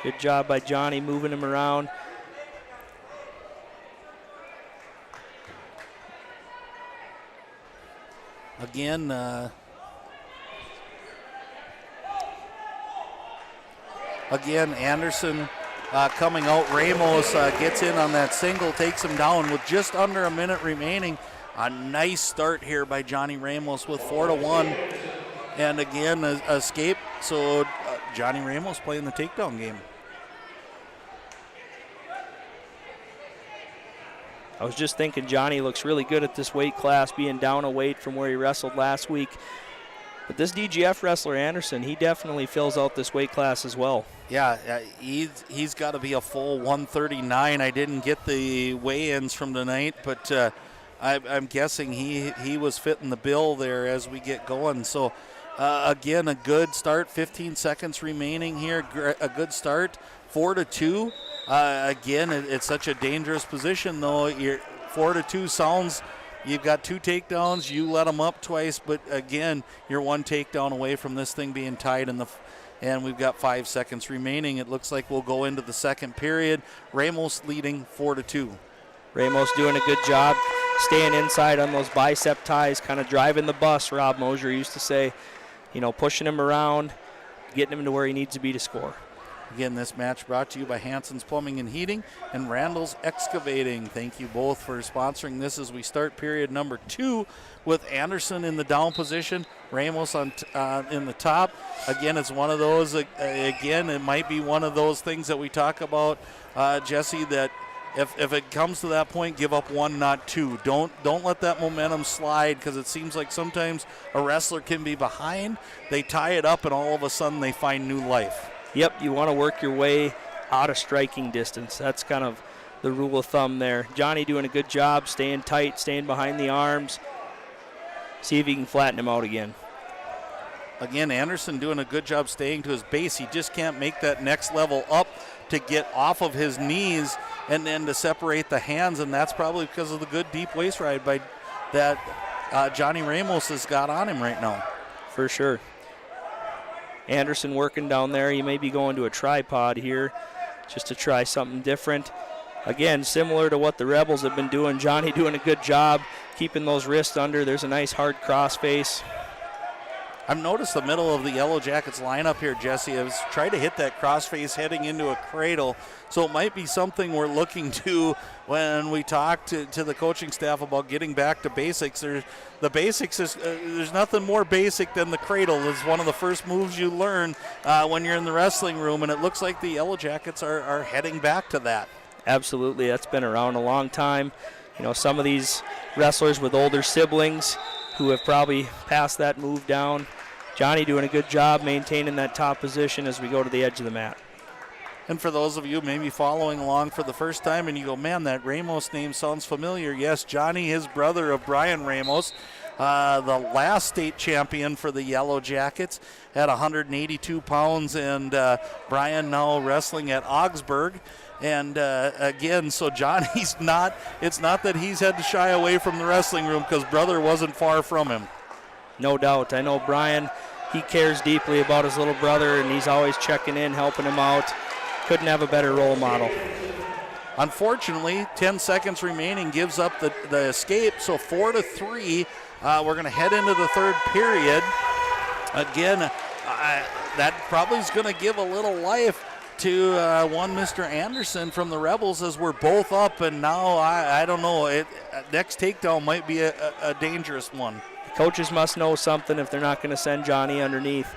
Good job by Johnny moving him around. Again, Anderson coming out. Ramos gets in on that single, takes him down with just under a minute remaining. A nice start here by Johnny Ramos with 4-1. And again, escape. So Johnny Ramos playing the takedown game. I was just thinking Johnny looks really good at this weight class, being down a weight from where he wrestled last week. But this DGF wrestler, Anderson, he definitely fills out this weight class as well. Yeah, he's got to be a full 139. I didn't get the weigh-ins from tonight, but I'm guessing he was fitting the bill there as we get going. So, again, a good start. 15 seconds remaining here. A good start. 4-2. Again, it's such a dangerous position, though. 4-2 sounds, you've got 2 takedowns. You let them up twice, but again, you're 1 takedown away from this thing being tied and we've got 5 seconds remaining. It looks like we'll go into the second period. Ramos leading 4-2. Ramos doing a good job staying inside on those bicep ties, kind of driving the bus, Rob Mosier used to say. Pushing him around, getting him to where he needs to be to score. Again, this match brought to you by Hanson's Plumbing and Heating and Randall's Excavating. Thank you both for sponsoring this as we start period number 2 with Anderson in the down position, Ramos in the top. Again, it's one of those, it might be one of those things that we talk about, Jesse, that if it comes to that point, give up 1, not 2. Don't let that momentum slide, because it seems like sometimes a wrestler can be behind, they tie it up, and all of a sudden they find new life. Yep, you want to work your way out of striking distance. That's kind of the rule of thumb there. Johnny doing a good job, staying tight, staying behind the arms. See if he can flatten him out again. Again, Anderson doing a good job staying to his base. He just can't make that next level up to get off of his knees and then to separate the hands, and that's probably because of the good deep waist ride that Johnny Ramos has got on him right now. For sure. Anderson working down there. He may be going to a tripod here just to try something different. Again, similar to what the Rebels have been doing. Johnny doing a good job keeping those wrists under. There's a nice hard crossface. I've noticed the middle of the Yellow Jackets lineup here, Jesse, has tried to hit that crossface heading into a cradle. So it might be something we're looking to when we talk to the coaching staff about getting back to basics. There's nothing more basic than the cradle. It's one of the first moves you learn when you're in the wrestling room, and it looks like the Yellow Jackets are heading back to that. Absolutely. That's been around a long time. Some of these wrestlers with older siblings who have probably passed that move down. Johnny doing a good job maintaining that top position as we go to the edge of the mat. And for those of you maybe following along for the first time and you go, man, that Ramos name sounds familiar. Yes, Johnny, his brother of Brian Ramos, the last state champion for the Yellow Jackets at 182 pounds, and Brian now wrestling at Augsburg. And again, so Johnny's it's not that he's had to shy away from the wrestling room, because brother wasn't far from him. No doubt. I know Brian, he cares deeply about his little brother, and he's always checking in, helping him out. Couldn't have a better role model. Unfortunately, 10 seconds remaining gives up the escape, so 4-3. We're going to head into the third period. Again, that probably is going to give a little life to one Mr. Anderson from the Rebels, as we're both up, and now I don't know. Next takedown might be a dangerous one. Coaches must know something if they're not going to send Johnny underneath.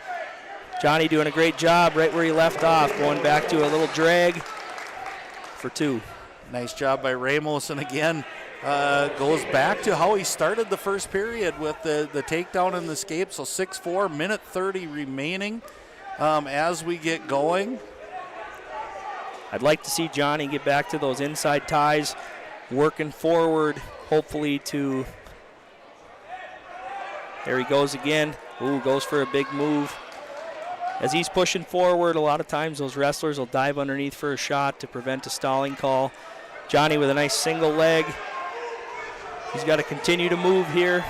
Johnny doing a great job right where he left off, going back to a little drag for 2. Nice job by Ramos, and again, goes back to how he started the first period with the takedown and the escape. So 6-4, minute 30 remaining as we get going. I'd like to see Johnny get back to those inside ties, working forward, hopefully to, there he goes again. Ooh, goes for a big move. As he's pushing forward, a lot of times those wrestlers will dive underneath for a shot to prevent a stalling call. Johnny with a nice single leg. He's got to continue to move here.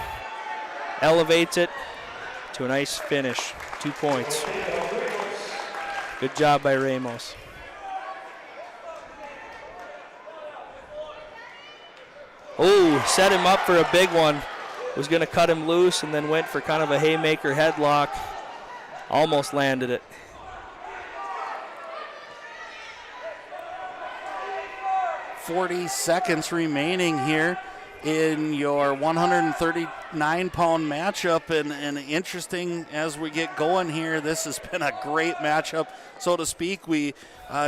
Elevates it to a nice finish. 2 points. Good job by Ramos. Oh, set him up for a big one. Was going to cut him loose and then went for kind of a haymaker headlock. Almost landed it. .40 seconds remaining here in your 139-pound matchup, and interesting as we get going here. This has been a great matchup, so to speak. We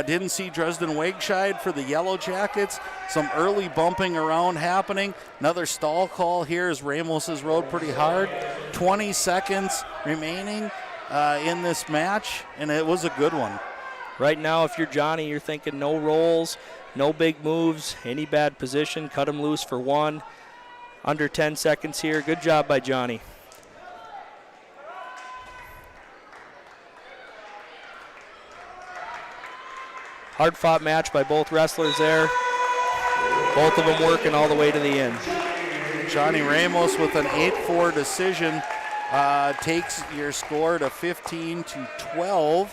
didn't see Dresden Wegscheid for the Yellow Jackets. Some early bumping around happening. Another stall call here as Ramos has rode pretty hard. 20 seconds remaining in this match, and it was a good one. Right now, if you're Johnny, you're thinking no rolls, no big moves, any bad position, cut him loose for one. Under 10 seconds here. Good job by Johnny. Hard-fought match by both wrestlers there. Both of them working all the way to the end. Johnny Ramos with an 8-4 decision takes your score to 15-12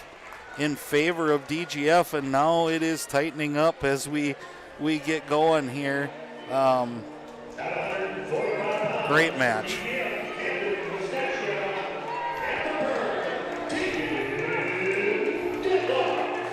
in favor of DGF, and now it is tightening up as we get going here. Great match.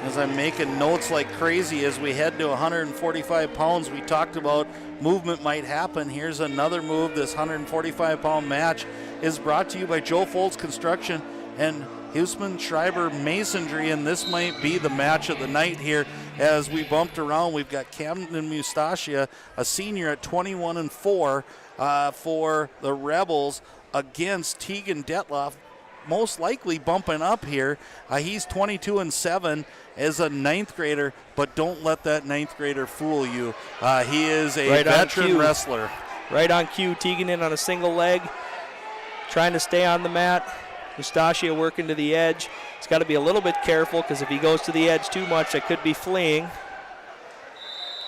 As I'm making notes like crazy as we head to 145 pounds, we talked about movement might happen. Here's another move. This 145-pound match is brought to you by Joe Foltz Construction and Huseman Schreiber Masonry, and this might be the match of the night here. As we bumped around, we've got Camden Mustaschia, a senior at 21-4 for the Rebels against Tegan Detloff, most likely bumping up here. He's 22-7 as a ninth grader, but don't let that ninth grader fool you. He is a veteran wrestler. Right on cue, Tegan in on a single leg, trying to stay on the mat. Mustaschia working to the edge. He's got to be a little bit careful because if he goes to the edge too much, that could be fleeing.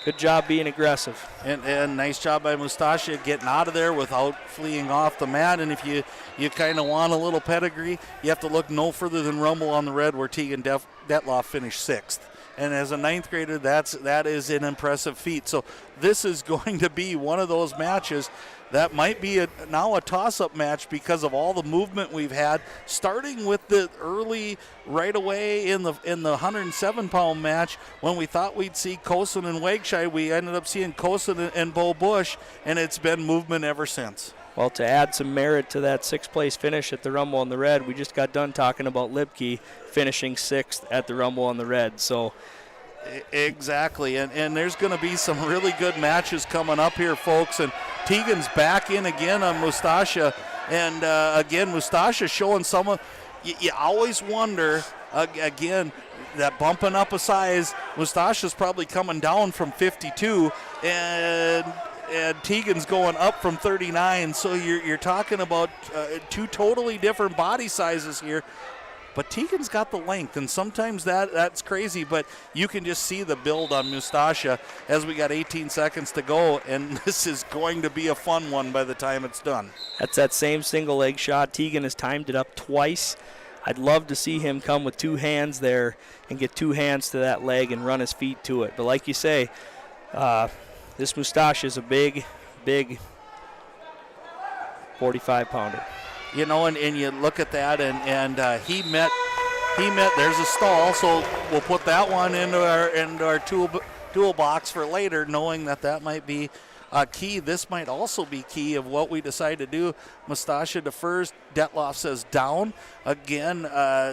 Good job being aggressive. And nice job by Mustaschia getting out of there without fleeing off the mat. And if you kind of want a little pedigree, you have to look no further than Rumble on the Red, where Tegan Detloff finished 6th. And as a ninth grader, that is an impressive feat. So this is going to be one of those matches that might be now a toss-up match because of all the movement we've had, starting with the early right away in the 107-pound match. When we thought we'd see Cosin and Wegscheid, we ended up seeing Cosin and Bo Bush, and it's been movement ever since. Well, to add some merit to that 6th-place finish at the Rumble on the Red, we just got done talking about Lipke finishing 6th at the Rumble on the Red. So exactly, and there's going to be some really good matches coming up here, folks. And Tegan's back in again on Mustaschia, and again, Mustaschia showing some of. You always wonder again that bumping up a size. Mustascia's probably coming down from 52, and Tegan's going up from 39. So you're talking about two totally different body sizes here. But Tegan's got the length, and sometimes that's crazy, but you can just see the build on Mustaschia as we got 18 seconds to go, and this is going to be a fun one by the time it's done. That's that same single leg shot. Tegan has timed it up twice. I'd love to see him come with 2 hands there and get 2 hands to that leg and run his feet to it. But like you say, this Mustaschia is a big 45-pounder. You know, and you look at that, and he met. There's a stall, so we'll put that one into our toolbox for later, knowing that might be key. This might also be key of what we decide to do. Mustaschia defers. Detloff says down. Again,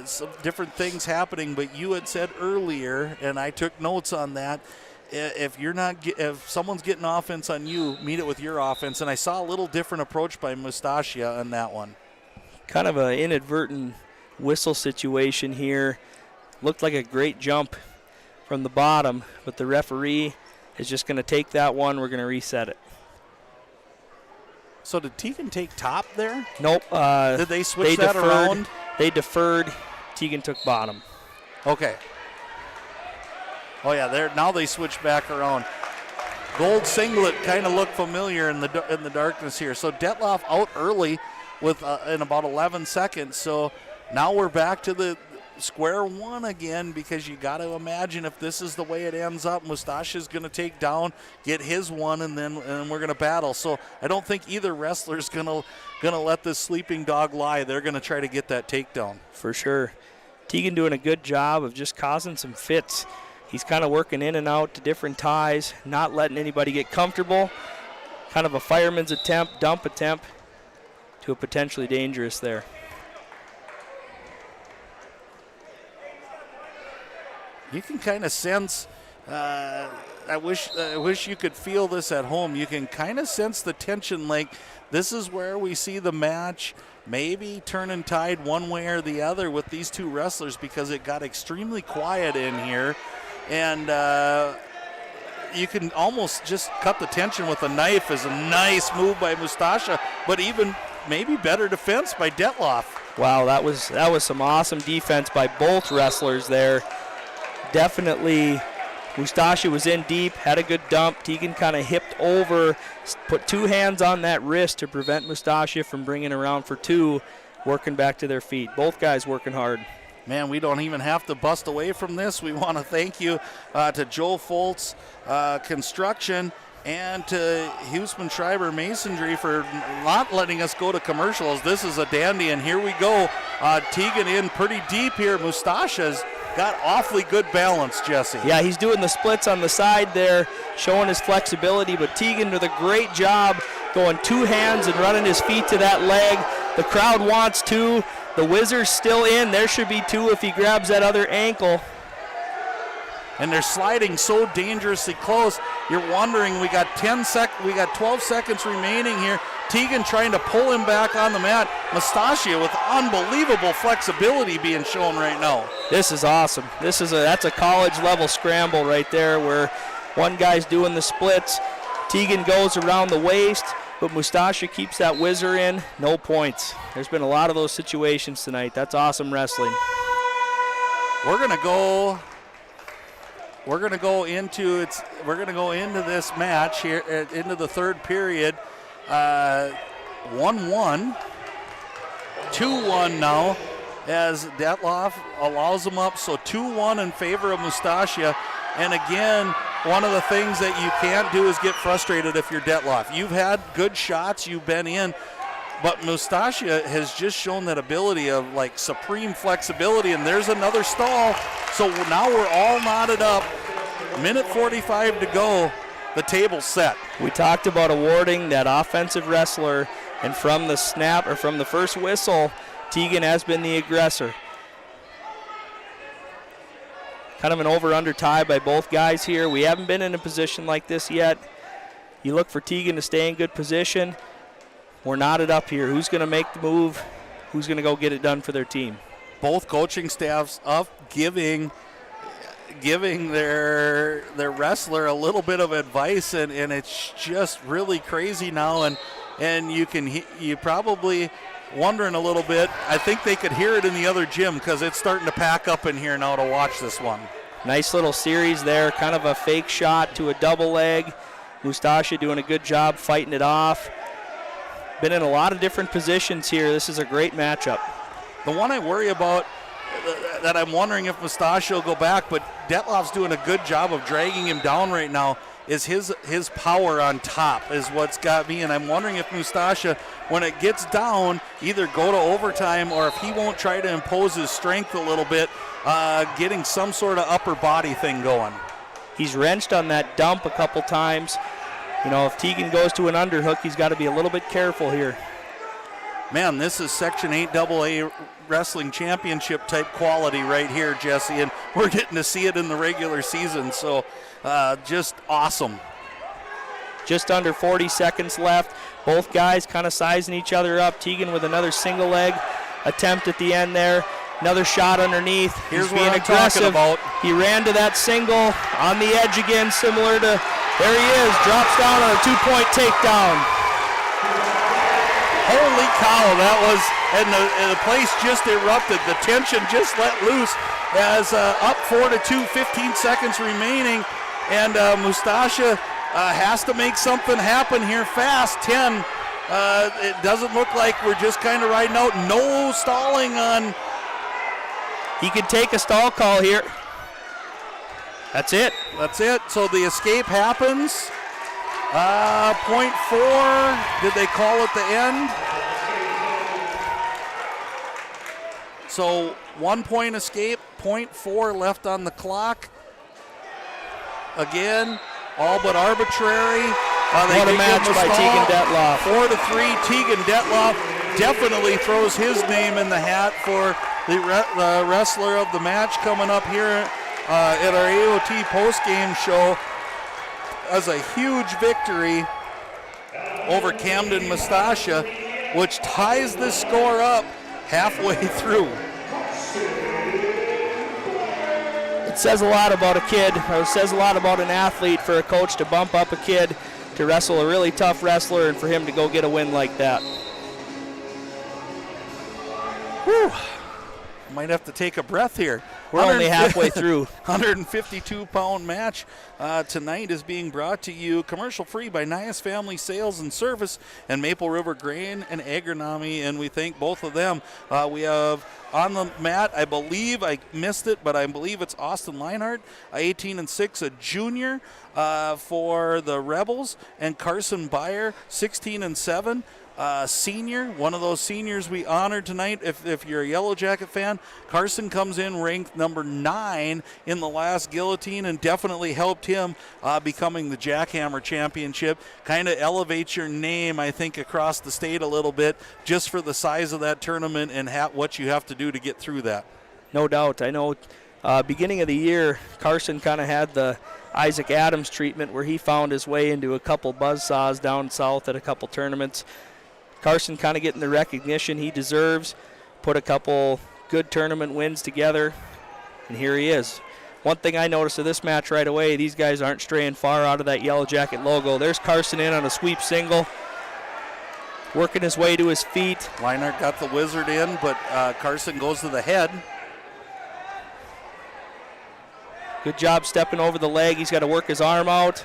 some different things happening, but you had said earlier, and I took notes on that. If someone's getting offense on you, meet it with your offense. And I saw a little different approach by Mustaschia on that one. Kind of an inadvertent whistle situation here. Looked like a great jump from the bottom, but the referee is just going to take that one. We're going to reset it. So did Tegan take top there? Nope. Did they switch that around? They deferred. Tegan took bottom. Okay. Oh yeah, now they switch back around. Gold singlet kind of looked familiar in the darkness here. So Detloff out early with in about 11 seconds. So now we're back to the square one again, because you got to imagine if this is the way it ends up, Mustasha's going to take down, get his one, and then we're going to battle. So I don't think either wrestler's going to let this sleeping dog lie. They're going to try to get that takedown. For sure. Tegan doing a good job of just causing some fits. He's kind of working in and out to different ties, not letting anybody get comfortable. Kind of a fireman's attempt, dump attempt to a potentially dangerous there. You can kind of sense, I wish you could feel this at home. You can kind of sense the tension, like this is where we see the match maybe turn and tide one way or the other with these two wrestlers, because it got extremely quiet in here. And you can almost just cut the tension with a knife. Is a nice move by Mustasha, but even maybe better defense by Detloff. Wow, that was some awesome defense by both wrestlers there. Definitely, Mustasha was in deep, had a good dump. Tegan kind of hipped over, put two hands on that wrist to prevent Mustasha from bringing around for two, working back to their feet. Both guys working hard. Man, we don't even have to bust away from this. We want to thank you to Joe Foltz Construction and to Huseman Schreiber Masonry for not letting us go to commercials. This is a dandy, and here we go. Tegan in pretty deep here. Mustasha's got awfully good balance, Jesse. Yeah, he's doing the splits on the side there, showing his flexibility, but Tegan did a great job going two hands and running his feet to that leg. The crowd wants two. The Whizzer's still in. There should be two if he grabs that other ankle. And they're sliding so dangerously close. You're wondering, we got 12 seconds remaining here. Tegan trying to pull him back on the mat. Mustasha with unbelievable flexibility being shown right now. This is awesome. That's a college level scramble right there, where one guy's doing the splits. Tegan goes around the waist, but Mustasha keeps that whizzer in. No points. There's been a lot of those situations tonight. That's awesome wrestling. We're gonna go into this match here, into the third period. 1-1, 2-1 now, as Detloff allows them up. So 2-1 in favor of Mustasha. And again, one of the things that you can't do is get frustrated if you're Detloff. You've had good shots, you've been in, but Mustasha has just shown that ability of like supreme flexibility. And there's another stall. So now we're all knotted up. Minute 45 to go. The table's set. We talked about awarding that offensive wrestler, and from the snap or from the first whistle, Tegan has been the aggressor. Kind of an over-under tie by both guys here. We haven't been in a position like this yet. You look for Tegan to stay in good position. We're knotted up here. Who's going to make the move? Who's going to go get it done for their team? Both coaching staffs up giving their wrestler a little bit of advice, and it's just really crazy now, and you probably wondering a little bit. I think they could hear it in the other gym, because it's starting to pack up in here now to watch this one. Nice little series there, kind of a fake shot to a double leg. Mustasha doing a good job fighting it off. Been in a lot of different positions here. This is a great matchup. The one I worry about, that I'm wondering if Mustasha will go back, but Detloff's doing a good job of dragging him down right now, is his power on top is what's got me. And I'm wondering if Mustasha, when it gets down, either go to overtime, or if he won't try to impose his strength a little bit, getting some sort of upper body thing going. He's wrenched on that dump a couple times. You know, if Tegan goes to an underhook, he's got to be a little bit careful here. Man, this is Section 8 AA Wrestling Championship type quality right here, Jesse, and we're getting to see it in the regular season, so just awesome. Just under 40 seconds left. Both guys kind of sizing each other up. Tegan with another single leg attempt at the end there. Another shot underneath. Here's He's what being I'm talking aggressive. about. He ran to that single on the edge again, similar to, there he is, drops down on a 2-point takedown. Holy cow, that was, and the place just erupted. The tension just let loose as up 4-2, 15 seconds remaining, and Mustasha has to make something happen here fast. 10. It doesn't look like we're just kind of riding out. No stalling on. He could take a stall call here. That's it. That's it. So the escape happens. .4. Did they call at the end? So 1 point escape, .4 left on the clock. Again, all but arbitrary. What a match by Tegan Detloff. 4-3. Tegan Detloff definitely throws his name in the hat for the wrestler of the match coming up here at our AOT postgame show as a huge victory over Camden Mustasha, which ties the score up halfway through. It says a lot about a kid, or it says a lot about an athlete for a coach to bump up a kid to wrestle a really tough wrestler and for him to go get a win like that. Whew. Might have to take a breath here. We're only halfway through. 152-pound match tonight is being brought to you commercial-free by Nias Family Sales and Service and Maple River Grain and Agronomy, and we thank both of them. We have on the mat, I believe, I missed it, but I believe it's Austin Leinhardt, 18-6, a junior for the Rebels, and Carson Beyer, 16-7. Senior, one of those seniors we honored tonight. If you're a Yellow Jacket fan, Carson comes in ranked number 9 in the last guillotine and definitely helped him becoming the Jackhammer Championship. Kind of elevates your name, I think, across the state a little bit just for the size of that tournament and what you have to do to get through that. No doubt. I know beginning of the year, Carson kind of had the Isaac Adams treatment where he found his way into a couple buzzsaws down south at a couple tournaments. Carson kind of getting the recognition he deserves, put a couple good tournament wins together, and here he is. One thing I noticed of this match right away, these guys aren't straying far out of that Yellow Jacket logo. There's Carson in on a sweep single, working his way to his feet. Leinart got the wizard in, but Carson goes to the head. Good job stepping over the leg. He's got to work his arm out.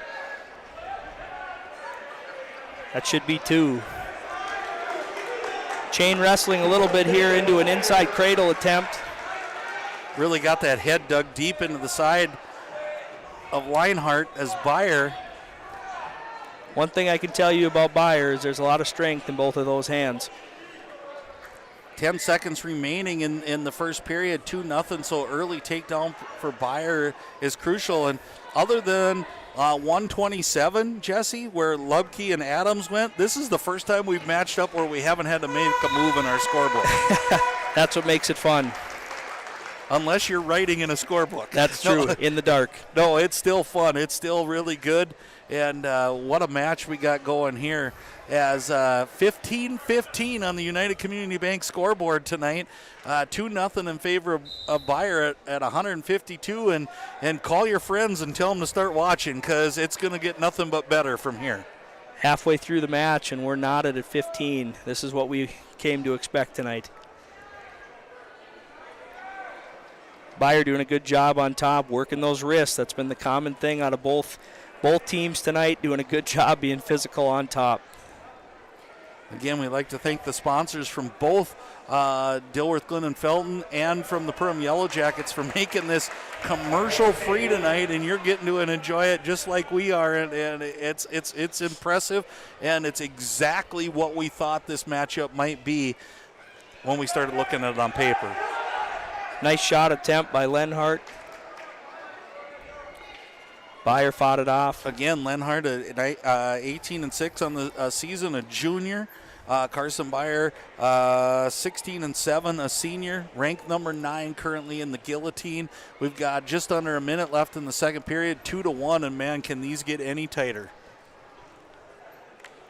That should be 2. Chain wrestling a little bit here into an inside cradle attempt. Really got that head dug deep into the side of Leinhardt as Beyer. One thing I can tell you about Beyer is there's a lot of strength in both of those hands. 10 seconds remaining in the first period, 2-0, so early takedown for Beyer is crucial. And other than 127, Jesse, where Lubke and Adams went, this is the first time we've matched up where we haven't had to make a move in our scorebook. That's what makes it fun. Unless you're writing in a scorebook. That's true, in the dark. No, it's still fun. It's still really good. And what a match we got going here as 15-15 on the United Community Bank scoreboard tonight. 2-0 in favor of Beyer at 152. And call your friends and tell them to start watching because it's going to get nothing but better from here. Halfway through the match, and we're knotted at 15. This is what we came to expect tonight. Beyer doing a good job on top, working those wrists. That's been the common thing out of both teams tonight, doing a good job being physical on top. Again, we'd like to thank the sponsors from both Dilworth Glyndon Felton and from the Perham Yellow Jackets for making this commercial free tonight, and you're getting to enjoy it just like we are, and it's impressive, and it's exactly what we thought this matchup might be when we started looking at it on paper. Nice shot attempt by Lenhart. Beyer fought it off. Again, Lenhart, 18-6 on the season, a junior. Carson Beyer, 16-7, a senior, ranked number 9 currently in the guillotine. We've got just under a minute left in the second period, 2-1, and man, can these get any tighter?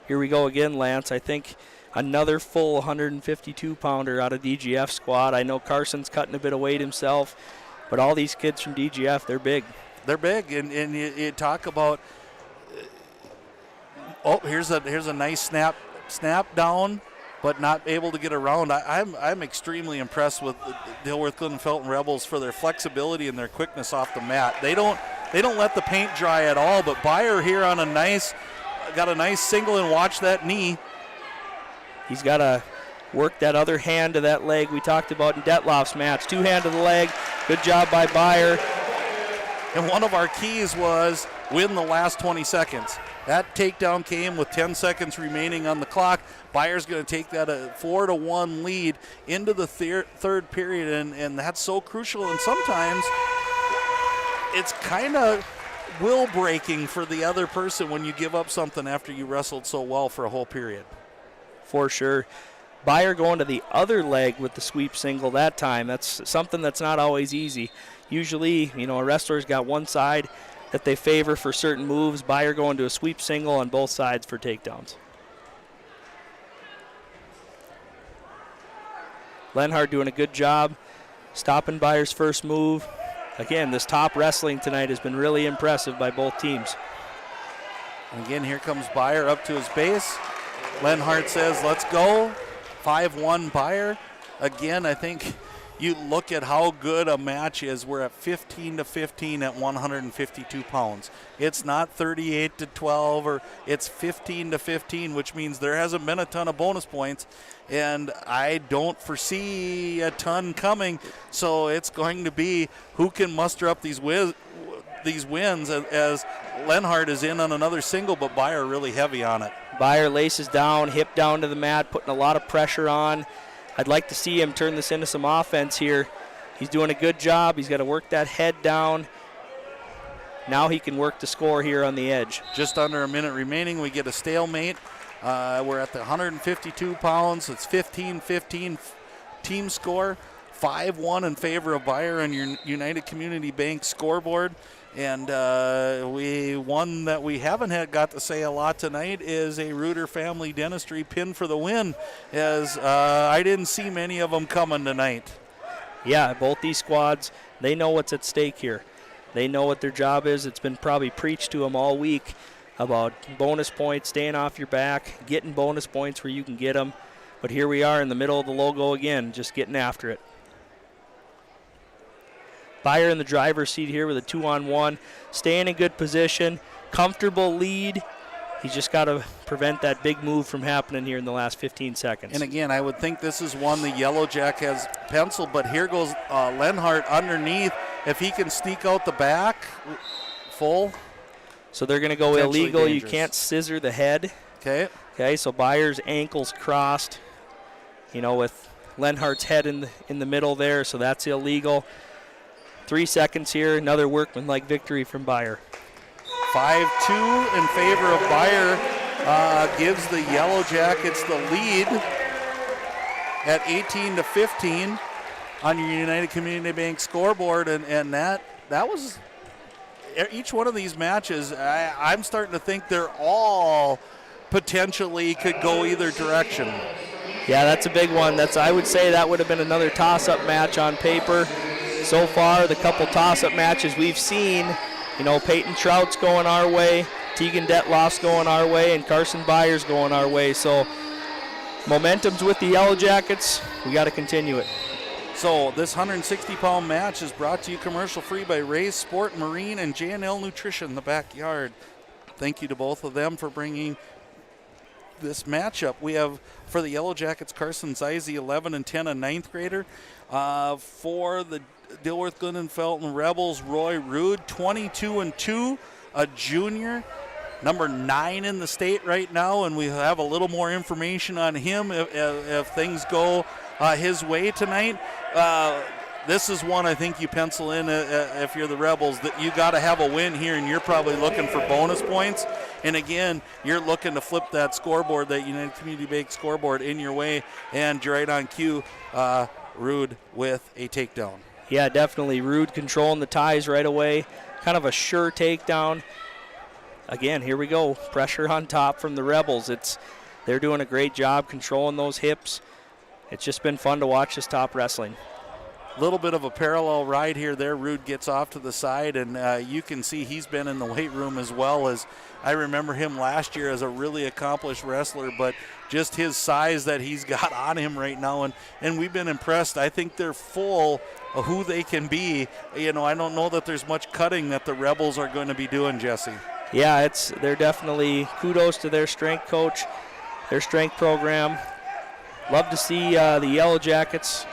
Here we go again, Lance. I think another full 152-pounder out of DGF squad. I know Carson's cutting a bit of weight himself, but all these kids from DGF, they're big. They're big, and you talk about, here's a nice snap down, but not able to get around. I'm extremely impressed with the Dilworth Glyndon Felton Rebels for their flexibility and their quickness off the mat. They don't let the paint dry at all, but Byer here on got a nice single, and watch that knee. He's got to work that other hand to that leg we talked about in Detloff's match. 2-hand to the leg. Good job by Byer. And one of our keys was win the last 20 seconds. That takedown came with 10 seconds remaining on the clock. Byer's going to take that a 4-1 lead into the third period, and that's so crucial. And sometimes it's kind of will breaking for the other person when you give up something after you wrestled so well for a whole period. For sure. Byer going to the other leg with the sweep single that time. That's something that's not always easy. Usually, a wrestler's got one side that they favor for certain moves. Byer going to a sweep single on both sides for takedowns. Lenhart doing a good job stopping Byer's first move. Again, this top wrestling tonight has been really impressive by both teams. And again, here comes Byer up to his base. Lenhart says, let's go. 5-1 Byer. Again, I think you look at how good a match is. We're at 15-15 at 152 pounds. It's not 38-12, or it's 15-15, which means there hasn't been a ton of bonus points, and I don't foresee a ton coming. So it's going to be who can muster up these wins as Lenhart is in on another single, but Byer really heavy on it. Byer laces down, hip down to the mat, putting a lot of pressure on. I'd like to see him turn this into some offense here. He's doing a good job. He's got to work that head down. Now he can work the score here on the edge. Just under a minute remaining. We get a stalemate. We're at the 152 pounds. It's 15-15 team score. 5-1 in favor of Byer on your United Community Bank scoreboard. And one that we haven't got to say a lot tonight is a Reuter Family Dentistry pin for the win, as I didn't see many of them coming tonight. Yeah, both these squads, they know what's at stake here. They know what their job is. It's been probably preached to them all week about bonus points, staying off your back, getting bonus points where you can get them. But here we are in the middle of the logo again, just getting after it. Byer in the driver's seat here with a 2-on-1, staying in good position, comfortable lead. He's just got to prevent that big move from happening here in the last 15 seconds. And again, I would think this is one the Yellow Jack has penciled, but here goes Lenhart underneath. If he can sneak out the back, full. So they're going to go illegal. Dangerous. You can't scissor the head. Okay, so Byer's ankles crossed, with Lenhart's head in the middle there, so that's illegal. 3 seconds here, another workmanlike victory from Byer. 5-2 in favor of Byer, gives the Yellow Jackets the lead at 18-15 on your United Community Bank scoreboard, and that was each one of these matches. I'm starting to think they're all potentially could go either direction. Yeah, that's a big one. I would say that would have been another toss-up match on paper. So far, the couple toss-up matches we've seen, Peyton Trout's going our way, Tegan Detloff's going our way, and Carson Byer's going our way. So momentum's with the Yellow Jackets. We got to continue it. So this 160-pound match is brought to you commercial-free by Ray's Sport Marine and J&L Nutrition, the backyard. Thank you to both of them for bringing this matchup. We have for the Yellow Jackets Carson Zeise, 11 and 10, a 9th grader. For the Dilworth Glyndon Felton Rebels, Roy Rude, 22 and 2, a junior, number 9 in the state right now, and we have a little more information on him if things go his way tonight. This is one I think you pencil in if you're the Rebels, that you got to have a win here, and you're probably looking for bonus points. And again, you're looking to flip that scoreboard, that United Community Bank scoreboard, in your way, and you're right on cue. Rude with a takedown. Yeah, definitely. Rude controlling the ties right away. Kind of a sure takedown. Again, here we go. Pressure on top from the Rebels. they're doing a great job controlling those hips. It's just been fun to watch this top wrestling. Little bit of a parallel ride here there. Rude gets off to the side, and you can see he's been in the weight room as well. As I remember him last year as a really accomplished wrestler, but just his size that he's got on him right now, and we've been impressed. I think they're full of who they can be. I don't know that there's much cutting that the Rebels are going to be doing, Jesse. Yeah, they're definitely kudos to their strength coach, their strength program. Love to see the Yellow Jackets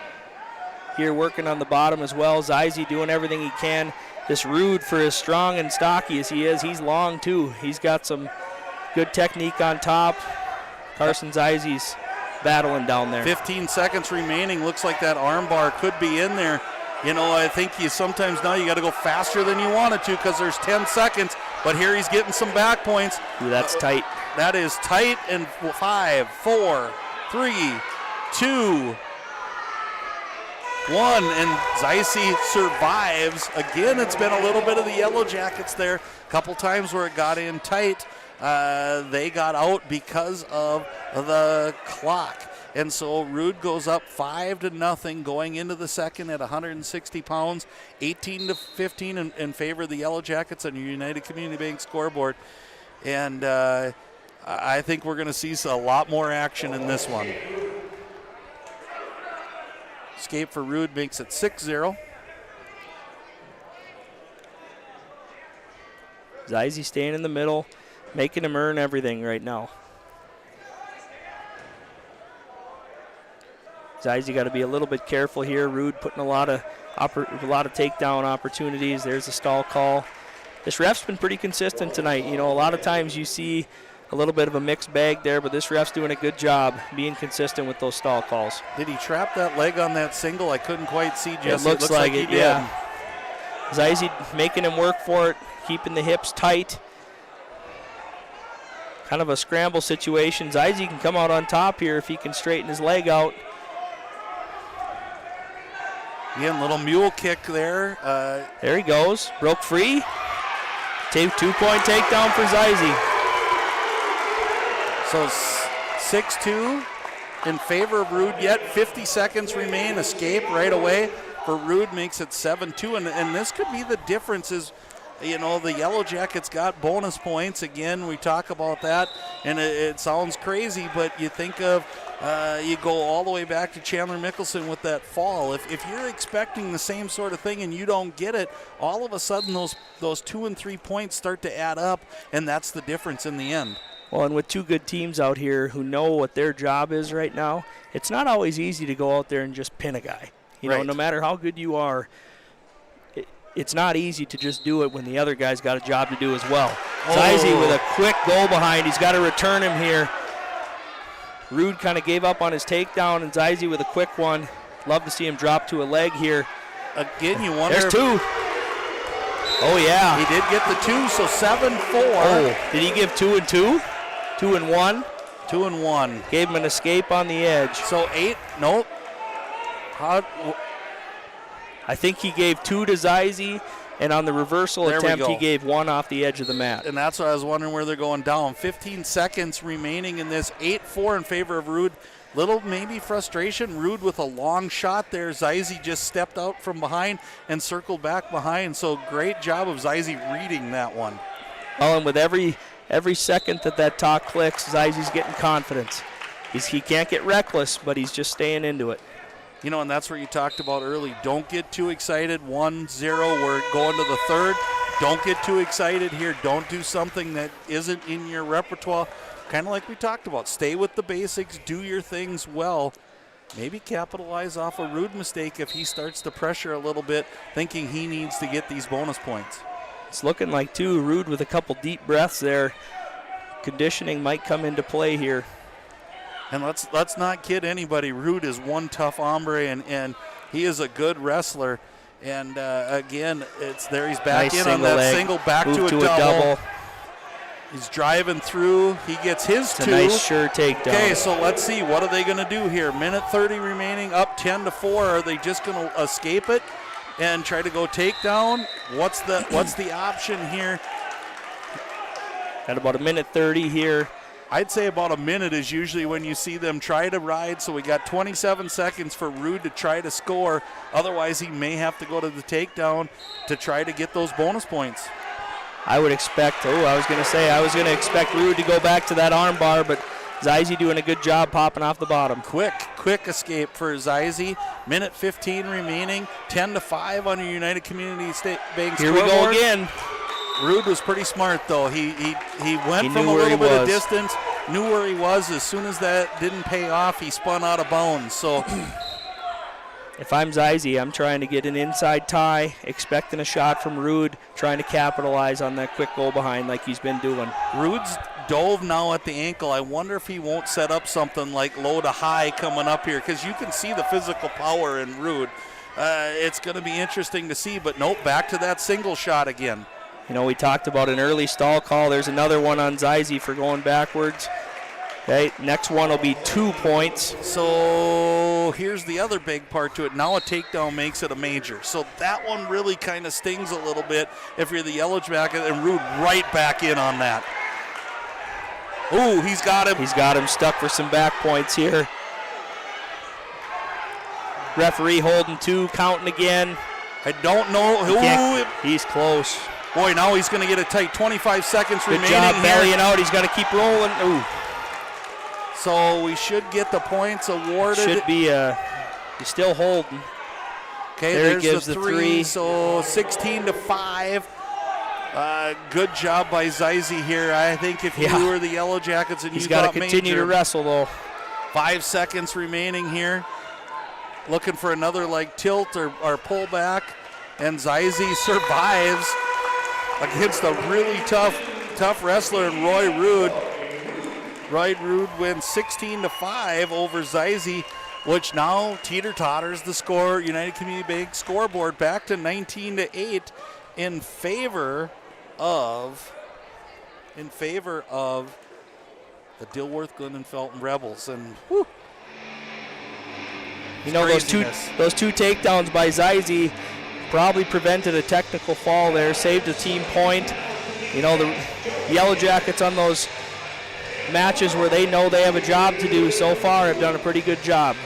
here working on the bottom as well. Zizy doing everything he can. This Rude, for as strong and stocky as he is, he's long too. He's got some good technique on top. Carson Zizy's battling down there. 15 seconds remaining. Looks like that arm bar could be in there. I think sometimes now you got to go faster than you wanted to because there's 10 seconds. But here he's getting some back points. Ooh, that's tight. That is tight. And 5, 4, 3, 2, 1, and Zizy survives. Again, it's been a little bit of the Yellow Jackets there. A couple times where it got in tight. They got out because of the clock. And so Rude goes up 5-0 going into the second at 160 pounds, 18-15 in favor of the Yellow Jackets on your United Community Bank scoreboard. And I think we're going to see a lot more action in this one. Escape for Rude makes it 6-0. Zizy staying in the middle, making him earn everything right now. Zizy got to be a little bit careful here. Rude putting a lot of takedown opportunities. There's a stall call. This ref's been pretty consistent tonight. A lot of times you see a little bit of a mixed bag there, but this ref's doing a good job being consistent with those stall calls. Did he trap that leg on that single? I couldn't quite see, Jesse. It looks like it, yeah. Zizy making him work for it, keeping the hips tight. Kind of a scramble situation. Zizy can come out on top here if he can straighten his leg out. Again, little mule kick there. There he goes. Broke free. 2-point takedown for Zizy. So 6-2 in favor of Rude yet. 50 seconds remain. Escape right away for Rude makes it 7-2. And this could be the difference is, the Yellow Jackets got bonus points. Again, we talk about that, and it sounds crazy, but you think of you go all the way back to Chandler Mickelson with that fall. If you're expecting the same sort of thing and you don't get it, all of a sudden those 2 and 3 points start to add up, and that's the difference in the end. Well, and with two good teams out here who know what their job is right now, it's not always easy to go out there and just pin a guy. No matter how good you are, it's not easy to just do it when the other guy's got a job to do as well. Zizy with a quick goal behind. He's got to return him here. Rude kind of gave up on his takedown, and Zizy with a quick one. Love to see him drop to a leg here. Again, you wonder. There's two. Oh, yeah. He did get the 2, so 7-4. Oh, did he give 2 and 2? 2 and 1? 2 and 1. Gave him an escape on the edge. So 8, nope. I think he gave 2 to Zizy, and on the reversal attempt, he gave 1 off the edge of the mat. And that's what I was wondering where they're going down. 15 seconds remaining in this. 8-4 in favor of Rude. Little maybe frustration. Rude with a long shot there. Zizy just stepped out from behind and circled back behind. So great job of Zizy reading that one. Well, and with every second that talk clicks, Zizy's getting confidence. He can't get reckless, but he's just staying into it. And that's where you talked about early. Don't get too excited. 1-0. We're going to the third. Don't get too excited here. Don't do something that isn't in your repertoire. Kind of like we talked about. Stay with the basics. Do your things well. Maybe capitalize off a Rude mistake if he starts to pressure a little bit, thinking he needs to get these bonus points. It's looking like, too, Rude with a couple deep breaths there. Conditioning might come into play here. And let's not kid anybody. Rude is one tough hombre, and he is a good wrestler. And, again, it's there. He's back nice in on that single, back to a double. He's driving through. He gets his 2. Nice sure takedown. Okay, so let's see. What are they going to do here? Minute 30 remaining, up 10-4. Are they just going to escape it and try to go takedown? What's the option here? At about a minute 30 here. I'd say about a minute is usually when you see them try to ride, so we got 27 seconds for Rude to try to score. Otherwise, he may have to go to the takedown to try to get those bonus points. I would expect, I was going to expect Rude to go back to that arm bar, but Zeise doing a good job popping off the bottom. Quick escape for Zeise. Minute 15 remaining. 10-5 on your United Community State Bank Here we go again. Rude was pretty smart, though. He went from a little bit of distance, knew where he was. As soon as that didn't pay off, he spun out of bounds. So if I'm Zeise, I'm trying to get an inside tie, expecting a shot from Rude, trying to capitalize on that quick goal behind like he's been doing. Rude's dove now at the ankle. I wonder if he won't set up something like low to high coming up here, because you can see the physical power in Rude. It's going to be interesting to see, but nope, back to that single shot again. You know, we talked about an early stall call. There's another one on Zeise for going backwards. Okay, next one will be 2 points. So here's the other big part to it. Now a takedown makes it a major. So that one really kind of stings a little bit if you're the Yellow Jacket, and Rude right back in on that. Ooh, he's got him. He's got him stuck for some back points here. Referee holding 2, counting again. I don't know. He's close. Boy, now he's going to get it tight. 25 seconds remaining. Good job here. bellying out. He's got to keep rolling. Ooh. So we should get the points awarded. Should be he's still holding. Okay, there there's the 3. So 16-5. Good job by Zeise here. I think if you were the Yellow Jackets and he's got to continue to wrestle, though. 5 seconds remaining here. Looking for another tilt or pullback. And Zeise survives against a really tough wrestler in Roy Rude. Roy Rude wins 16-5 over Zeise, which now teeter-totters the score. United Community Bank scoreboard back to 19-8 in favor of the Dilworth Glyndon Felton Rebels. And whew, you know, those two takedowns by Zeise probably prevented a technical fall there, saved a team point. You know, the Yellow Jackets on those matches where they know they have a job to do so far have done a pretty good job.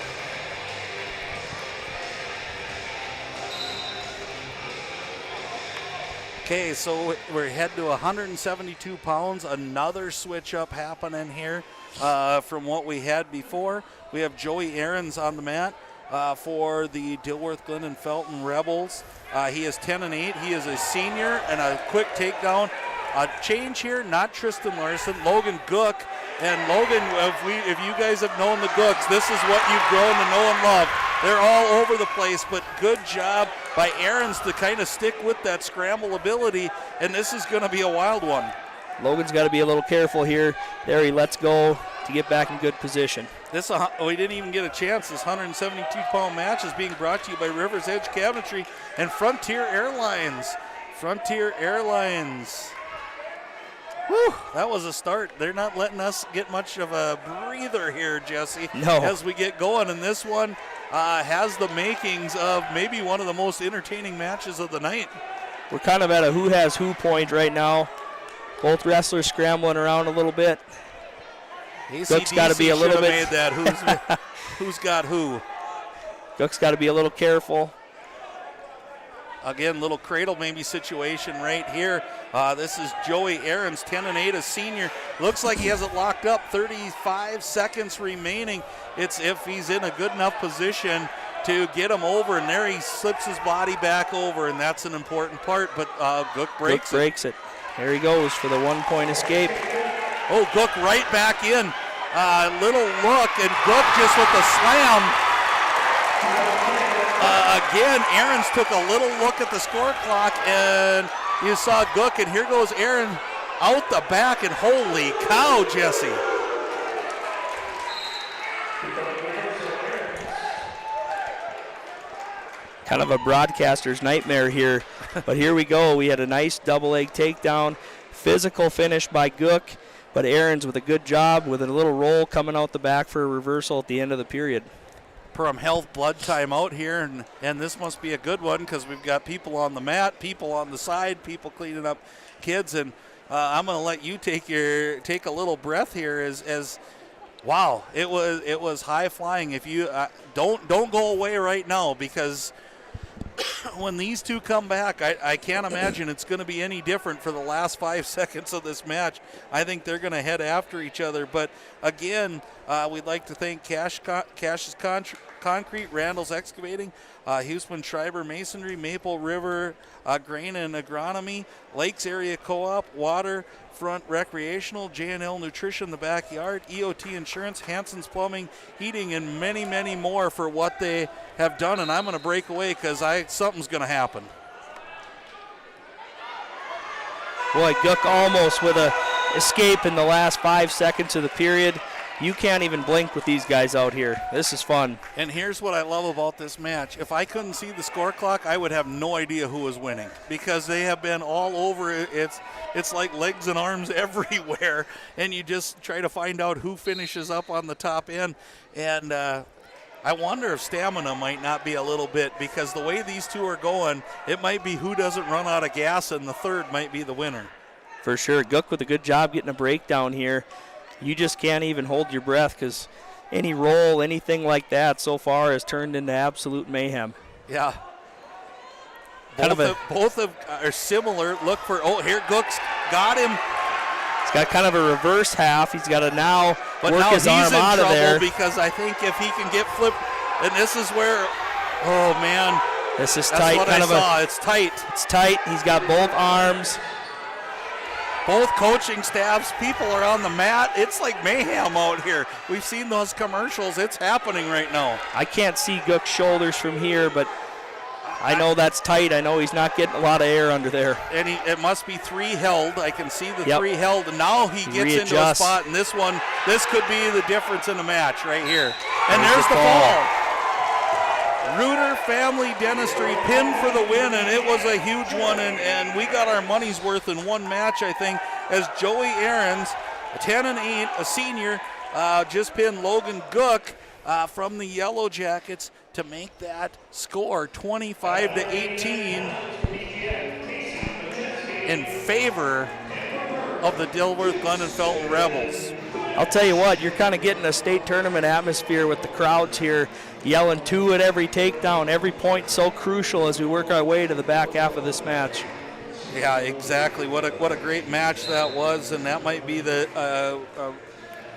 Okay, so we're heading to 172 pounds. Another switch up happening here from what we had before. We have Joey Ahrens on the mat for the Dilworth Glyndon Felton Rebels. He is 10-8. He is a senior, and a quick takedown. A change here, not Tristan Larson, Logan Gook. And Logan, if you guys have known the Gooks, this is what you've grown to know and love. They're all over the place, but good job by Ahrens to kind of stick with that scramble ability, and this is going to be a wild one. Logan's got to be a little careful here. There he lets go to get back in good position. We didn't even get a chance. This 172-pound match is being brought to you by River's Edge Cabinetry and Frontier Airlines. Frontier Airlines. Whew, that was a start. They're not letting us get much of a breather here, Jesse, as we get going. And this one has the makings of maybe one of the most entertaining matches of the night. We're kind of at a who-has-who point right now. Both wrestlers scrambling around a little bit. Gook's got to be a little bit. Made that. Who's got who? Gook's got to be a little careful. Again, little cradle maybe situation right here. This is Joey Ahrens, 10-8, a senior. Looks like he has it locked up. 35 seconds remaining. It's if he's in a good enough position to get him over, and there he slips his body back over, and that's an important part. But Gook breaks it. There he goes for the 1-point escape. Oh, Gook right back in. Little look, and Gook just with the slam. Again, Ahrens took a little look at the score clock, and you saw Gook, and here goes Aaron out the back, and holy cow, Jesse. Kind of a broadcaster's nightmare here, but here we go. We had a nice double leg takedown, physical finish by Gook, but Ahrens with a good job with a little roll coming out the back for a reversal at the end of the period. Perham Health blood timeout here, and this must be a good one because we've got people on the mat, people on the side, people cleaning up kids, and I'm going to let you take a little breath here as wow, it was high flying. If you don't go away right now, because when these two come back, I can't imagine it's going to be any different for the last 5 seconds of this match. I think they're going to head after each other. But again, we'd like to thank Cash's Concrete, Randall's Excavating, Huseman Schreiber Masonry, Maple River Grain and Agronomy, Lakes Area Co-op, Waterfront Recreational, J&L Nutrition, The Backyard, EOT Insurance, Hanson's Plumbing, Heating, and many, many more for what they have done. And I'm going to break away because something's going to happen. Boy, Gook almost with a escape in the last 5 seconds of the period. You can't even blink with these guys out here. This is fun. And here's what I love about this match. If I couldn't see the score clock, I would have no idea who was winning because they have been all over. It's like legs and arms everywhere, and you just try to find out who finishes up on the top end. And I wonder if stamina might not be a little bit, because the way these two are going, it might be who doesn't run out of gas, and the third might be the winner. For sure. Gook with a good job getting a breakdown here. You just can't even hold your breath because any roll, anything like that so far has turned into absolute mayhem. Yeah. Both are similar. Look for, here Gook's got him. He's got kind of a reverse half. He's got to now work his arm out of there. Because I think if he can get flipped, and this is where, oh man. This is tight. It's tight. It's tight. He's got both arms. Both coaching staffs, people are on the mat. It's like mayhem out here. We've seen those commercials. It's happening right now. I can't see Gook's shoulders from here, but I know that's tight. I know he's not getting a lot of air under there. And it must be 3 held. I can see the 3 held. And now he gets into a spot. And this could be the difference in the match right here. And there's the fall. Reuter Family Dentistry pinned for the win, and it was a huge one, and we got our money's worth in one match, I think, as Joey Ahrens, a 10-8, a senior, just pinned Logan Gook from the Yellow Jackets to make that score 25-18 in favor of the Dilworth Glyndon Felton Rebels. I'll tell you what, you're kind of getting a state tournament atmosphere with the crowds here yelling 2 at every takedown. Every point so crucial as we work our way to the back half of this match. Yeah, exactly. What a great match that was, and that might be the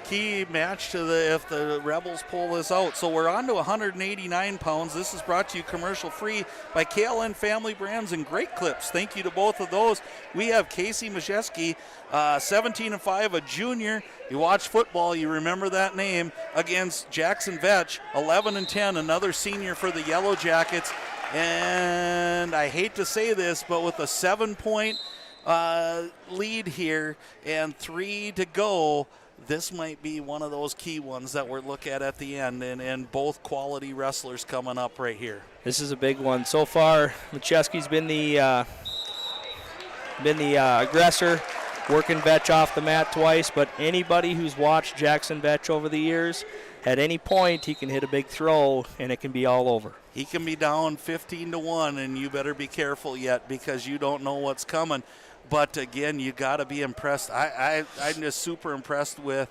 key match to if the Rebels pull this out. So we're on to 189 pounds. This is brought to you commercial free by KLN Family Brands and Great Clips. Thank you to both of those. We have Casey Majeski, 17-5, a junior. You watch football, you remember that name, against Jackson Vetch, 11-10, another senior for the Yellow Jackets. And I hate to say this, but with a 7-point lead here and 3 to go, this might be one of those key ones that we're looking at the end, and both quality wrestlers coming up right here. This is a big one. So far, Macheski's been the aggressor, working Vetch off the mat twice, but anybody who's watched Jackson Vetch over the years, at any point he can hit a big throw and it can be all over. He can be down 15-1, and you better be careful yet because you don't know what's coming. But again, you got to be impressed. I'm just super impressed with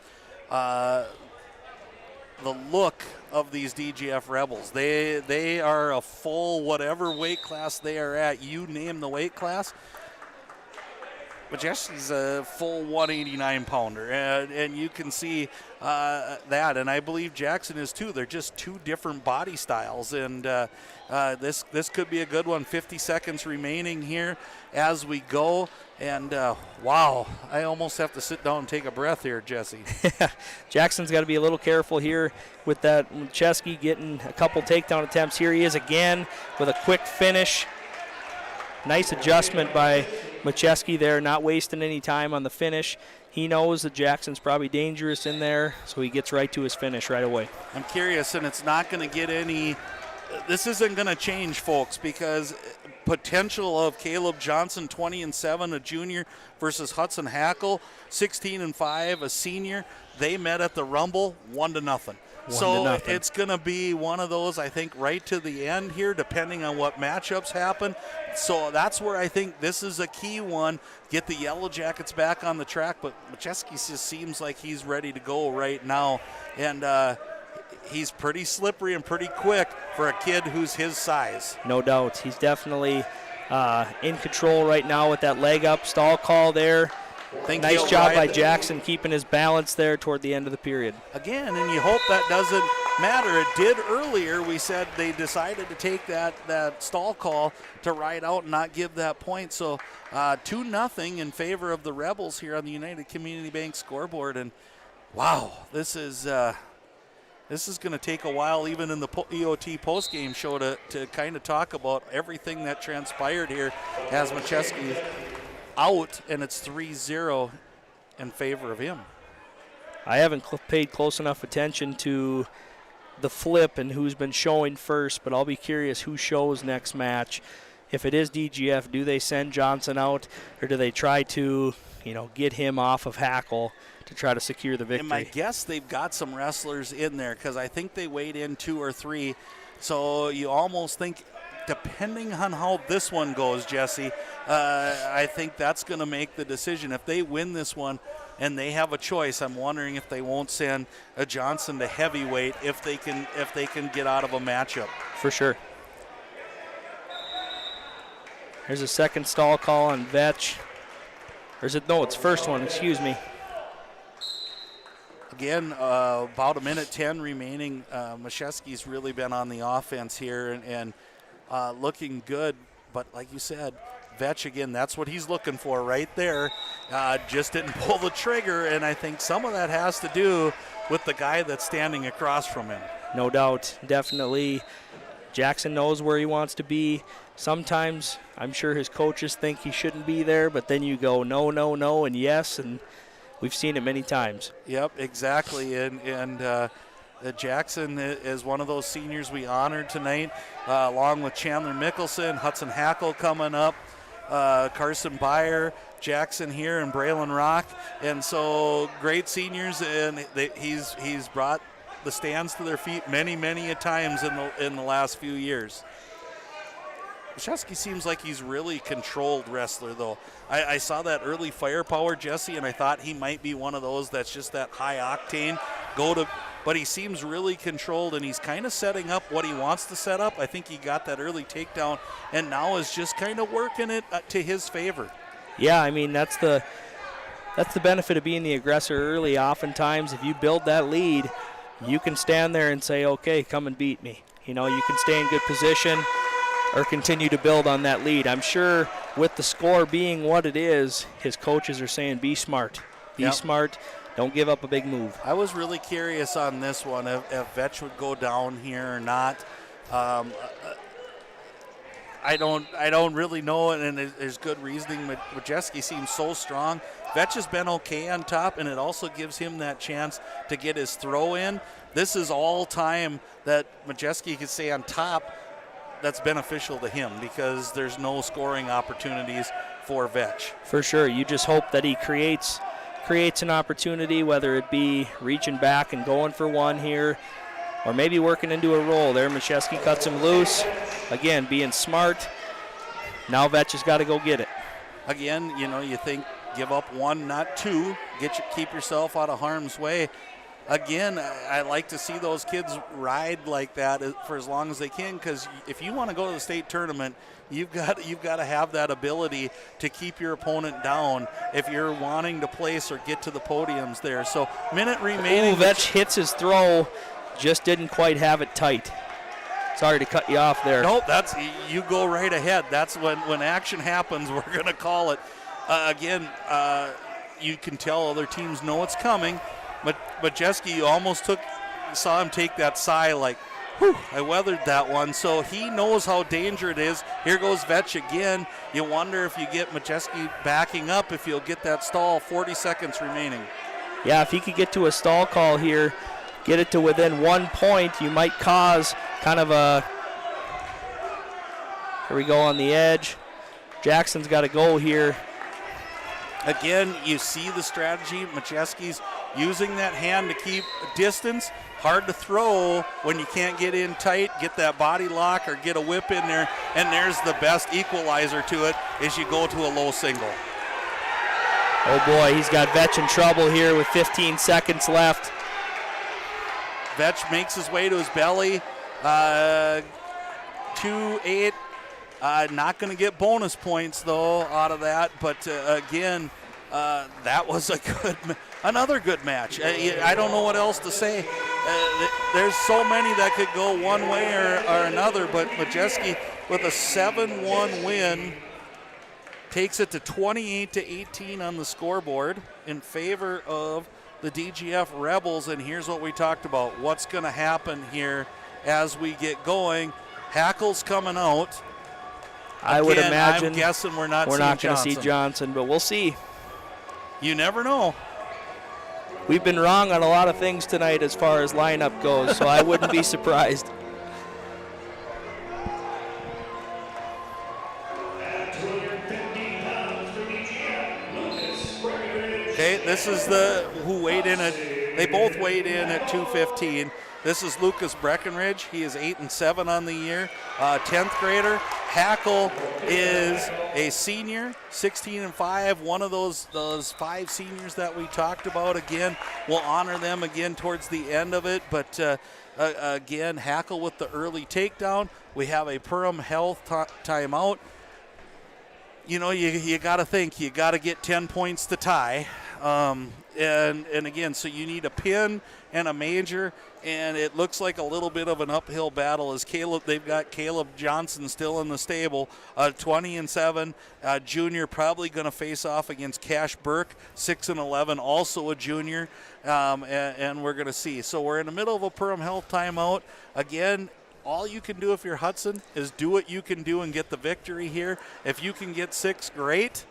the look of these DGF Rebels. They are a full whatever weight class they are at. You name the weight class. But Jesse's a full 189-pounder, and you can see that. And I believe Jackson is too. They're just 2 different body styles, and this could be a good one. 50 seconds remaining here as we go. And, wow, I almost have to sit down and take a breath here, Jesse. Jackson's got to be a little careful here with that. Chesky getting a couple takedown attempts. Here he is again with a quick finish. Nice adjustment by Macheski there, not wasting any time on the finish. He knows that Jackson's probably dangerous in there, so he gets right to his finish right away. I'm curious, and it's not going to get any – this isn't going to change, folks, because potential of Caleb Johnson, 20-7, a junior, versus Hudson Hackle, 16-5, a senior. They met at the Rumble, 1-0. So it's going to be one of those, I think, right to the end here, depending on what matchups happen. So that's where I think this is a key one. Get the Yellow Jackets back on the track, but Macheski just seems like he's ready to go right now. And he's pretty slippery and pretty quick for a kid who's his size. No doubt. He's definitely in control right now with that leg up stall call there. Nice job by Jackson keeping his balance there toward the end of the period. Again, and you hope that doesn't matter. It did earlier. We said they decided to take that stall call to ride out and not give that point. So 2-0 in favor of the Rebels here on the United Community Bank scoreboard. And wow, this is going to take a while, even in the EOT postgame show, to kind of talk about everything that transpired here as Macheski out, and it's 3-0 in favor of him. I haven't paid close enough attention to the flip and who's been showing first, but I'll be curious who shows next match. If it is DGF, do they send Johnson out, or do they try to, get him off of Hackle to try to secure the victory? And my guess, they've got some wrestlers in there because I think they weighed in 2 or 3. So you almost think, depending on how this one goes, Jesse, I think that's going to make the decision. If they win this one and they have a choice, I'm wondering if they won't send a Johnson to heavyweight if they can get out of a matchup. For sure. There's a second stall call on Vetch. Or is it? No, it's first one, excuse me. Again, about 1:10 remaining. Macheski's really been on the offense here and looking good. But like you said, Vetch, again, that's what he's looking for right there. Just didn't pull the trigger, and I think some of that has to do with the guy that's standing across from him. No doubt, definitely. Jackson knows where he wants to be. Sometimes I'm sure his coaches think he shouldn't be there, but then you go no, no, no, and yes, and we've seen it many times. Yep, exactly, and Jackson is one of those seniors we honored tonight, along with Chandler Mickelson, Hudson Hackle coming up, Carson Byer, Jackson here, and Braylon Rock, and so great seniors, and he's brought the stands to their feet many, many a times in the last few years. Macheski seems like he's really controlled wrestler, though. I saw that early firepower, Jesse, and I thought he might be one of those that's just that high octane but he seems really controlled, and he's kind of setting up what he wants to set up. I think he got that early takedown and now is just kind of working it to his favor. Yeah, I mean, that's the benefit of being the aggressor early. Oftentimes, if you build that lead, you can stand there and say, okay, come and beat me. You can stay in good position or continue to build on that lead. I'm sure with the score being what it is, his coaches are saying be smart. Be smart. Don't give up a big move. I was really curious on this one if Vetch would go down here or not. I don't really know, and there's good reasoning. Majeski seems so strong. Vetch has been okay on top, and it also gives him that chance to get his throw in. This is all time that Majeski could stay on top. That's beneficial to him because there's no scoring opportunities for Vetch. For sure. You just hope that he creates an opportunity, whether it be reaching back and going for one here, or maybe working into a roll there. Macheski cuts him loose. Again, being smart. Now Vetch has got to go get it. Again, you think give up 1, not 2. Keep yourself out of harm's way. Again, I like to see those kids ride like that for as long as they can, because if you want to go to the state tournament, you've got to have that ability to keep your opponent down if you're wanting to place or get to the podiums there. So minute remaining. Vetch hits his throw, just didn't quite have it tight. Sorry to cut you off there. Nope, you go right ahead. That's when action happens, we're going to call it. Again, you can tell other teams know it's coming. But Majeski, you almost saw him take that sigh like, whew, I weathered that one. So he knows how dangerous it is. Here goes Vetch again. You wonder if you get Majeski backing up, if you'll get that stall. 40 seconds remaining. Yeah, if he could get to a stall call here, get it to within 1 point, you might cause kind of a, here we go on the edge. Jackson's got to go here. Again, you see the strategy. Majeski's using that hand to keep distance. Hard to throw when you can't get in tight, get that body lock or get a whip in there. And there's the best equalizer to it, is you go to a low single. Oh boy, he's got Vetch in trouble here with 15 seconds left. Vetch makes his way to his belly. 2-8. Not going to get bonus points, though, out of that. But, again, that was another good match. I don't know what else to say. There's so many that could go one way or another, but Majeski with a 7-1 win takes it to 28-18 on the scoreboard in favor of the DGF Rebels. And here's what we talked about. What's going to happen here as we get going? Hackle's coming out. I would imagine. I'm guessing we're not going to see Johnson, but we'll see. You never know. We've been wrong on a lot of things tonight as far as lineup goes, so I wouldn't be surprised. Okay, this is who weighed in at, they both weighed in at 215. This is Lucas Breckenridge. He is 8-7 on the year, 10th grader. Hackle is a senior, 16-5. One of those 5 seniors that we talked about. Again, we'll honor them again towards the end of it. But again, Hackle with the early takedown. We have a Perham Health timeout. You know, you got to think, you got to get 10 points to tie. And again, so you need a pin and a major, and it looks like a little bit of an uphill battle as they've got Caleb Johnson still in the stable, 20-7, junior, probably going to face off against Cash Burke, 6-11, also a junior, and we're going to see. So we're in the middle of a Perham Health timeout. Again, all you can do if you're Hudson is do what you can do and get the victory here. If you can get 6, great.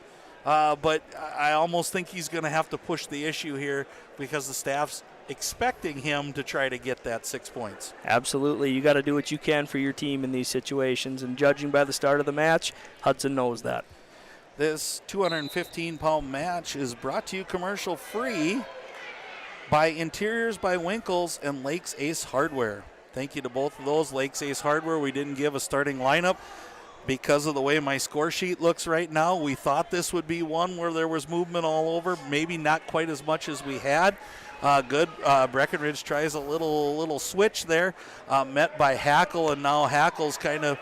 But I almost think he's going to have to push the issue here because the staff's expecting him to try to get that 6 points. Absolutely. You got to do what you can for your team in these situations, and judging by the start of the match, Hudson knows that. This 215-pound match is brought to you commercial free by Interiors by Winkles and Lakes Ace Hardware. Thank you to both of those. Lakes Ace Hardware, we didn't give a starting lineup because of the way my score sheet looks right now. We thought this would be one where there was movement all over, maybe not quite as much as we had. Good. Breckenridge tries a little switch there, met by Hackle, and now Hackle's kind of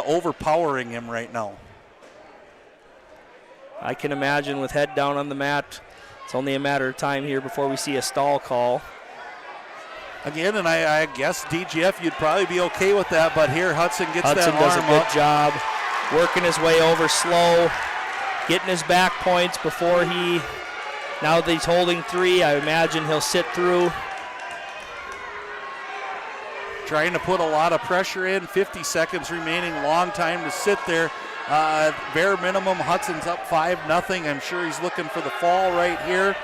overpowering him right now. I can imagine with head down on the mat, it's only a matter of time here before we see a stall call. Again, and I guess DGF, you'd probably be okay with that, but here Hudson gets that arm up. Hudson does a good job working his way over slow, getting his back points before he, now that he's holding 3, I imagine he'll sit through. Trying to put a lot of pressure in, 50 seconds remaining, long time to sit there. Bare minimum, Hudson's up 5-0. I'm sure he's looking for the fall right here.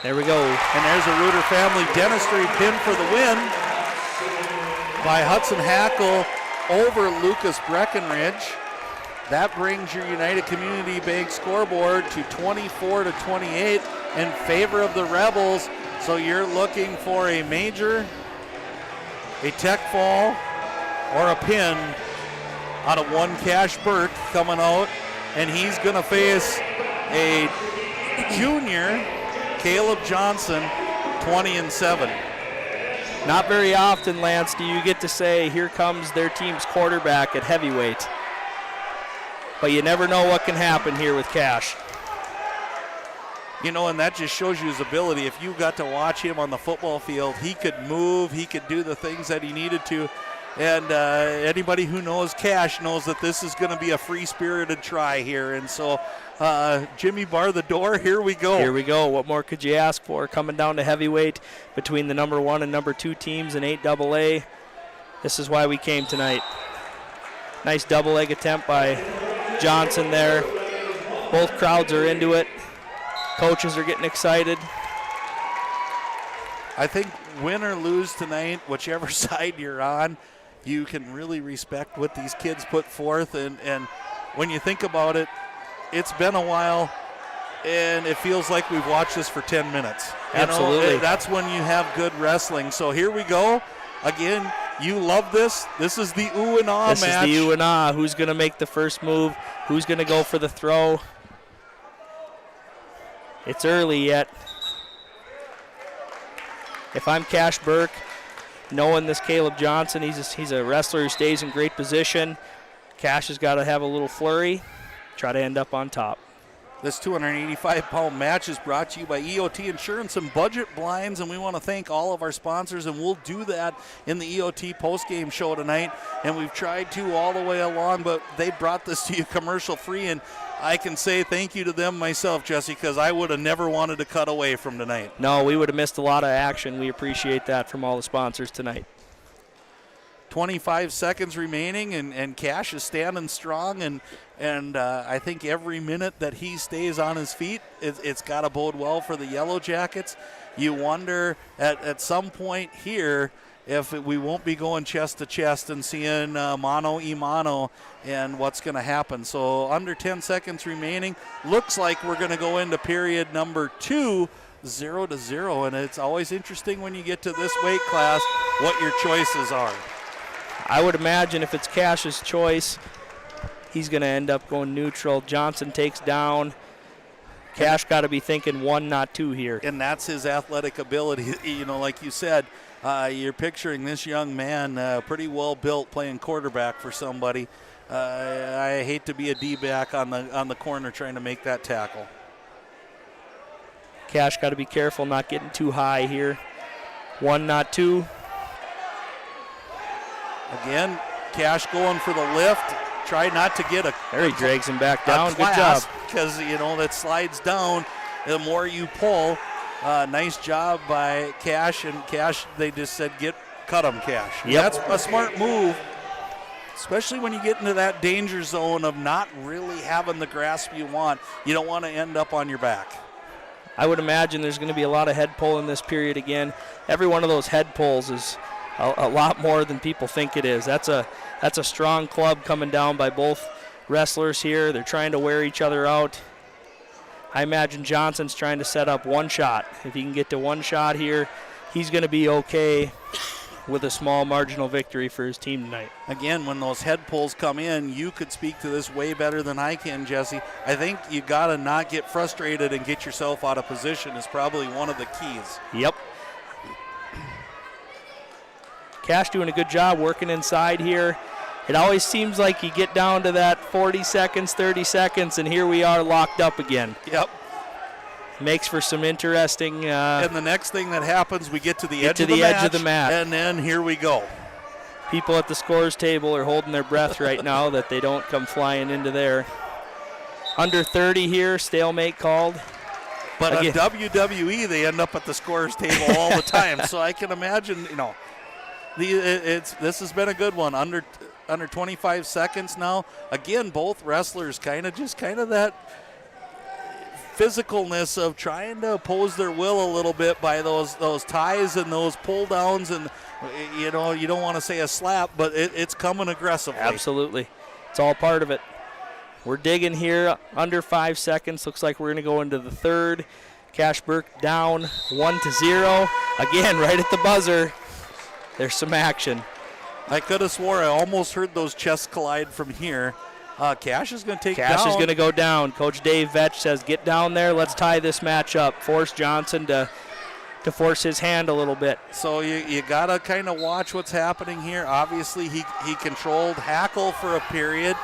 There we go. And there's a Reuter Family Dentistry pin for the win by Hudson Hackle over Lucas Breckenridge. That brings your United Community Bank scoreboard to 24-28 in favor of the Rebels. So you're looking for a major, a tech fall, or a pin out of one Cash Burke coming out. And he's going to face a junior, Caleb Johnson, 20-7. Not very often, Lance, do you get to say, here comes their team's quarterback at heavyweight. But you never know what can happen here with Cash. You know, and that just shows you his ability. If you got to watch him on the football field, he could move, he could do the things that he needed to. And anybody who knows Cash knows that this is going to be a free-spirited try here. And so, Jimmy, bar the door. Here we go. Here we go. What more could you ask for? Coming down to heavyweight between the number 1 and number 2 teams in 8AA. This is why we came tonight. Nice double leg attempt by Johnson there. Both crowds are into it. Coaches are getting excited. I think win or lose tonight, whichever side you're on, you can really respect what these kids put forth. And when you think about it, it's been a while. and it feels like we've watched this for 10 minutes. Absolutely. That's when you have good wrestling. So here we go. Again, you love this. This is the ooh and ah match. This is the ooh and ah. Who's going to make the first move? Who's going to go for the throw? It's early yet. If I'm Cash Burke, knowing this Caleb Johnson, he's a wrestler who stays in great position. Cash has got to have a little flurry, try to end up on top. This 285-pound match is brought to you by EOT Insurance and Budget Blinds, and we want to thank all of our sponsors, and we'll do that in the EOT postgame show tonight. And we've tried to all the way along, but they brought this to you commercial-free, and I can say thank you to them myself, Jesse, because I would have never wanted to cut away from tonight. No, we would have missed a lot of action. We appreciate that from all the sponsors tonight. 25 seconds remaining, and Cash is standing strong, and I think every minute that he stays on his feet, it's got to bode well for the Yellow Jackets. You wonder at some point here if we won't be going chest to chest and seeing mano-a-mano and what's going to happen. So under 10 seconds remaining, looks like we're going to go into period number 2, 0-0, and it's always interesting when you get to this weight class what your choices are. I would imagine if it's Cash's choice, he's going to end up going neutral. Johnson takes down. Cash got to be thinking 1, not 2 here. And that's his athletic ability. You know, like you said, you're picturing this young man pretty well built playing quarterback for somebody. I hate to be a D-back on the corner trying to make that tackle. Cash got to be careful not getting too high here. 1, not 2. Again, Cash going for the lift. Try not to get there he drags him back down. Good job. Because, you know, that slides down. The more you pull. Nice job by Cash. And Cash, they just said, cut him, Cash. Yep. That's a smart move, especially when you get into that danger zone of not really having the grasp you want. You don't want to end up on your back. I would imagine there's going to be a lot of head pull in this period again. Every one of those head pulls is a lot more than people think it is. That's a strong club coming down by both wrestlers here. They're trying to wear each other out. I imagine Johnson's trying to set up one shot. If he can get to one shot here, he's going to be okay with a small marginal victory for his team tonight. Again, when those head pulls come in, you could speak to this way better than I can, Jesse. I think you got to not get frustrated and get yourself out of position is probably one of the keys. Yep. Cash doing a good job working inside here. It always seems like you get down to that 40 seconds, 30 seconds, and here we are locked up again. Yep. Makes for some interesting. And the next thing that happens, we get to the edge of the mat, and then here we go. People at the scores table are holding their breath right now that they don't come flying into there. Under 30 here, stalemate called. But again, on WWE, they end up at the scores table all the time. So I can imagine, you know, this has been a good one. Under 25 seconds now. Again, both wrestlers kind of that physicalness of trying to oppose their will a little bit by those ties and those pull downs, and you know, you don't want to say a slap, but it's coming aggressively. Absolutely. It's all part of it. We're digging here under 5 seconds. Looks like we're going to go into the third. Cash Burke down 1-0. Again, right at the buzzer. There's some action. I could have swore I almost heard those chests collide from here. Cash is going to take down. Cash is going to go down. Coach Dave Vetch says, get down there. Let's tie this match up. Force Johnson to force his hand a little bit. So you got to kind of watch what's happening here. Obviously, he controlled Hackle for a period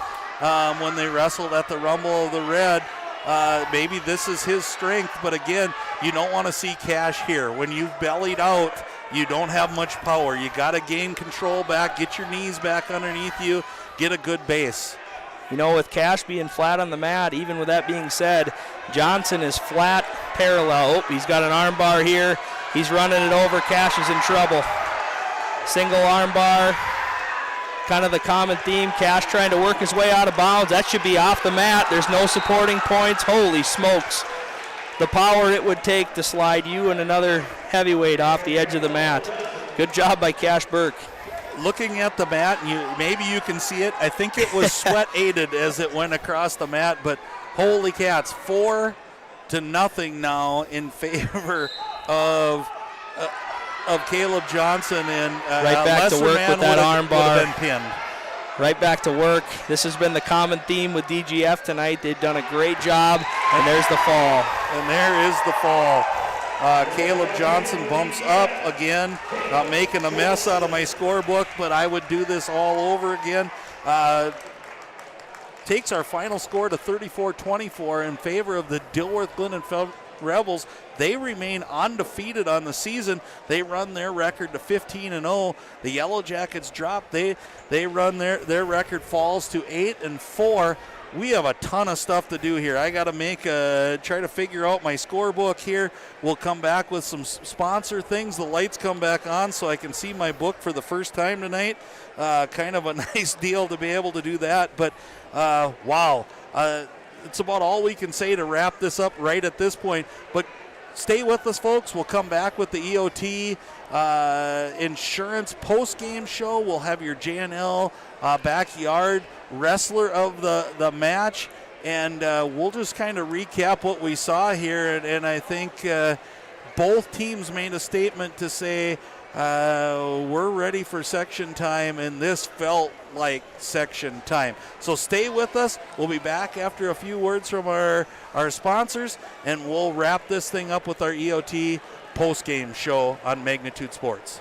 when they wrestled at the Rumble of the Red. Maybe this is his strength, but again, you don't want to see Cash here. When you've bellied out, you don't have much power. You got to gain control back, get your knees back underneath you, get a good base. You know, with Cash being flat on the mat, even with that being said, Johnson is flat parallel. Oh, he's got an arm bar here. He's running it over. Cash is in trouble. Single arm bar. Kind of the common theme. Cash trying to work his way out of bounds. That should be off the mat. There's no supporting points. Holy smokes. The power it would take to slide you and another heavyweight off the edge of the mat. Good job by Cash Burke. Looking at the mat, maybe you can see it. I think it was sweat aided as it went across the mat, but holy cats, 4 0-0 now in favor of Caleb Johnson, and right back to work with that arm bar. Been pinned. Right back to work. This has been the common theme with DGF tonight. They've done a great job, and there's the fall. And there is the fall. Caleb Johnson bumps up again, making a mess out of my scorebook, but I would do this all over again. Takes our final score to 34-24 in favor of the Dilworth Glyndon Felton Rebels. They remain undefeated on the season. They run their record to 15-0. The Yellow Jackets drop. They run their record falls to 8-4. We have a ton of stuff to do here. I got to try to figure out my scorebook here. We'll come back with some sponsor things. The lights come back on so I can see my book for the first time tonight. Kind of a nice deal to be able to do that. But wow, it's about all we can say to wrap this up right at this point. But stay with us, folks. We'll come back with the EOT insurance post-game show. We'll have your JNL backyard wrestler of the match, and we'll just kind of recap what we saw here. And I think both teams made a statement to say we're ready for section time, and this felt like section time. So stay with us. We'll be back after a few words from our sponsors, and we'll wrap this thing up with our EOT post-game show on Magnitude Sports.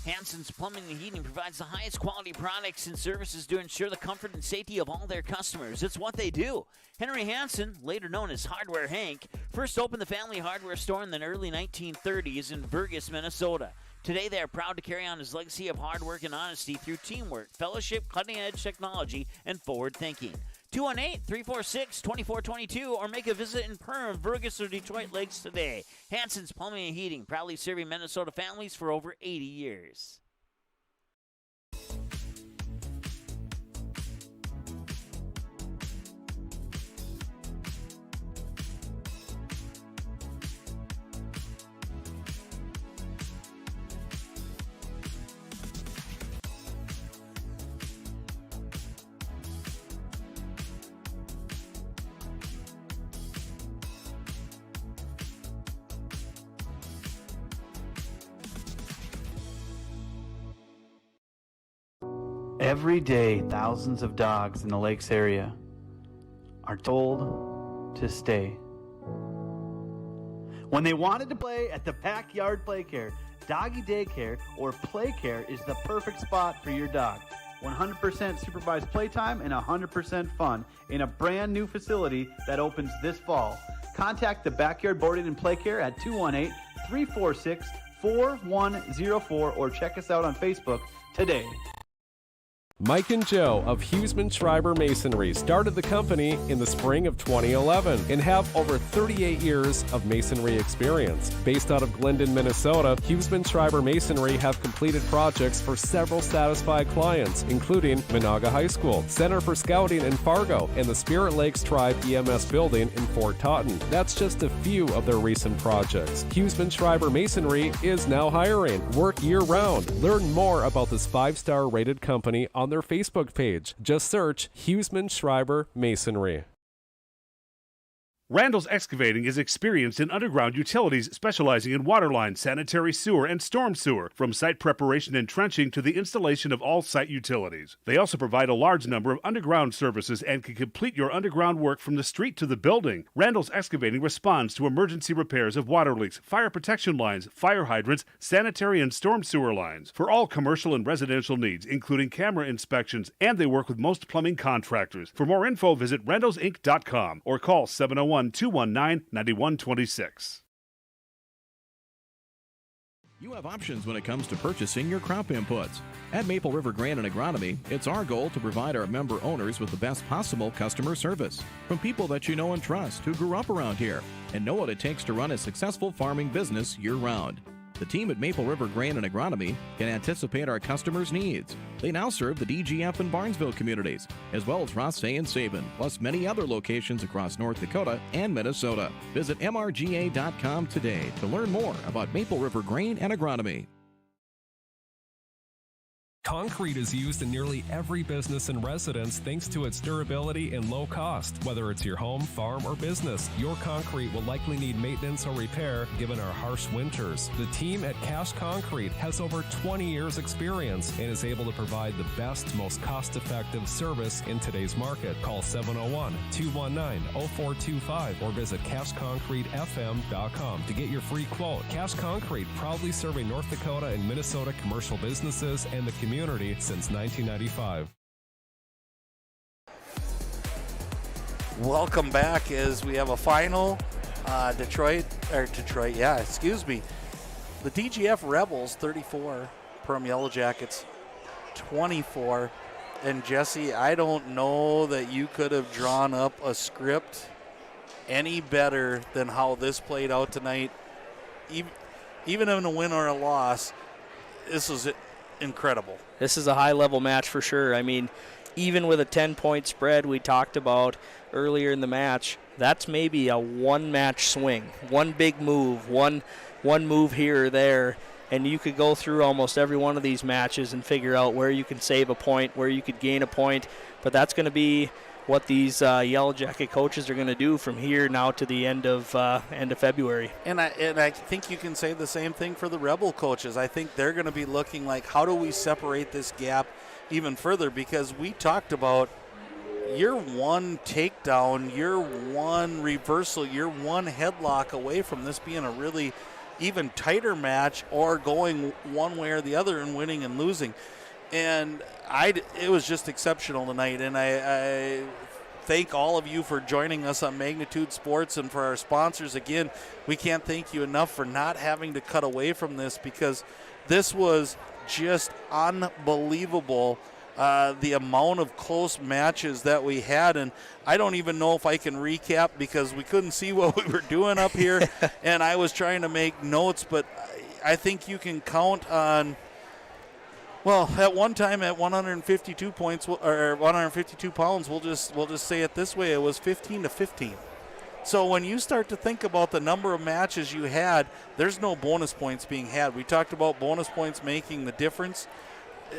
Hansen's Plumbing and Heating provides the highest quality products and services to ensure the comfort and safety of all their customers. It's what they do. Henry Hansen, later known as Hardware Hank, first opened the family hardware store in the early 1930s in Fergus, Minnesota. Today, they are proud to carry on his legacy of hard work and honesty through teamwork, fellowship, cutting-edge technology, and forward thinking. 218-346-2422 or make a visit in Perham, Fergus, or Detroit Lakes today. Hansen's Plumbing and Heating, proudly serving Minnesota families for over 80 years. Every day, thousands of dogs in the lakes area are told to stay. When they wanted to play at the Backyard Playcare, Doggy Daycare or Playcare is the perfect spot for your dog. 100% supervised playtime and 100% fun in a brand new facility that opens this fall. Contact the Backyard Boarding and Playcare at 218-346-4104 or check us out on Facebook today. Mike and Joe of Huseman Schreiber Masonry started the company in the spring of 2011 and have over 38 years of masonry experience. Based out of Glyndon, Minnesota, Huseman Schreiber Masonry have completed projects for several satisfied clients, including Monaga High School, Center for Scouting in Fargo, and the Spirit Lakes Tribe EMS building in Fort Totten. That's just a few of their recent projects. Huseman Schreiber Masonry is now hiring. Work year-round. Learn more about this 5-star rated company on their Facebook page. Just search Huseman Schreiber Masonry. Randall's Excavating is experienced in underground utilities, specializing in water lines, sanitary sewer, and storm sewer, from site preparation and trenching to the installation of all site utilities. They also provide a large number of underground services and can complete your underground work from the street to the building. Randall's Excavating responds to emergency repairs of water leaks, fire protection lines, fire hydrants, sanitary and storm sewer lines, for all commercial and residential needs, including camera inspections, and they work with most plumbing contractors. For more info, visit randallsinc.com or call 701-219-9126. You have options when it comes to purchasing your crop inputs. At Maple River Grain and Agronomy, it's our goal to provide our member owners with the best possible customer service from people that you know and trust, who grew up around here and know what it takes to run a successful farming business year-round. The team at Maple River Grain and Agronomy can anticipate our customers' needs. They now serve the DGF and Barnesville communities, as well as Rothsay and Sabin, plus many other locations across North Dakota and Minnesota. Visit mrga.com today to learn more about Maple River Grain and Agronomy. Concrete is used in nearly every business and residence thanks to its durability and low cost. Whether it's your home, farm, or business, your concrete will likely need maintenance or repair given our harsh winters. The team at Cash Concrete has over 20 years experience and is able to provide the best, most cost-effective service in today's market. Call 701-219-0425 or visit cashconcretefm.com to get your free quote. Cash Concrete, proudly serving North Dakota and Minnesota commercial businesses and the community since 1995. Welcome back as we have a final. The DGF Rebels 34, Perham Yellow Jackets 24. And Jesse, I don't know that you could have drawn up a script any better than how this played out tonight. Even in a win or a loss, this was incredible. This is a high-level match for sure. I mean, even with a 10-point spread we talked about earlier in the match, that's maybe a one-match swing, one big move, one move here or there, and you could go through almost every one of these matches and figure out where you can save a point, where you could gain a point. But that's going to be what these Yellow Jacket coaches are going to do from here now to the end of February. And I think you can say the same thing for the Rebel coaches. I think they're going to be looking like, how do we separate this gap even further? Because we talked about you're one takedown, you're one reversal, you're one headlock away from this being a really even tighter match or going one way or the other and winning and losing. And it was just exceptional tonight, and I thank all of you for joining us on Magnitude Sports, and for our sponsors. Again, we can't thank you enough for not having to cut away from this, because this was just unbelievable, the amount of close matches that we had. And I don't even know if I can recap because we couldn't see what we were doing up here, and I was trying to make notes, but I think you can count on, well, at one time at 152 points or 152 pounds, we'll just say it this way: it was 15-15. So when you start to think about the number of matches you had, there's no bonus points being had. We talked about bonus points making the difference.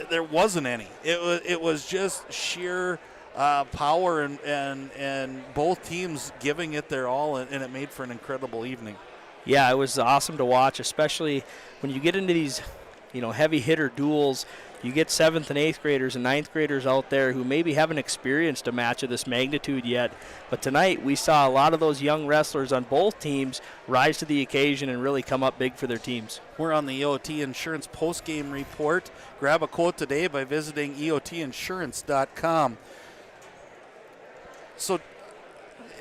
There wasn't any. It was just sheer power and both teams giving it their all, and it made for an incredible evening. Yeah, it was awesome to watch, especially when you get into these heavy hitter duels. You get 7th and 8th graders and 9th graders out there who maybe haven't experienced a match of this magnitude yet. But tonight we saw a lot of those young wrestlers on both teams rise to the occasion and really come up big for their teams. We're on the EOT Insurance postgame report. Grab a quote today by visiting EOTinsurance.com. So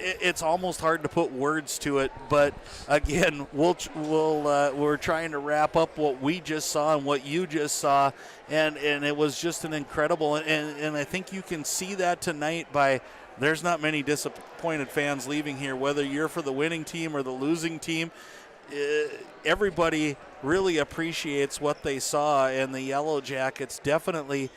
it's almost hard to put words to it, but again, we're trying to wrap up what we just saw and what you just saw, and it was just an incredible, and I think you can see that tonight by there's not many disappointed fans leaving here, whether you're for the winning team or the losing team. Everybody really appreciates what they saw, and the Yellow Jackets definitely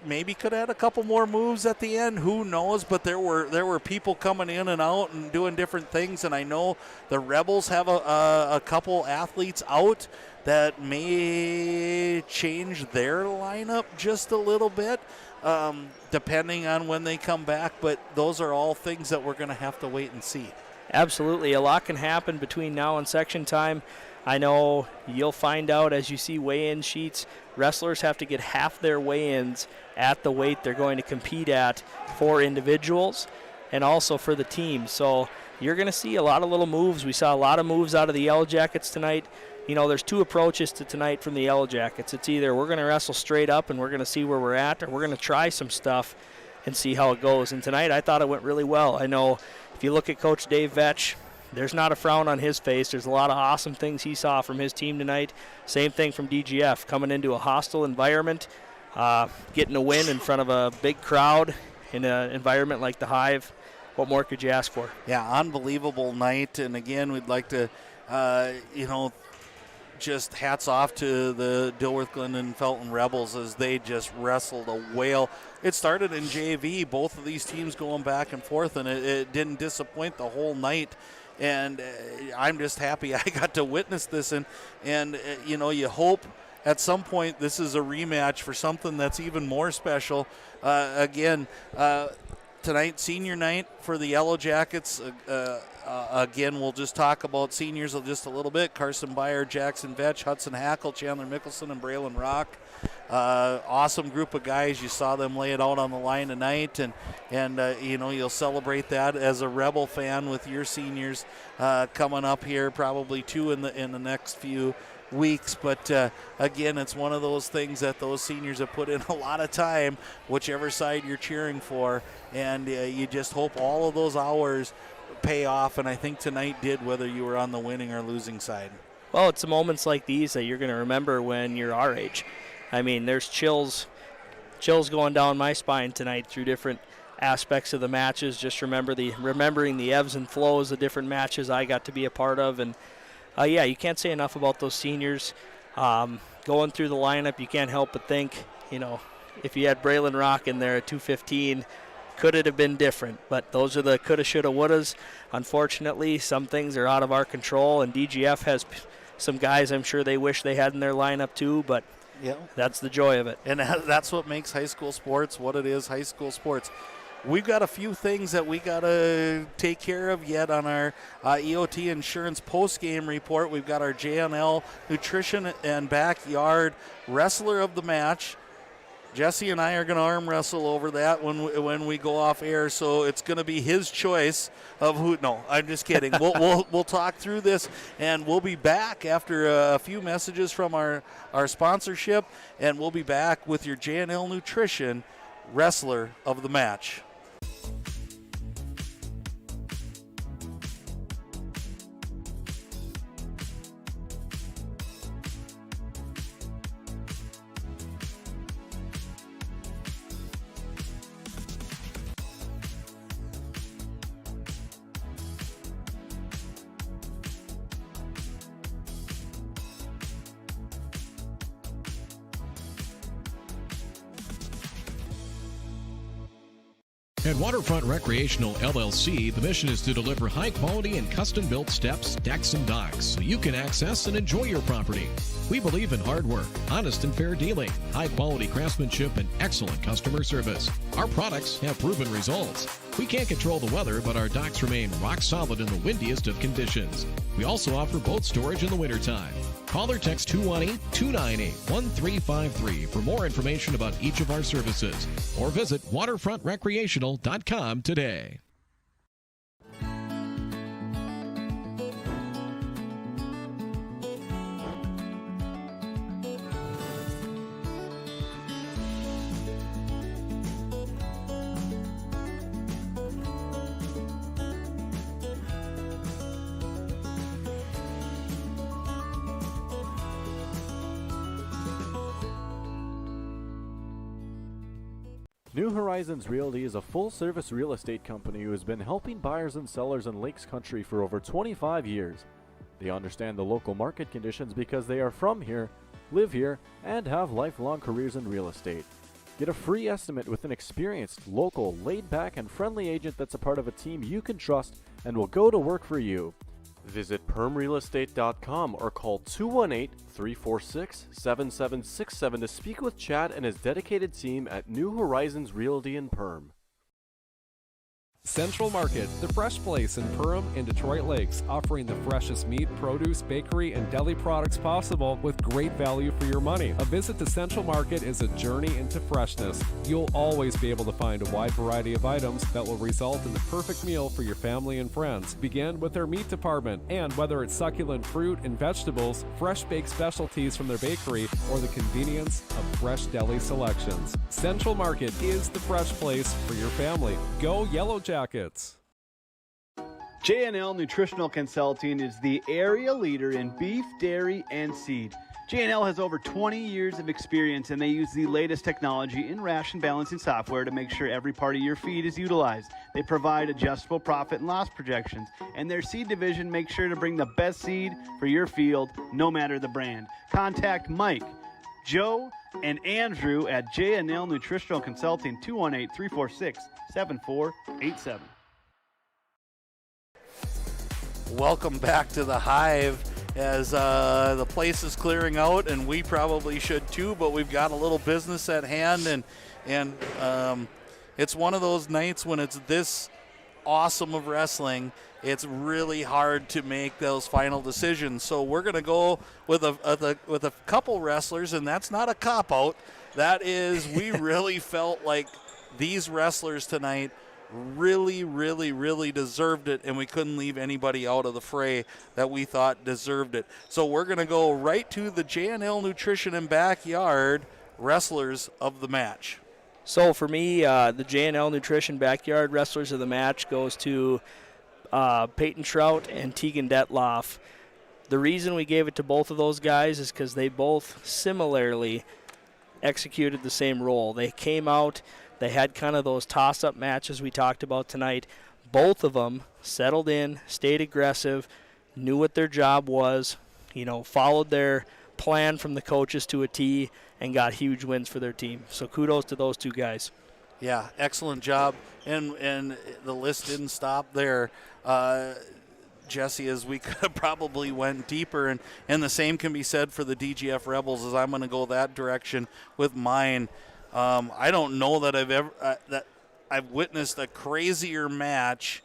maybe could have had a couple more moves at the end. Who knows? But there were people coming in and out and doing different things. And I know the Rebels have a couple athletes out that may change their lineup just a little bit, depending on when they come back. But those are all things that we're going to have to wait and see. Absolutely. A lot can happen between now and section time. I know you'll find out as you see weigh-in sheets, wrestlers have to get half their weigh-ins at the weight they're going to compete at for individuals and also for the team. So you're going to see a lot of little moves. We saw a lot of moves out of the Yellow Jackets tonight. There's two approaches to tonight from the Yellow Jackets. It's either we're going to wrestle straight up and we're going to see where we're at, or we're going to try some stuff and see how it goes. And tonight I thought it went really well. I know if you look at Coach Dave Vetch, there's not a frown on his face. There's a lot of awesome things he saw from his team tonight. Same thing from DGF, coming into a hostile environment, getting a win in front of a big crowd in an environment like the Hive. What more could you ask for? Yeah, unbelievable night. And again, we'd like to, just hats off to the Dilworth Glyndon Felton Rebels as they just wrestled a whale. It started in JV, both of these teams going back and forth, and it didn't disappoint the whole night. And I'm just happy I got to witness this. And you hope at some point this is a rematch for something that's even more special. Again, tonight, senior night for the Yellow Jackets. Again, we'll just talk about seniors just a little bit. Carson Byer, Jackson Vetch, Hudson Hackle, Chandler Mickelson, and Braylon Rock. Awesome group of guys. You saw them lay it out on the line tonight, and you'll celebrate that as a Rebel fan with your seniors coming up here, probably 2 in the next few weeks. But again, it's one of those things that those seniors have put in a lot of time, whichever side you're cheering for, and you just hope all of those hours pay off, and I think tonight did, whether you were on the winning or losing side. Well, it's moments like these that you're going to remember when you're our age. I mean, there's chills going down my spine tonight through different aspects of the matches. Just remembering the ebbs and flows of different matches I got to be a part of, and you can't say enough about those seniors. Going through the lineup, you can't help but think, if you had Braylon Rock in there at 215, could it have been different? But those are the coulda, shoulda, wouldas. Unfortunately, some things are out of our control, and DGF has some guys I'm sure they wish they had in their lineup too, but that's the joy of it. And that's what makes high school sports what it is, high school sports. We've got a few things that we got to take care of yet on our EOT Insurance post-game report. We've got our JNL Nutrition and Backyard Wrestler of the Match. Jesse and I are going to arm wrestle over that when we go off air, so it's going to be his choice of who. No, I'm just kidding. We'll talk through this, and we'll be back after a few messages from our sponsorship, and we'll be back with your JNL Nutrition Wrestler of the Match. At Waterfront Recreational LLC, the mission is to deliver high-quality and custom-built steps, decks, and docks so you can access and enjoy your property. We believe in hard work, honest and fair dealing, high-quality craftsmanship, and excellent customer service. Our products have proven results. We can't control the weather, but our docks remain rock solid in the windiest of conditions. We also offer boat storage in the wintertime. Call or text 218-298-1353 for more information about each of our services, or visit waterfrontrecreational.com today. New Horizons Realty is a full-service real estate company who has been helping buyers and sellers in Lakes Country for over 25 years. They understand the local market conditions because they are from here, live here, and have lifelong careers in real estate. Get a free estimate with an experienced, local, laid-back, and friendly agent that's a part of a team you can trust and will go to work for you. Visit permrealestate.com or call 218-346-7767 to speak with Chad and his dedicated team at New Horizons Realty in Perm. Central Market, the fresh place in Perham and Detroit Lakes, offering the freshest meat, produce, bakery, and deli products possible with great value for your money. A visit to Central Market is a journey into freshness. You'll always be able to find a wide variety of items that will result in the perfect meal for your family and friends. Begin with their meat department, and whether it's succulent fruit and vegetables, fresh baked specialties from their bakery, or the convenience of fresh deli selections, Central Market is the fresh place for your family. Go Yellow Jackets. J&L Nutritional Consulting is the area leader in beef, dairy, and seed. J&L has over 20 years of experience, and they use the latest technology in ration balancing software to make sure every part of your feed is utilized. They provide adjustable profit and loss projections, and their seed division makes sure to bring the best seed for your field, no matter the brand. Contact Mike, Joe, and Andrew at J&L Nutritional Consulting, 218-346-7487. Welcome back to the Hive the place is clearing out, and we probably should too, but we've got a little business at hand, and it's one of those nights when it's this awesome of wrestling, it's really hard to make those final decisions. So we're going to go with a couple wrestlers, and that's not a cop-out. That is, we really felt like these wrestlers tonight really, really, really deserved it, and we couldn't leave anybody out of the fray that we thought deserved it. So we're going to go right to the J&L Nutrition and Backyard wrestlers of the match. So for me, the J&L Nutrition Backyard wrestlers of the match goes to Peyton Trout and Tegan Detloff. The reason we gave it to both of those guys is because they both similarly executed the same role. They came out, they had kind of those toss-up matches we talked about tonight. Both of them settled in, stayed aggressive, knew what their job was, followed their plan from the coaches to a T, and got huge wins for their team. So kudos to those two guys. Yeah, excellent job. And the list didn't stop there, Jesse, as we could have probably went deeper. And the same can be said for the DGF Rebels, as I'm going to go that direction with mine. I don't know that I've witnessed a crazier match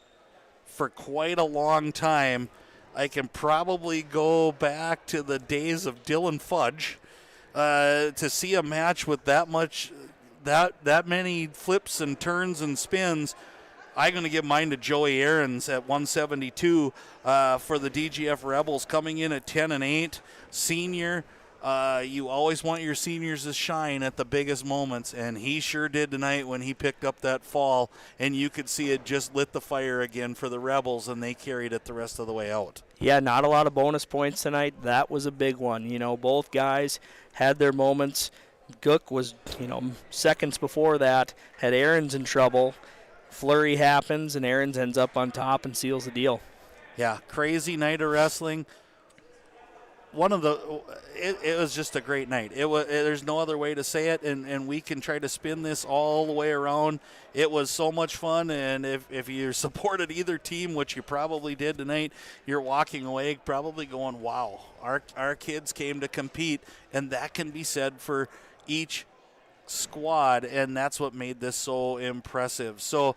for quite a long time. I can probably go back to the days of Dylan Fudge to see a match with that many flips and turns and spins. I'm going to give mine to Joey Ahrens at 172 for the DGF Rebels, coming in at 10-8, senior. You always want your seniors to shine at the biggest moments, and he sure did tonight when he picked up that fall, and you could see it just lit the fire again for the Rebels, and they carried it the rest of the way out. Yeah, not a lot of bonus points tonight. That was a big one. Both guys had their moments. Gook was, seconds before that, had Ahrens in trouble. Flurry happens, and Ahrens ends up on top and seals the deal. Yeah, crazy night of wrestling. It was just a great night. There's no other way to say it, and we can try to spin this all the way around. It was so much fun, and if you supported either team, which you probably did tonight, you're walking away probably going, wow, our kids came to compete, and that can be said for each squad, and that's what made this so impressive. So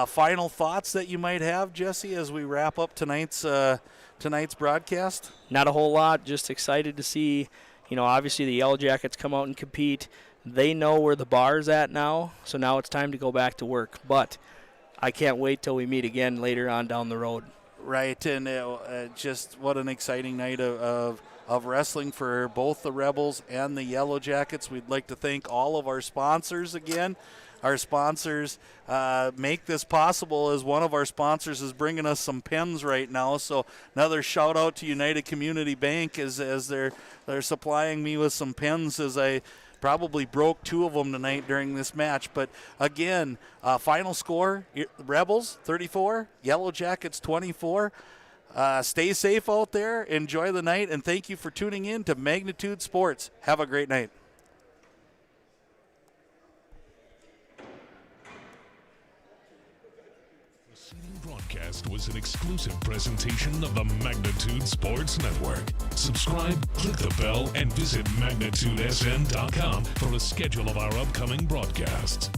final thoughts that you might have, Jesse, as we wrap up tonight's broadcast? Not a whole lot. Just excited to see, obviously the Yellow Jackets come out and compete. They know where the bar's at now, so now it's time to go back to work. But I can't wait till we meet again later on down the road. Right, and just what an exciting night of wrestling for both the Rebels and the Yellow Jackets. We'd like to thank all of our sponsors again. Our sponsors make this possible, as one of our sponsors is bringing us some pens right now. So another shout out to United Community Bank as they're supplying me with some pens, as I probably broke 2 of them tonight during this match. But again, final score, Rebels 34, Yellow Jackets 24. Stay safe out there, enjoy the night, and thank you for tuning in to Magnitude Sports. Have a great night. Broadcast was an exclusive presentation of the Magnitude Sports Network. Subscribe, click the bell, and visit magnitudesn.com for a schedule of our upcoming broadcasts.